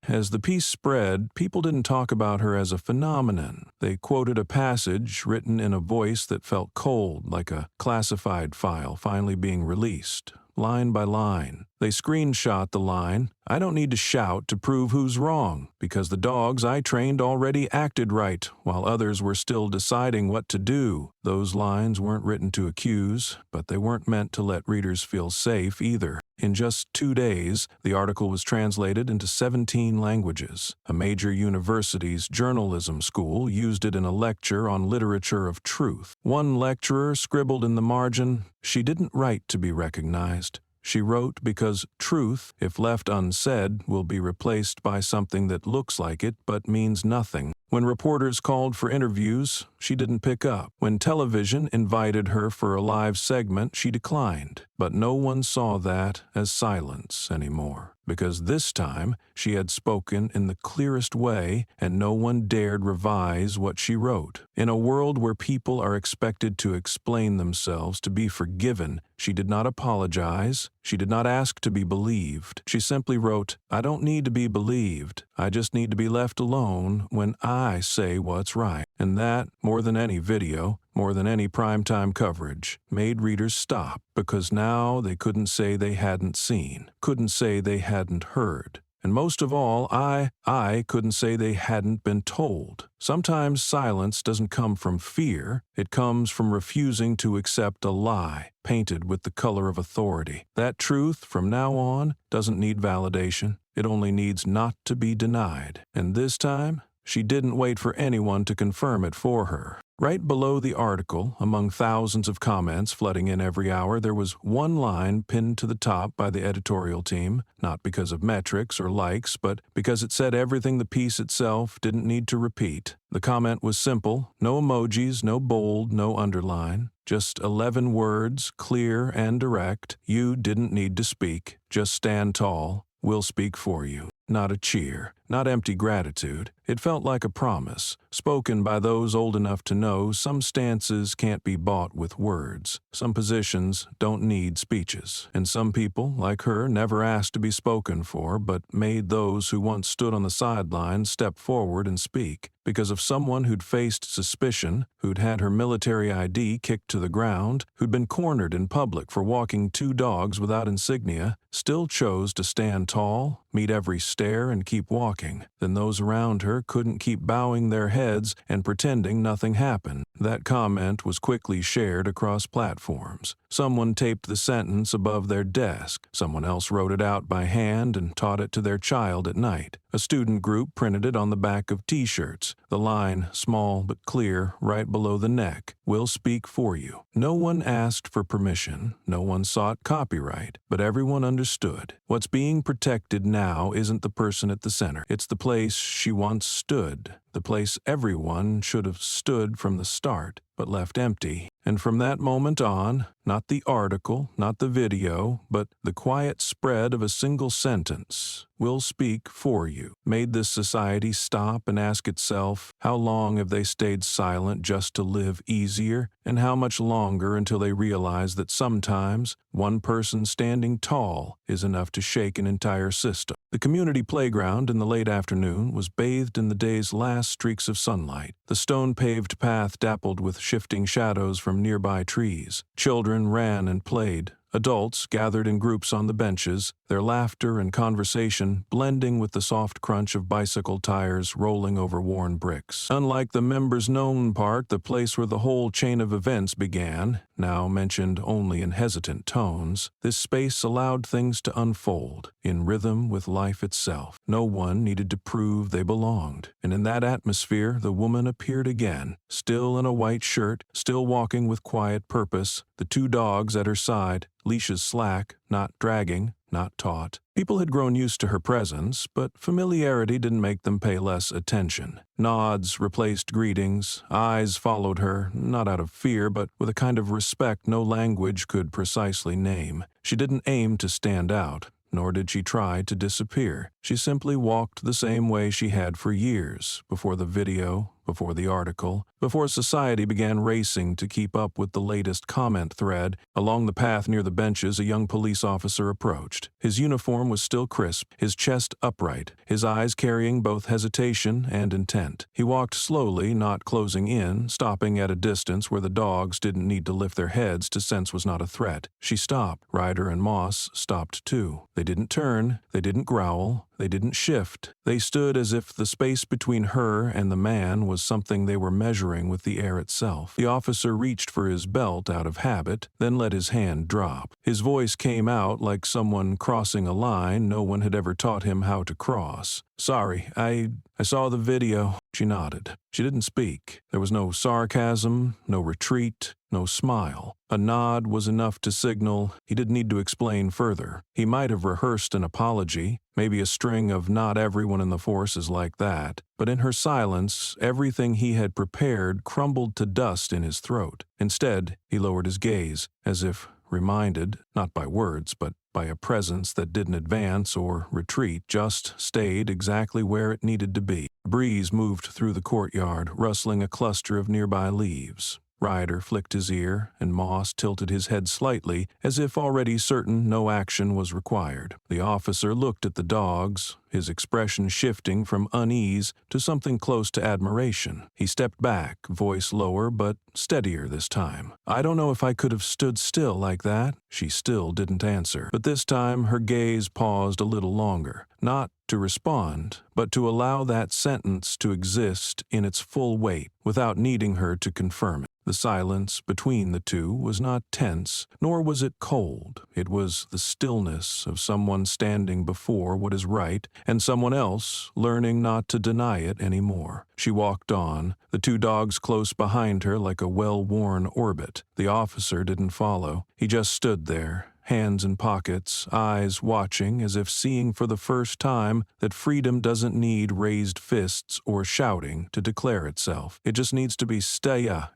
S1: As the piece spread, people didn't talk about her as a phenomenon. They quoted a passage written in a voice that felt cold, like a classified file finally being released. Line by line. They screenshot the line, "I don't need to shout to prove who's wrong, because the dogs I trained already acted right, while others were still deciding what to do." Those lines weren't written to accuse, but they weren't meant to let readers feel safe either. In just 2 days, the article was translated into 17 languages. A major university's journalism school used it in a lecture on literature of truth. One lecturer scribbled in the margin, "She didn't write to be recognized. She wrote because truth, if left unsaid, will be replaced by something that looks like it but means nothing." When reporters called for interviews, she didn't pick up. When television invited her for a live segment, she declined. But no one saw that as silence anymore, because this time she had spoken in the clearest way and no one dared revise what she wrote. In a world where people are expected to explain themselves to be forgiven, she did not apologize. She did not ask to be believed. She simply wrote, "I don't need to be believed. I just need to be left alone when I say what's right." And that, more than any video, more than any primetime coverage, made readers stop, because now they couldn't say they hadn't seen, couldn't say they hadn't heard. And most of all, I couldn't say they hadn't been told. Sometimes silence doesn't come from fear, it comes from refusing to accept a lie, painted with the color of authority. That truth, from now on, doesn't need validation, it only needs not to be denied. And this time, she didn't wait for anyone to confirm it for her. Right below the article, among thousands of comments flooding in every hour, there was one line pinned to the top by the editorial team, not because of metrics or likes, but because it said everything the piece itself didn't need to repeat. The comment was simple, no emojis, no bold, no underline, just 11 words, clear and direct. "You didn't need to speak, just stand tall. We'll speak for you." Not a cheer, not empty gratitude. It felt like a promise, spoken by those old enough to know some stances can't be bought with words. Some positions don't need speeches. And some people, like her, never asked to be spoken for, but made those who once stood on the sidelines step forward and speak. Because of someone who'd faced suspicion, who'd had her military ID kicked to the ground, who'd been cornered in public for walking 2 dogs without insignia, still chose to stand tall, meet every stare, and keep walking. Then those around her couldn't keep bowing their heads and pretending nothing happened. That comment was quickly shared across platforms. Someone taped the sentence above their desk. Someone else wrote it out by hand and taught it to their child at night. A student group printed it on the back of T-shirts. The line, small but clear, right below the neck, "We'll speak for you." No one asked for permission. No one sought copyright. But everyone understood. What's being protected now isn't the person at the center. It's the place she once stood. The place everyone should have stood from the start, but left empty. And from that moment on, not the article, not the video, but the quiet spread of a single sentence, "We'll speak for you," made this society stop and ask itself, how long have they stayed silent just to live easier, and how much longer until they realize that sometimes one person standing tall is enough to shake an entire system. The community playground in the late afternoon was bathed in the day's last streaks of sunlight. The stone-paved path dappled with shifting shadows from nearby trees. Children ran and played. Adults gathered in groups on the benches, their laughter and conversation blending with the soft crunch of bicycle tires rolling over worn bricks. Unlike the members' known part, the place where the whole chain of events began, now mentioned only in hesitant tones, this space allowed things to unfold, in rhythm with life itself. No one needed to prove they belonged. And in that atmosphere, the woman appeared again, still in a white shirt, still walking with quiet purpose, the 2 dogs at her side, leashes slack, not dragging, not taut. People had grown used to her presence, but familiarity didn't make them pay less attention. Nods replaced greetings, eyes followed her, not out of fear, but with a kind of respect no language could precisely name. She didn't aim to stand out, nor did she try to disappear. She simply walked the same way she had for years, before the video, before the article, before society began racing to keep up with the latest comment thread. Along the path near the benches, a young police officer approached. His uniform was still crisp, his chest upright, his eyes carrying both hesitation and intent. He walked slowly, not closing in, stopping at a distance where the dogs didn't need to lift their heads to sense was not a threat. She stopped. Ryder and Moss stopped too. They didn't turn, they didn't growl, they didn't shift. They stood as if the space between her and the man was something they were measuring with the air itself. The officer reached for his belt out of habit, then let his hand drop. His voice came out like someone crossing a line no one had ever taught him how to cross. "Sorry, I saw the video." She nodded. She didn't speak. There was no sarcasm, no retreat, no smile. A nod was enough to signal he didn't need to explain further. He might have rehearsed an apology, maybe a string of "not everyone in the force is like that," but in her silence, everything he had prepared crumbled to dust in his throat. Instead, he lowered his gaze, as if reminded, not by words, but by a presence that didn't advance or retreat, just stayed exactly where it needed to be. A breeze moved through the courtyard, rustling a cluster of nearby leaves. Ryder flicked his ear, and Moss tilted his head slightly, as if already certain no action was required. The officer looked at the dogs, his expression shifting from unease to something close to admiration. He stepped back, voice lower but steadier this time. "I don't know if I could have stood still like that." She still didn't answer, but this time her gaze paused a little longer, not to respond, but to allow that sentence to exist in its full weight without needing her to confirm it. The silence between the two was not tense, nor was it cold. It was the stillness of someone standing before what is right and someone else learning not to deny it anymore. She walked on, the two dogs close behind her like a well-worn orbit. The officer didn't follow. He just stood there, hands in pockets, eyes watching as if seeing for the first time that freedom doesn't need raised fists or shouting to declare itself. It just needs to be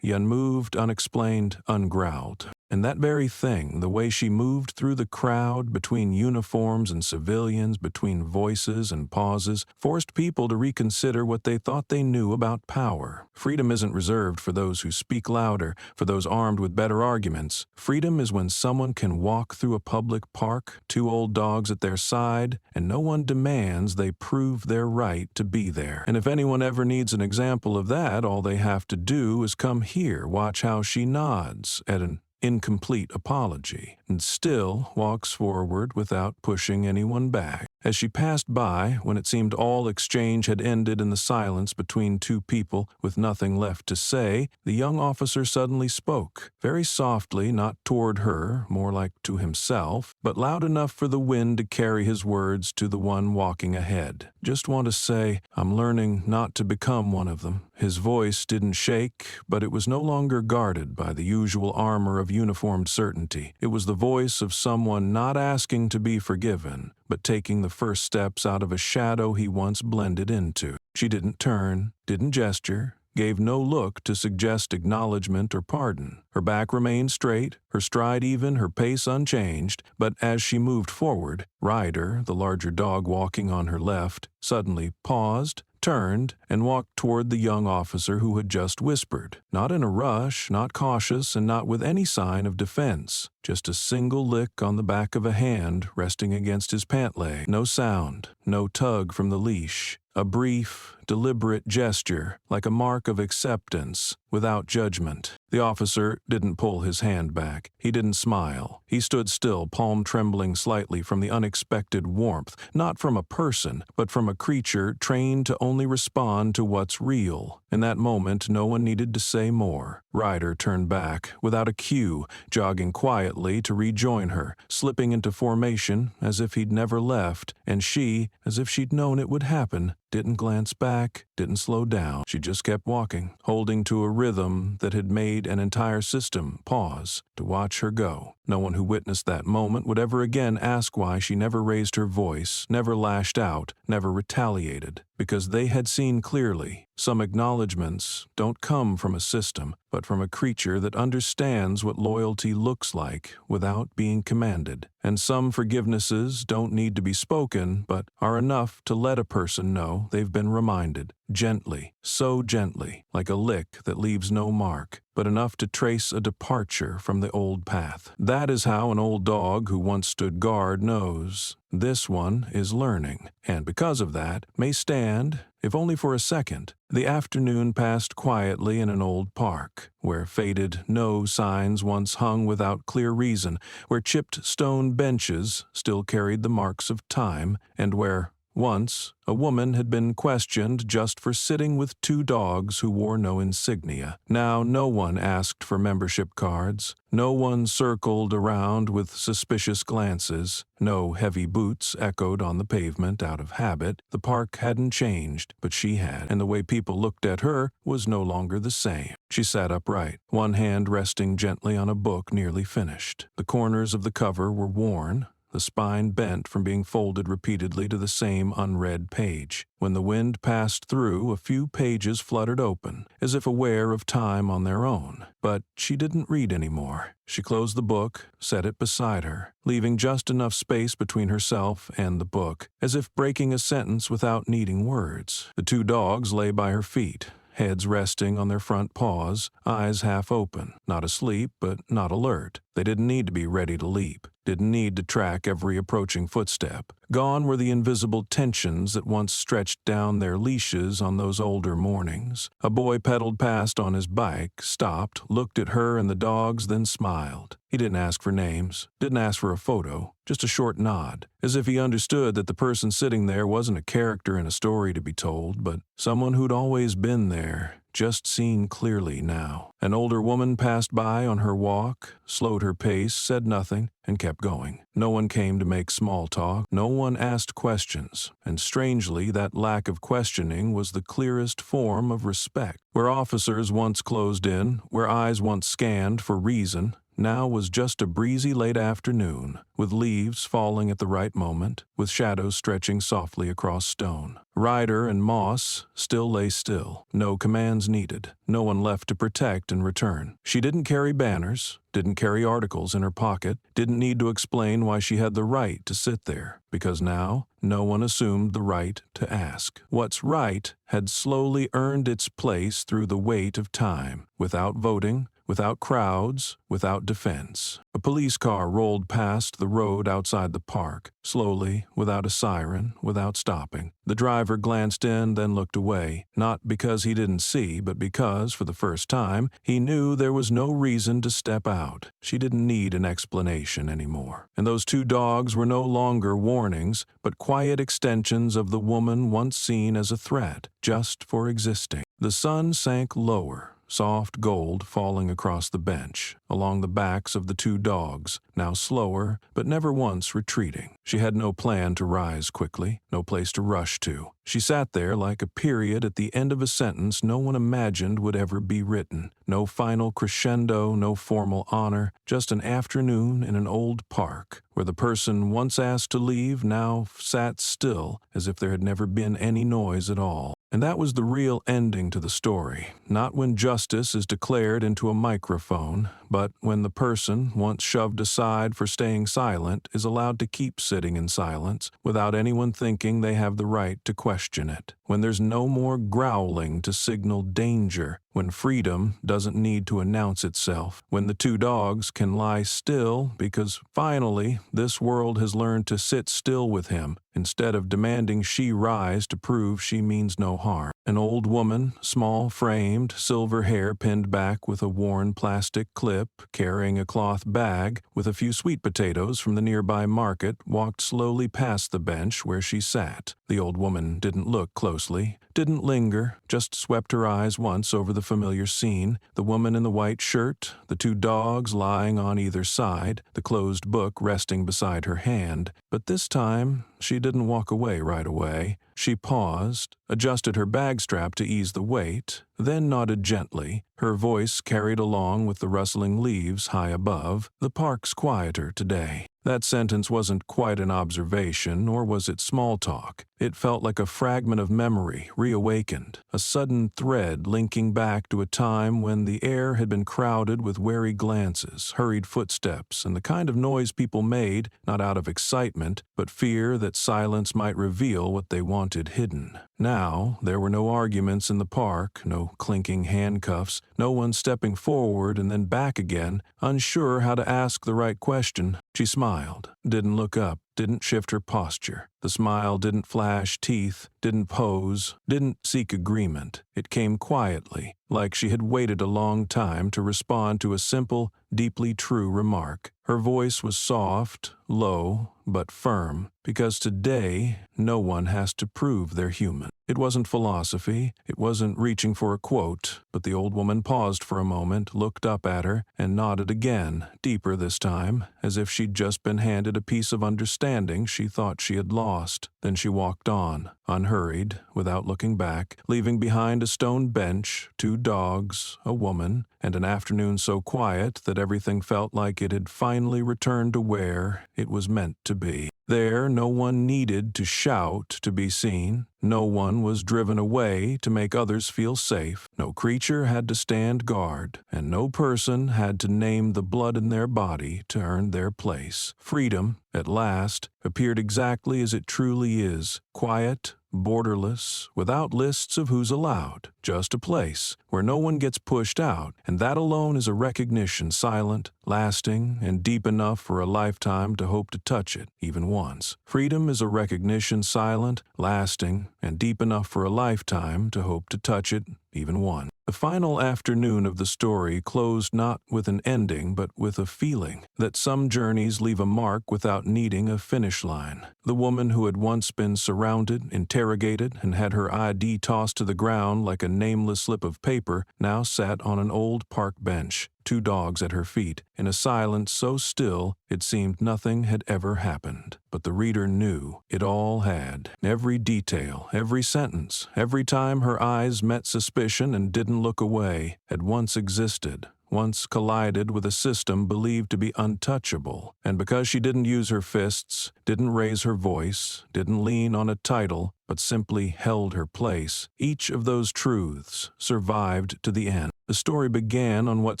S1: unmoved, unexplained, ungrowled. And that very thing, the way she moved through the crowd, between uniforms and civilians, between voices and pauses, forced people to reconsider what they thought they knew about power. Freedom isn't reserved for those who speak louder, for those armed with better arguments. Freedom is when someone can walk through a public park, two old dogs at their side, and no one demands they prove their right to be there. And if anyone ever needs an example of that, all they have to do is come here, watch how she nods at an incomplete apology, and still walks forward without pushing anyone back. As she passed by, when it seemed all exchange had ended in the silence between two people with nothing left to say, the young officer suddenly spoke, very softly, not toward her, more like to himself, but loud enough for the wind to carry his words to the one walking ahead. "Just want to say, I'm learning not to become one of them." His voice didn't shake, but it was no longer guarded by the usual armor of uniformed certainty. It was the voice of someone not asking to be forgiven, but taking the first steps out of a shadow he once blended into. She didn't turn, didn't gesture, gave no look to suggest acknowledgement or pardon. Her back remained straight, her stride even, her pace unchanged, but as she moved forward, Ryder, the larger dog walking on her left, suddenly paused, turned, and walked toward the young officer who had just whispered. Not in a rush, not cautious, and not with any sign of defense. Just a single lick on the back of a hand resting against his pant leg. No sound, no tug from the leash. A brief, deliberate gesture, like a mark of acceptance, without judgment. The officer didn't pull his hand back. He didn't smile. He stood still, palm trembling slightly from the unexpected warmth, not from a person, but from a creature trained to only respond to what's real. In that moment, no one needed to say more. Ryder turned back, without a cue, jogging quietly to rejoin her, slipping into formation as if he'd never left, and she, as if she'd known it would happen, didn't glance back, didn't slow down. She just kept walking, holding to a rhythm that had made an entire system pause to watch her go. No one who witnessed that moment would ever again ask why she never raised her voice, never lashed out, never retaliated, because they had seen clearly. Some acknowledgments don't come from a system, but from a creature that understands what loyalty looks like without being commanded. And some forgivenesses don't need to be spoken, but are enough to let a person know they've been reminded, gently, so gently, like a lick that leaves no mark, but enough to trace a departure from the old path. That is how an old dog who once stood guard knows. This one is learning, and because of that, may stand, if only for a second. The afternoon passed quietly in an old park, where faded no signs once hung without clear reason, where chipped stone benches still carried the marks of time, and where, once, a woman had been questioned just for sitting with two dogs who wore no insignia. Now no one asked for membership cards. No one circled around with suspicious glances. No heavy boots echoed on the pavement out of habit. The park hadn't changed, but she had, and the way people looked at her was no longer the same. She sat upright, one hand resting gently on a book nearly finished. The corners of the cover were worn, the spine bent from being folded repeatedly to the same unread page. When the wind passed through, a few pages fluttered open, as if aware of time on their own. But she didn't read anymore. She closed the book, set it beside her, leaving just enough space between herself and the book, as if breaking a sentence without needing words. The two dogs lay by her feet, heads resting on their front paws, eyes half open, not asleep but not alert. They didn't need to be ready to leap, didn't need to track every approaching footstep. Gone were the invisible tensions that once stretched down their leashes on those older mornings. A boy pedaled past on his bike, stopped, looked at her and the dogs, then smiled. He didn't ask for names, didn't ask for a photo, just a short nod, as if he understood that the person sitting there wasn't a character in a story to be told, but someone who'd always been there, just seen clearly now. An older woman passed by on her walk, slowed her pace, said nothing, and kept going. No one came to make small talk, no one asked questions, and strangely that lack of questioning was the clearest form of respect. Where officers once closed in, where eyes once scanned for reason, now was just a breezy late afternoon, with leaves falling at the right moment, with shadows stretching softly across stone. Ryder and Moss still lay still, no commands needed, no one left to protect and return. She didn't carry banners, didn't carry articles in her pocket, didn't need to explain why she had the right to sit there, because now no one assumed the right to ask. What's right had slowly earned its place through the weight of time, without voting, without crowds, without defense. A police car rolled past the road outside the park, slowly, without a siren, without stopping. The driver glanced in, then looked away, not because he didn't see, but because, for the first time, he knew there was no reason to step out. She didn't need an explanation anymore. And those two dogs were no longer warnings, but quiet extensions of the woman once seen as a threat, just for existing. The sun sank lower, soft gold falling across the bench, along the backs of the two dogs, now slower, but never once retreating. She had no plan to rise quickly, no place to rush to. She sat there like a period at the end of a sentence no one imagined would ever be written. No final crescendo, no formal honor, just an afternoon in an old park, where the person once asked to leave now sat still as if there had never been any noise at all. And that was the real ending to the story, not when justice is declared into a microphone, but when the person, once shoved aside for staying silent, is allowed to keep sitting in silence without anyone thinking they have the right to question it. When there's no more growling to signal danger, when freedom doesn't need to announce itself, when the two dogs can lie still because finally this world has learned to sit still with him instead of demanding she rise to prove she means no harm. An old woman, small-framed, silver hair pinned back with a worn plastic clip, carrying a cloth bag with a few sweet potatoes from the nearby market, walked slowly past the bench where she sat. The old woman didn't look closely, didn't linger, just swept her eyes once over the familiar scene, the woman in the white shirt, the two dogs lying on either side, the closed book resting beside her hand. But this time, She didn't walk away right away. She paused, adjusted her bag strap to ease the weight, then nodded gently, her voice carried along with the rustling leaves high above. "The park's quieter today." That sentence wasn't quite an observation, nor was it small talk. It felt like a fragment of memory reawakened, a sudden thread linking back to a time when the air had been crowded with wary glances, hurried footsteps, and the kind of noise people made, not out of excitement, but fear that silence might reveal what they wanted hidden. Now, there were no arguments in the park, no clinking handcuffs, no one stepping forward and then back again, unsure how to ask the right question. She smiled, didn't look up, didn't shift her posture. The smile didn't flash teeth, didn't pose, didn't seek agreement. It came quietly, like she had waited a long time to respond to a simple, deeply true remark. Her voice was soft, low, but firm, because today no one has to prove they're human. It wasn't philosophy, it wasn't reaching for a quote, but the old woman paused for a moment, looked up at her, and nodded again, deeper this time, as if she'd just been handed a piece of understanding she thought she had lost. Then she walked on, unhurried, without looking back, leaving behind a stone bench, 2 dogs, a woman, and an afternoon so quiet that everything felt like it had finally returned to where it was meant to be. There, no one needed to shout to be seen. No one was driven away to make others feel safe. No creature had to stand guard, and no person had to name the blood in their body to earn their place. Freedom, at last, appeared exactly as it truly is, quiet, borderless, without lists of who's allowed, just a place where no one gets pushed out, and that alone is a recognition silent, lasting, and deep enough for a lifetime to hope to touch it, even once. Freedom is a recognition silent, lasting, and deep enough for a lifetime to hope to touch it, even once. The final afternoon of the story closed not with an ending but with a feeling that some journeys leave a mark without needing a finish line. The woman who had once been surrounded, interrogated, and had her ID tossed to the ground like a nameless slip of paper now sat on an old park bench, 2 dogs at her feet, in a silence so still it seemed nothing had ever happened. But the reader knew it all had. Every detail, every sentence, every time her eyes met suspicion and didn't look away, had once existed, once collided with a system believed to be untouchable. And because she didn't use her fists, didn't raise her voice, didn't lean on a title, but simply held her place, each of those truths survived to the end. The story began on what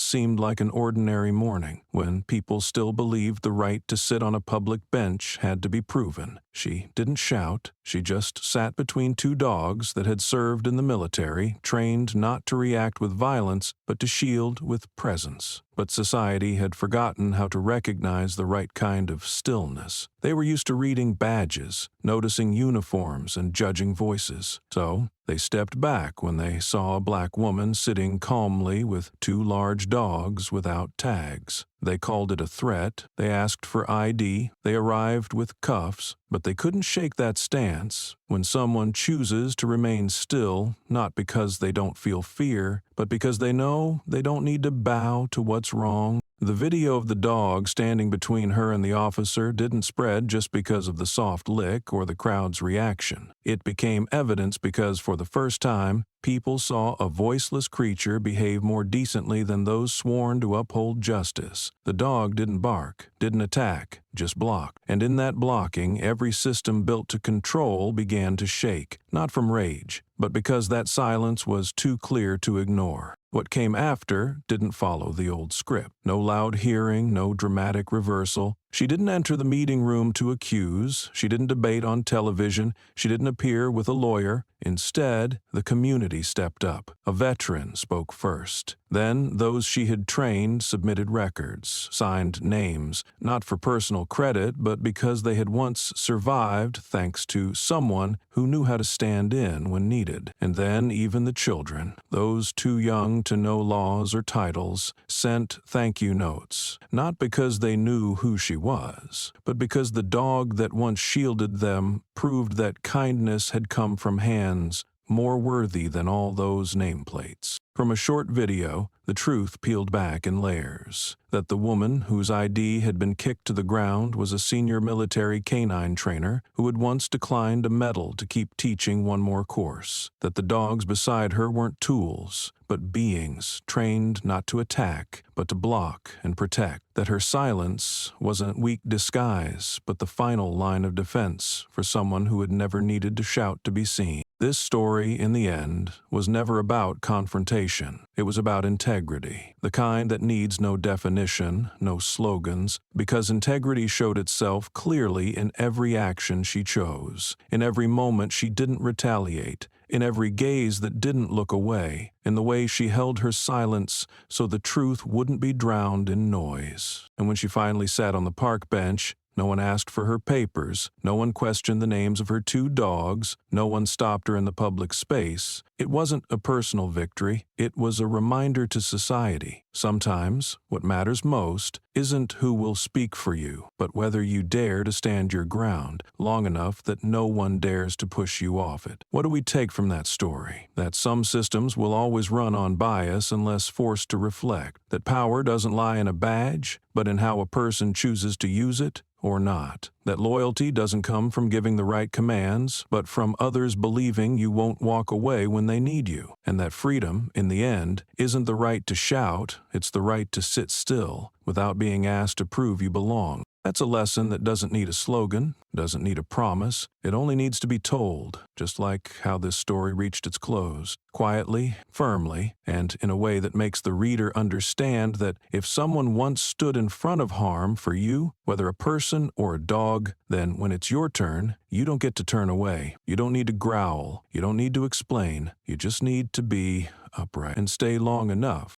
S1: seemed like an ordinary morning, when people still believed the right to sit on a public bench had to be proven. She didn't shout, she just sat between 2 dogs that had served in the military, trained not to react with violence, but to shield with presence. But society had forgotten how to recognize the right kind of stillness. They were used to reading badges, noticing uniforms, and judging voices. So they stepped back when they saw a black woman sitting calmly with 2 large dogs without tags. They called it a threat, they asked for ID, they arrived with cuffs, but they couldn't shake that stance. When someone chooses to remain still, not because they don't feel fear, but because they know they don't need to bow to what's wrong. The video of the dog standing between her and the officer didn't spread just because of the soft lick or the crowd's reaction. It became evidence because, for the first time, people saw a voiceless creature behave more decently than those sworn to uphold justice. The dog didn't bark, didn't attack, just blocked. And in that blocking, every system built to control began to shake, not from rage, but because that silence was too clear to ignore. What came after didn't follow the old script. No loud hearing, no dramatic reversal. She didn't enter the meeting room to accuse. She didn't debate on television. She didn't appear with a lawyer. Instead, the community stepped up. A veteran spoke first. Then, those she had trained submitted records, signed names, not for personal credit, but because they had once survived thanks to someone who knew how to stand in when needed. And then, even the children, those too young to know laws or titles, sent thank you notes, not because they knew who she was, but because the dog that once shielded them proved that kindness had come from hands more worthy than all those nameplates. From a short video, the truth peeled back in layers. That the woman whose ID had been kicked to the ground was a senior military canine trainer who had once declined a medal to keep teaching one more course. That the dogs beside her weren't tools, but beings trained not to attack, but to block and protect. That her silence wasn't weak disguise, but the final line of defense for someone who had never needed to shout to be seen. This story, in the end, was never about confrontation. It was about integrity, the kind that needs no definition, no slogans, because integrity showed itself clearly in every action she chose, in every moment she didn't retaliate, in every gaze that didn't look away, in the way she held her silence so the truth wouldn't be drowned in noise. And when she finally sat on the park bench, no one asked for her papers, no one questioned the names of her 2 dogs, no one stopped her in the public space. It wasn't a personal victory, it was a reminder to society. Sometimes, what matters most isn't who will speak for you, but whether you dare to stand your ground long enough that no one dares to push you off it. What do we take from that story? That some systems will always run on bias unless forced to reflect. That power doesn't lie in a badge, but in how a person chooses to use it or not. That loyalty doesn't come from giving the right commands, but from others believing you won't walk away when they need you. And that freedom, in the end, isn't the right to shout, it's the right to sit still without being asked to prove you belong. That's a lesson that doesn't need a slogan, doesn't need a promise. It only needs to be told, just like how this story reached its close. Quietly, firmly, and in a way that makes the reader understand that if someone once stood in front of harm for you, whether a person or a dog, then when it's your turn, you don't get to turn away. You don't need to growl. You don't need to explain. You just need to be upright and stay long enough